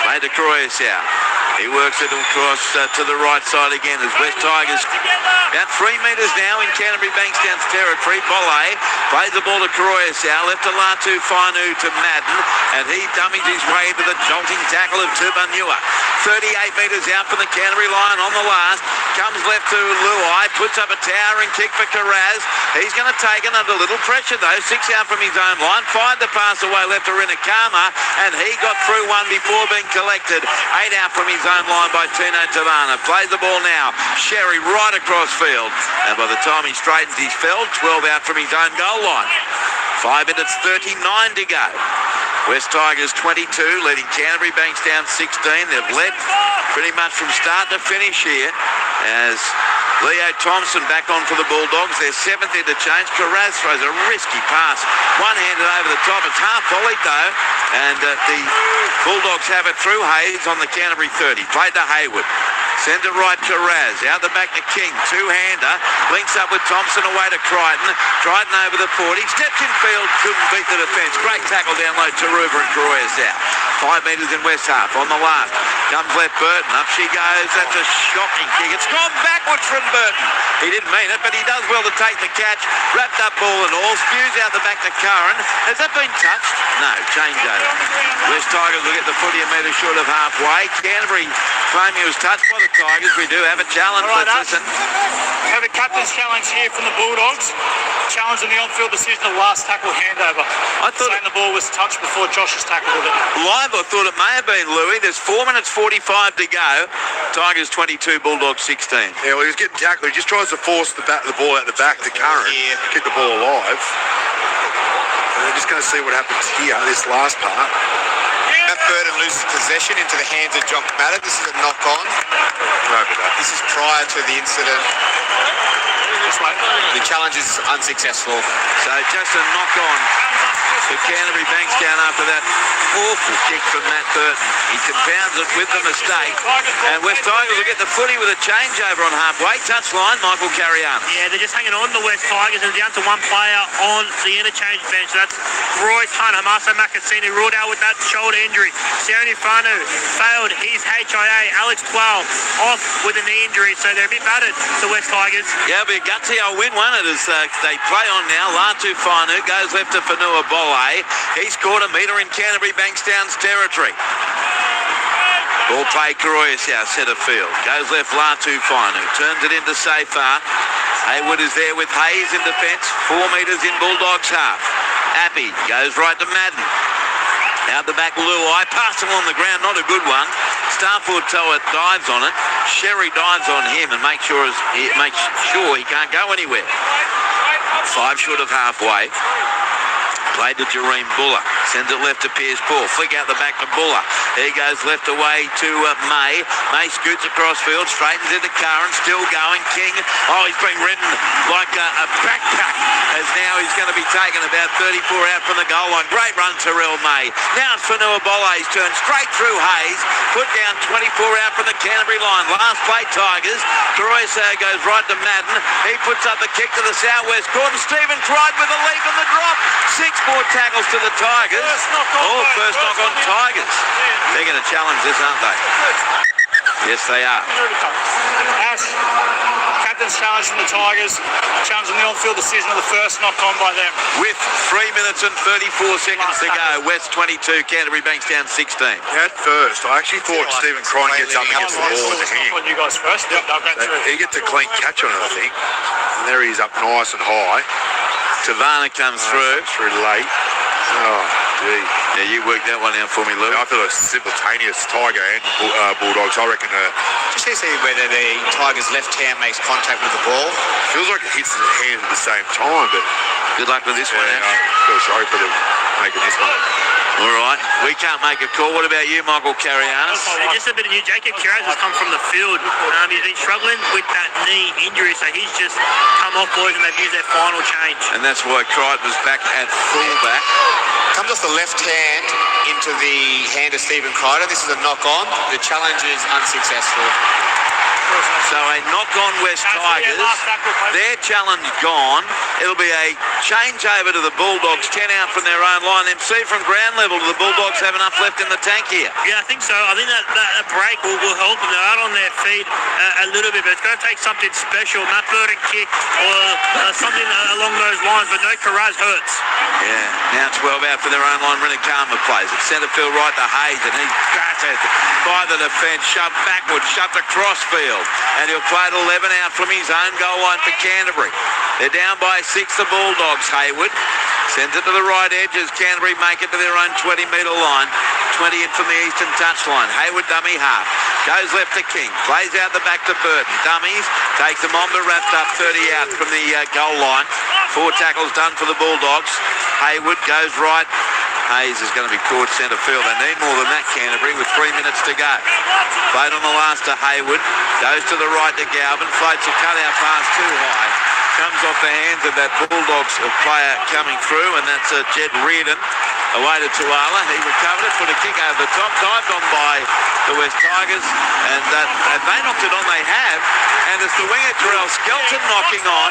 made to Kuroyasau. He works it across to the right side again as West Tigers about 3 metres now in Canterbury Bankstown's territory. Bolle plays the ball to Kuroyasau, left to Latu Fanu to Madden, and he dummies his way to the jolting tackle of Tupanua. 38 metres out from the Canterbury line on the last. Comes left to Luai, puts up a towering kick for Carraz. He's going to take it under little pressure though. 6 out from his own line. Fired the pass away left to Rinakama, and he got through one before being collected. 8 out from his own line by Tino Tavana. Plays the ball now. Sherry right across field. And by the time he straightens his feld, 12 out from his own goal line. 5 minutes 39 to go. West Tigers 22, leading Canterbury Bankstown 16. They've led pretty much from start to finish here as Leo Thompson back on for the Bulldogs. Their 7th interchange. Carraz throws a risky pass. One-handed over the top. It's half-volleyed though. And the Bulldogs have it through Hayes on the Canterbury 30. Played to Hayward. Send it right to Raz. Out the back to King. Two-hander. Links up with Thompson away to Crichton. Crichton over the 40. Steps in field. Couldn't beat the defence. Great tackle down low to Ruber and Kuroyasau. 5 metres in West half. On the last. Comes left Burton. Up she goes. That's a shocking kick. It's gone backwards from Burton. He didn't mean it, but he does well to take the catch. Wrapped up ball and all. Spews out the back to Curran. Has that been touched? No. Change over. West Tigers will get the footy a metre short of halfway. Canterbury claiming it was touched by the Tigers. We do have a challenge. Right, Let's listen. We have a captain's challenge here from the Bulldogs. Challenging the on-field decision of the last tackle handover. I thought saying the ball was touched before Josh's tackle with it. Live, I thought it may have been, Louis. There's 4 minutes 45 to go. Tigers 22, Bulldogs 16. Yeah, well, he was getting tackled. He just tries to force the ball out the back to Curran, keep the ball alive. And we're just going to see what happens here, this last part. Matt Burton loses possession into the hands of John Kamada. This is a knock-on. This is prior to the incident. The challenge is unsuccessful. So just a knock-on to Canterbury Bankstown after that awful kick from Matt Burton. He compounds it with the mistake. And West Tigers will get the footy with a changeover on halfway. Touchline, Michael Cariano. Yeah, they're just hanging on the West Tigers and down to one player on the interchange bench. That's Royce Hunt. Hamaso Makasini ruled out with that shoulder injury. Sione Fanu failed his HIA. Alex 12 off with a knee injury, so they're a bit battered, the West Tigers. Yeah, it'll be a gutsy old win one. It is, they play on now. Latu Fanu goes left to Fanua Bolle. He scored a metre in Canterbury Bankstown's territory. Ball play Kuroyasau, centre field. Goes left Latu Fanu. Turns it into Safar. Hayward is there with Hayes in defence. 4 metres in Bulldogs half. Appy goes right to Madden. Out the back Luai. Passing on the ground, not a good one. Starford Toa dives on it. Sherry dives on him and makes sure he can't go anywhere. 5 short of halfway. Played to Jareem Buller. Sends it left to Piers Paul. Flick out the back to Buller. He goes left away to May. May scoots across field, straightens into Curran, still going. King, he's been ridden like a backpack, as now he's going to be taken about 34 out from the goal line. Great run, Terrell May. Now it's Fanua Bole's turn, straight through Hayes, put down 24 out from the Canterbury line. Last play, Tigers. Croysa goes right to Madden. He puts up the kick to the southwest corner. Stephen Crichton with the leap and the drop. 6 more tackles to the Tigers. First knock on Tigers. They're going to challenge this, aren't they? Yes, they are. Ash, captain's challenge from the Tigers, challenging the on-field decision of the first knock on by them. With 3 minutes and 34 seconds to go, West 22, Canterbury Bankstown 16. At first, I actually thought Stephen Crichton gets up against the ball with the hand. You guys first? Yep, He gets a clean catch on it, I think. And there he is up nice and high. Tavana comes through. Through late. Oh, gee. Yeah, you worked that one out for me, Lou. I thought it was simultaneous Tiger and Bulldogs. I reckon Just to see whether the Tigers' left hand makes contact with the ball. feels like it hits the hand at the same time, but Good luck with this one, I Ash. feel sorry for them making this one. All right, we can't make a call. What about you, Michael Carrianis? Just a bit of news. Jacob Kiraz has come from the field. He's been struggling with that knee injury, so he's just come off, boys, and they've used their final change. And that's why Crichton was back at fullback. Comes off the left hand into the hand of Stephen Crichton. This is a knock on. The challenge is unsuccessful. So a knock on West Tigers. Their challenge gone. It'll be a change over to the Bulldogs, 10 out from their own line. MC from ground level. Do the Bulldogs have enough left in the tank here? Yeah, I think so. I think that break will help them. They're out on their feet a little bit, but it's going to take something special. Matt Burton kick or something along those lines, but no Karaz hurts. Yeah, now 12 out for their own line. Renakama plays it. Centre field right to Hayes, and he's battered by the defence. Shoved backwards, shoved across field. And he'll play it 11 out from his own goal line for Canterbury. They're down by 6, the Bulldogs. Haywood sends it to the right edge as Canterbury make it to their own 20-metre line. 20 in from the eastern touchline. Haywood dummy half. Goes left to King. Plays out the back to Burton. Dummies. Takes them on, but wrapped up 30 out from the goal line. 4 tackles done for the Bulldogs. Haywood goes right. Hayes is going to be caught centre field. They need more than that, Canterbury, with 3 minutes to go. Played on the last to Haywood. Goes to the right to Galvin. Floats a cutout pass too high. Comes off the hands of that Bulldogs player coming through, and that's Jed Reardon. Away to Tuala. He recovered it, put a kick over the top. Dived on by the West Tigers, and if they knocked it on, they have. And it's the winger Terrell Skelton knocking on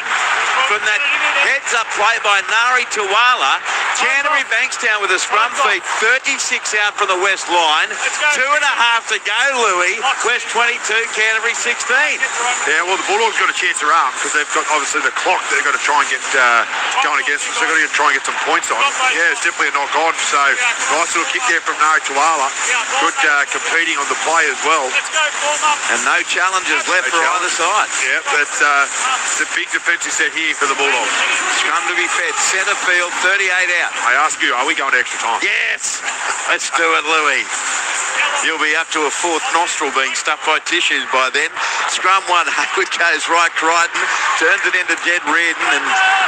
from that heads-up play by Nari Tuala. Canterbury Bankstown with a scrum feed, 36 out from the West line. 2.5 to go, Louis. West 22, Canterbury 16. Yeah, well, the Bulldogs got a chance to run because they've got obviously the clock they've got to try and get going against them. So they've got to try and get some points on. Yeah, it's definitely a knock on. So nice little kick there from Nari Tuala. Good competing on the play as well. And no challenges left for either side. Yeah, but it's a big defensive set here for the Bulldogs. Scrum to be fed. Centre field, 38 out. I ask you, are we going to extra time? Yes! Let's do it, Louis. You'll be up to a 4th nostril being stuffed by tissues by then. Scrum 1, Haywood goes right, Crichton turns it into Jed Reardon, and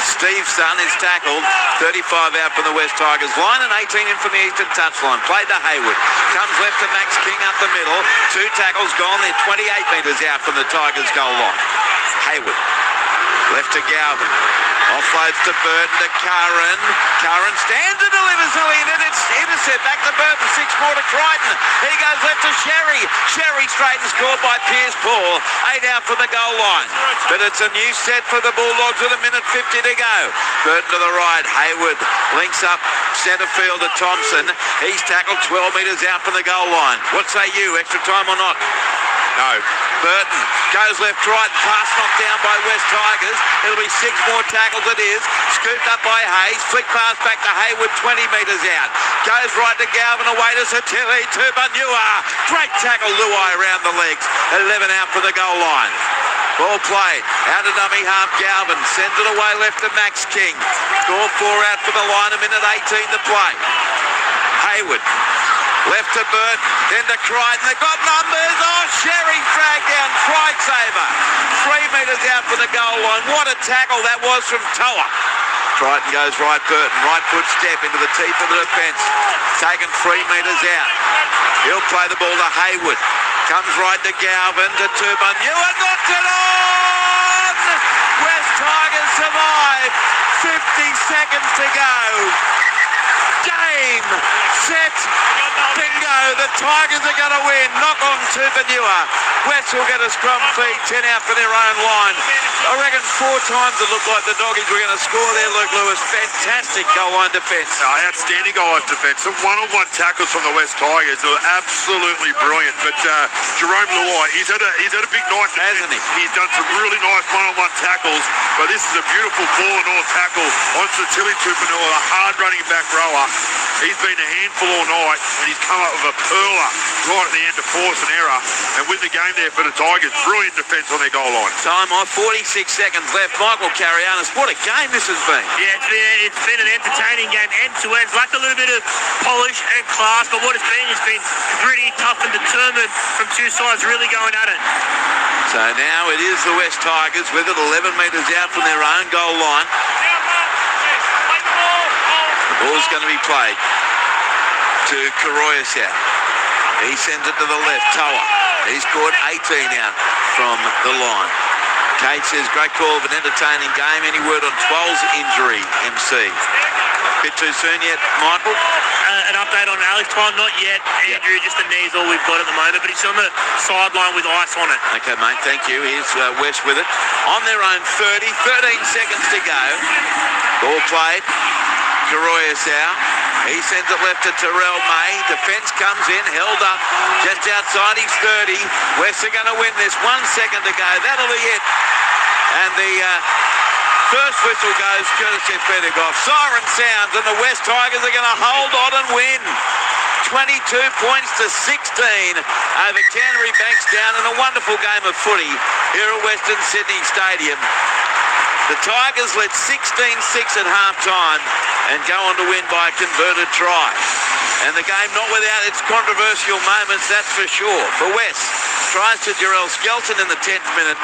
Steve Sun is tackled. 35 out from the West Tigers line and 18 in from the eastern touchline. Played to Haywood. Comes left to Max King up the middle. 2 tackles gone. They're 28 metres out from the Tigers goal line. Haywood. Left to Galvin. Offloads to Burton to Curran. Curran stands and delivers early, and it's intercept back to Burton. 6 more to Crichton. He goes left to Sherry. Sherry straightens caught by Pierce Paul. 8 out from the goal line. But it's a new set for the Bulldogs with 1:50 to go. Burton to the right. Haywood links up centre field to Thompson. He's tackled 12 metres out from the goal line. What say you? Extra time or not? No. Burton goes left, right, pass knocked down by West Tigers. It'll be 6 more tackles it is. Scooped up by Hayes. Flick pass back to Haywood, 20 metres out. Goes right to Galvin, away to Satili, to Banua. Great tackle, Luai around the legs. 11 out for the goal line. Ball played. Out to dummy half, Galvin. Sends it away left to Max King. Score 4 out for the line, 1:18 to play. Haywood. Left to Burton, then to Crichton. They've got numbers. Oh, Sherry dragged down. Crichton saver. 3 metres out for the goal line. What a tackle that was from Toa. Crichton goes right, Burton. Right foot step into the teeth of the defence. Taken 3 metres out. He'll play the ball to Haywood. Comes right to Galvin, to Tubanua, knocked it on! West Tigers survive. 50 seconds to go. Game, set, bingo. The Tigers are going to win. Knock on Tubanua. West will get a scrum feed, 10 out for their own line. I reckon 4 times it looked like the Doggies were going to score there, Luke Lewis. Fantastic goal line defence. Outstanding goal line defence. Some one-on-one tackles from the West Tigers are absolutely brilliant. But Jerome Luai, he's had a big night, hasn't he? He's done some really nice one-on-one tackles. But this is a beautiful ball and all tackle onto Tilly Tupanua, a hard-running back rower. He's been a handful all night, and he's come up with a perler right at the end to force an error and win the game there for the Tigers. Brilliant defence on their goal line. Time off, 46 seconds left. Michael Carianis, what a game this has been. Yeah, it's been an entertaining game, end to end. It's lacked a little bit of polish and class, but what it's been pretty tough and determined from two sides really going at it. So now it is the West Tigers with it 11 metres out from their own goal line. The ball's going to be played to Karoyasau. He sends it to the left. Toa. He's scored 18 out from the line. Kate says, great call of an entertaining game. Any word on Twel's injury, MC? Bit too soon yet, Michael? An update on Alex Twal, not yet. Andrew, just the knee's all we've got at the moment, but he's on the sideline with ice on it. Okay, mate, thank you. Here's West with it. On their own 30, 13 seconds to go. Ball played. Karoyasau. He sends it left to Terrell May. Defence comes in, held up just outside his 30. West are going to win this. 1 second to go. That'll be it. And the first whistle goes courtesy of Petergoff. Siren sounds, and the West Tigers are going to hold on and win. 22 points to 16 over Canterbury Bankstown in a wonderful game of footy here at Western Sydney Stadium. The Tigers led 16-6 at half-time and go on to win by a converted try. And the game not without its controversial moments, that's for sure. For West, tries to Jarrell Skelton in the 10th minute.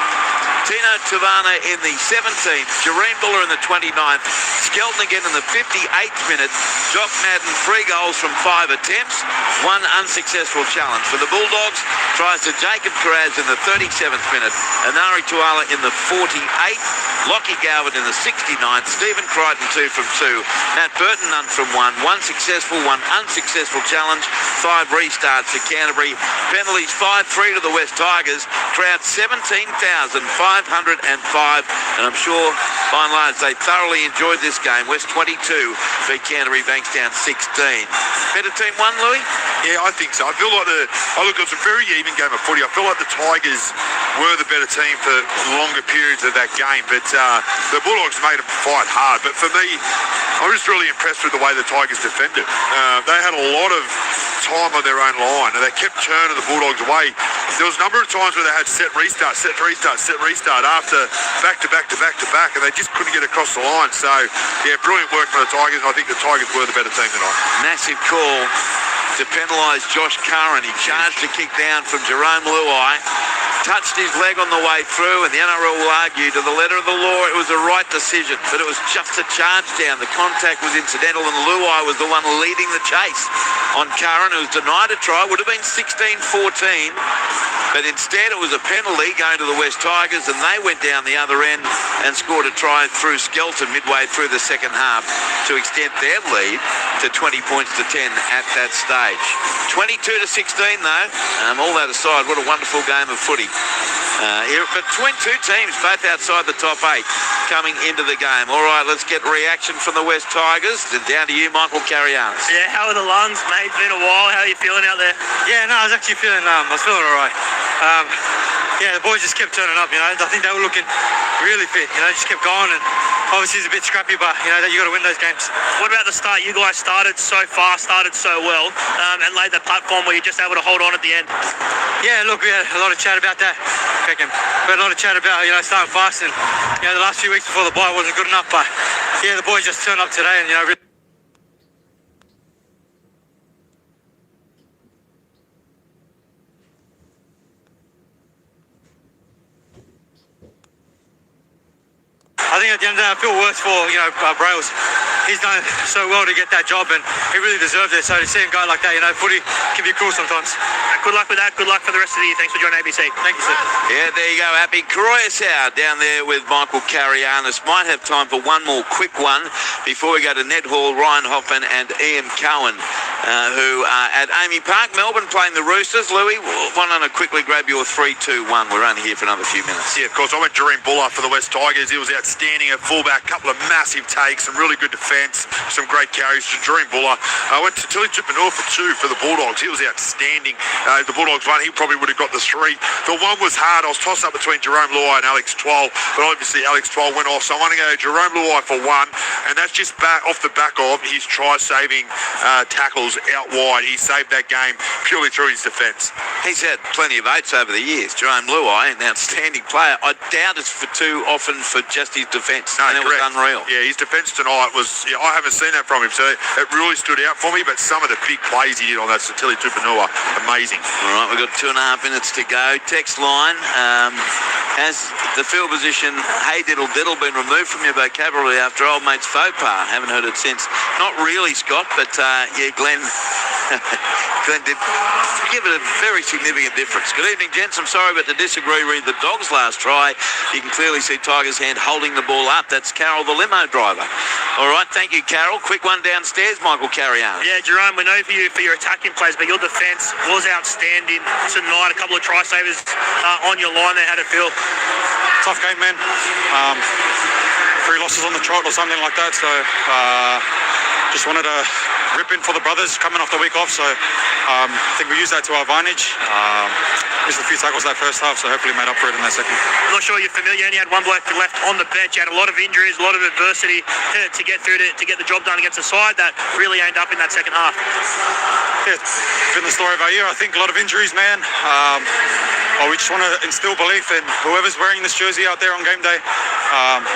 Tino Tavana in the 17th. Jareen Buller in the 29th. Skelton again in the 58th minute. Jock Madden, 3 goals from 5 attempts. 1 unsuccessful challenge. For the Bulldogs, tries to Jacob Karaz in the 37th minute. Anari Tuala in the 48th. Lockie Galvin in the 69th. Stephen Crichton 2 from 2. Matt Burton none from 1. 1 successful, 1 unsuccessful challenge. 5 restarts for Canterbury. Penalties 5-3 to the West Tigers. Crowd 17,505. And I'm sure by and large they thoroughly enjoyed this game. West 22 beat Canterbury Bankstown 16. Better team won, Louis? Yeah, I think so. I feel like it was a very even game of footy. I feel like the Tigers were the better team for longer periods of that game, but the Bulldogs made them fight hard. But for me, I'm just really impressed with the way the Tigers defended. They had a lot of time on their own line, and they kept turning the Bulldogs away. There was a number of times where they had set restart after back to back, and they just couldn't get across the line. So, yeah, brilliant work from the Tigers, and I think the Tigers were the better team tonight. Massive call to penalise Josh Curran. He charged a kick down from Jerome Luai, touched his leg on the way through, and the NRL will argue to the letter of the law it was a right decision, but it was just a charge down. The contact was incidental, and Luai was the one leading the chase on Curran, who was denied a try. Would have been 16-14, but instead it was a penalty going to the West Tigers, and they went down the other end and scored a try through Skelton midway through the second half to extend their lead to 20 points to 10 at that stage. 22-16 though. All that aside, what a wonderful game of footy. Here between two teams, both outside the top 8, coming into the game. All right, let's get reaction from the West Tigers. And down to you, Michael Carianis. Yeah, how are the lungs, mate? It's been a while. How are you feeling out there? Yeah, no, I was feeling all right. Yeah, the boys just kept turning up, I think they were looking really fit, just kept going, and obviously it's a bit scrappy, but, you got to win those games. What about the start? You guys started so fast, started so well, and laid the platform where you're just able to hold on at the end. Yeah, look, we had a lot of chat about that. We had a lot of chat about, starting fast, and, the last few weeks before the bye wasn't good enough, but, yeah, the boys just turned up today, and, really I think at the I feel worse for, Brails. He's done so well to get that job, and he really deserved it. So to see a guy like that, footy can be cruel sometimes. Good luck with that. Good luck for the rest of the year. Thanks for joining ABC. Thank you, sir. Yeah, there you go, Happy. Croyasau down there with Michael Carianis. Might have time for one more quick one before we go to Ned Hall, Ryan Hoffman and Ian Cowan, who are at Amy Park, Melbourne, playing the Roosters. Louis, why don't I quickly grab your 3-2-1? We're only here for another few minutes. Yeah, of course. I went Jareen Buller for the West Tigers. He was outstanding at fullback, couple of massive takes, some really good defence, some great carries. Jareen Buller. I went to Tilly Tupanua for 2 for the Bulldogs. He was outstanding. The Bulldogs won. He probably would have got the 3. The one was hard. I was tossed up between Jerome Luai and Alex Twal, but obviously Alex Twal went off. So I'm going to go Jerome Luai for 1, and that's just off the back of his try-saving tackles out wide. He saved that game purely through his defence. He's had plenty of votes over the years. Jerome Luai, an outstanding player. I doubt it's for too often for just his defence. No, and it was unreal. Yeah, his defence tonight was, I haven't seen that from him, so it really stood out for me, but some of the big plays he did on that Tilly Tupanua, amazing. All right, we've got 2.5 minutes to go. Text line, has the field position, hey diddle diddle, been removed from your vocabulary after old mate's faux pas? Haven't heard it since. Not really, Scott, but yeah, Glenn did give it a very significant difference. Good evening, gents. I'm sorry, but to disagree, read the Dogs' last try. You can clearly see Tiger's hand holding the ball up. That's Carol, the limo driver. All right, thank you, Carol. Quick one downstairs, Michael Carianis. Yeah, Jerome, we know for your attacking plays, but your defence was outstanding tonight. A couple of try savers on your line there. How'd it feel? Tough game, man. 3 losses on the trot or something like that, so just wanted to rip in for the brothers coming off the week off, so I think we used that to our advantage. Missed a few tackles that first half, so hopefully made up for it in that second. I'm not sure you're familiar, you only had one bloke left on the bench. You had a lot of injuries, a lot of adversity to get through to get the job done against a side that really aimed up in that second half. Yeah, it's been the story of our year. I think a lot of injuries, man. We just want to instill belief in whoever's wearing this jersey out there on game day.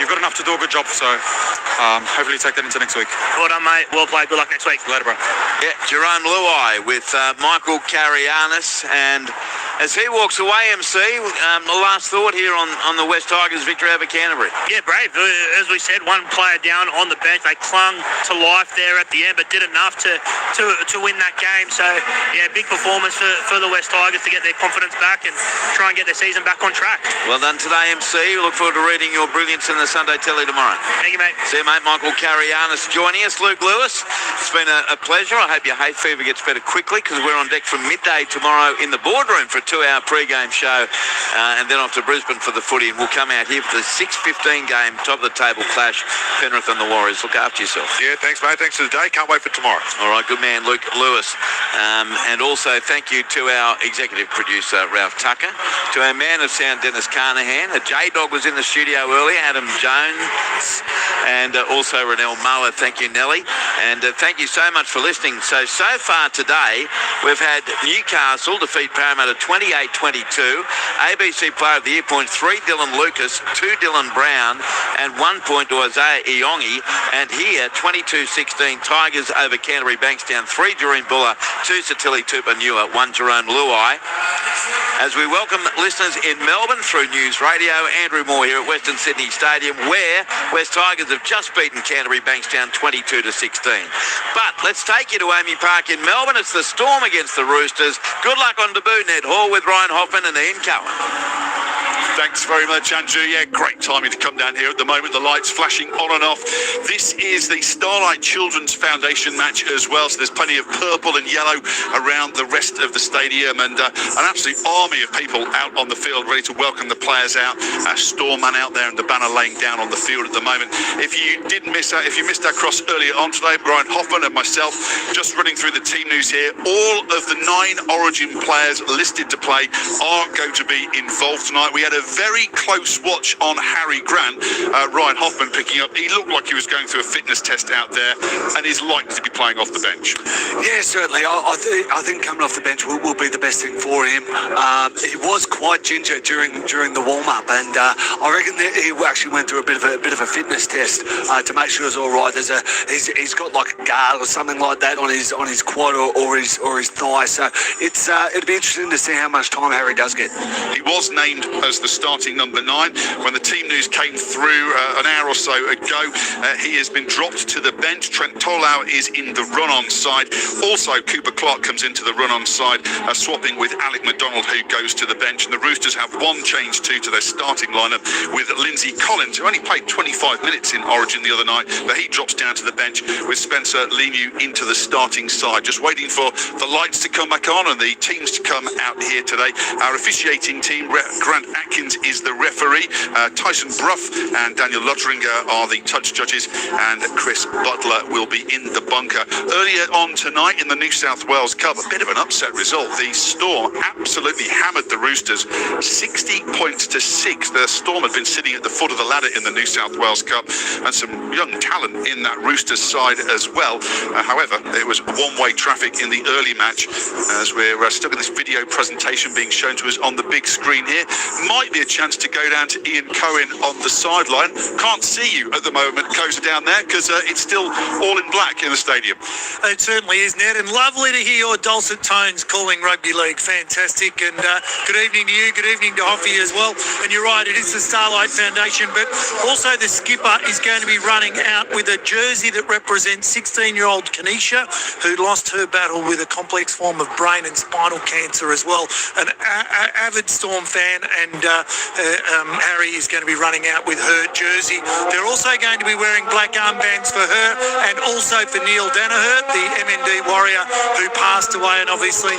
You've got enough to do a good job, so hopefully take that into next week. Well done, mate. Well played. Good luck next week. Later, bro. Yeah, Jerome Luai with Michael Carianis, and as he walks away, MC, the last thought here on the West Tigers' victory over Canterbury. Yeah, brave. As we said, one player down on the bench. They clung to life there at the end, but did enough to win that game. So, yeah, big performance for the West Tigers to get their confidence back and try and get their season back on track. Well done today, MC. We look forward to reading your brilliance in the Sunday Telly tomorrow. Thank you, mate. See you, mate. Michael Carianis joining us. Luke Lewis, it's been a pleasure. I hope your hay fever gets better quickly, because we're on deck from midday tomorrow in the boardroom for a 2-hour pre-game show, and then off to Brisbane for the footy, and we'll come out here for the 6:15 game, top of the table clash, Penrith and the Warriors. Look after yourself. Yeah, thanks, mate. Thanks for the day. Can't wait for tomorrow. All right, good man, Luke Lewis. And also thank you to our executive producer, Ralph Tucker, to our man of sound, Dennis Carnahan. J-Dog was in the studio earlier, Adam Jones, and also Renelle Moa. Thank you, Nelly. And thank you so much for listening. So far today, we've had Newcastle defeat Parramatta 28-22. ABC Player of the Year point 3 Dylan Lucas, 2 Dylan Brown, and 1 point to Isaiah Iongi. And here, 22-16, Tigers over Canterbury Bankstown, 3 Jareen Buller, 2 Satili Tupanua, 1 Jerome Luai. As we welcome listeners in Melbourne through News Radio, Andrew Moore here at Western Sydney Stadium, where West Tigers have just beaten Canterbury Bankstown 22-16. But let's take you to Amy Park in Melbourne. It's the Storm against the Roosters. Good luck on debut, Ned Hall, with Ryan Hoffman and Ian Cowan. Thanks very much, Andrew. Yeah, great timing to come down here at the moment. The lights flashing on and off. This is the Starlight Children's Foundation match as well, so there's plenty of purple and yellow around the rest of the stadium, and an absolute army of people out on the field ready to welcome the players out. Storm man out there and the banner laying down on the field at the moment. If you missed our cross earlier on today, Brian Hoffman and myself just running through the team news here. All of the 9 Origin players listed to play are going to be involved tonight. We had a very close watch on Harry Grant. Ryan Hoffman picking up. He looked like he was going through a fitness test out there, and is likely to be playing off the bench. Yeah, certainly. I think coming off the bench will be the best thing for him. He was quite ginger during the warm-up, and I reckon that he actually went through a bit of a fitness test to make sure it's all right. He's got like a guard or something like that on his quad or his thigh. So it'd be interesting to see how much time Harry does get. He was named as the starting number 9. When the team news came through an hour or so ago, he has been dropped to the bench. Trent Tolau is in the run-on side. Also, Cooper Clark comes into the run-on side, swapping with Alec McDonald, who goes to the bench. And the Roosters have one change too to their starting lineup, with Lindsay Collins, who only played 25 minutes in Origin the other night, but he drops down to the bench with Spencer Leniu into the starting side. Just waiting for the lights to come back on and the teams to come out here today. Our officiating team, Grant Atkins is the referee, Tyson Bruff and Daniel Lutringer are the touch judges, and Chris Butler will be in the bunker. Earlier on tonight in the New South Wales Cup, a bit of an upset result. The Storm absolutely hammered the Roosters 60 points to 6. The Storm had been sitting at the foot of the ladder in the New South Wales Cup, and some young talent in that Roosters side as well. However, it was one-way traffic in the early match, as we're stuck in this video presentation being shown to us on the big screen here. Might be a chance to go down to Ian Cohen on the sideline. Can't see you at the moment, Coza, down there, because it's still all in black in the stadium. It certainly is, Ned, and lovely to hear your dulcet tones calling rugby league. Fantastic, and good evening to you, good evening to Hoffy as well. And you're right, it is the Starlight Foundation, but also the skipper is going to be running out with a jersey that represents 16-year-old Kanisha, who lost her battle with a complex form of brain and spinal cancer as well. An avid Storm fan, and Harry is going to be running out with her jersey. They're also going to be wearing black armbands for her, and also for Neil Danaher, the MND warrior who passed away, and obviously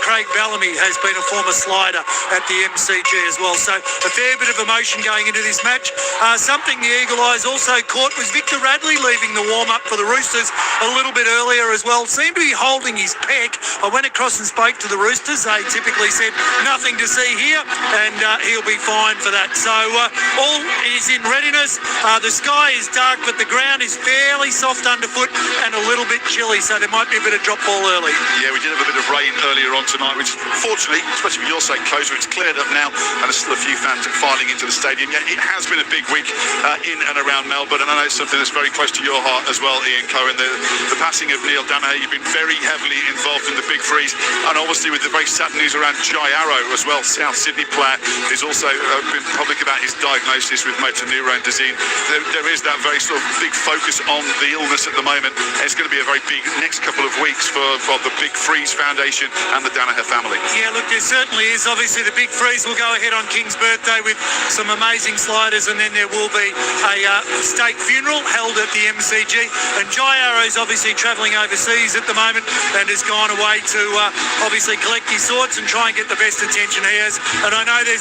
Craig Bellamy has been a former slider at the MCG as well. So a fair bit of emotion going into this match. Something the Eagle Eyes also caught was Victor Radley leaving the warm-up for the Roosters a little bit earlier as well. Seemed to be holding his pec. I went across and spoke to the Roosters. They typically said nothing to see here, and he'll be fine for that. So all is in readiness. The sky is dark, but the ground is fairly soft underfoot and a little bit chilly, so there might be a bit of drop ball early. Yeah, we did have a bit of rain earlier on tonight, which fortunately, especially for your sake, Closer, it's cleared up now, and there's still a few fans filing into the stadium. Yeah, it has been a big week in and around Melbourne, and I know it's something that's very close to your heart as well, Ian Cohen. The passing of Neil Danaher, you've been very heavily involved in the Big Freeze, and obviously with the very sad news around Jai Arrow as well, South Sydney player, who's also been public about his diagnosis with motor neurone disease. There is that very sort of big focus on the illness at the moment. It's going to be a very big next couple of weeks for the Big Freeze Foundation and the Danaher family. Yeah, look, there certainly is. Obviously, the Big Freeze will go ahead on King's birthday with some amazing sliders, and then there will be a state funeral held at the MCG. And Jai Arrow's obviously travelling overseas at the moment and has gone away to obviously collect his thoughts and try and get the best attention he has. And I know there's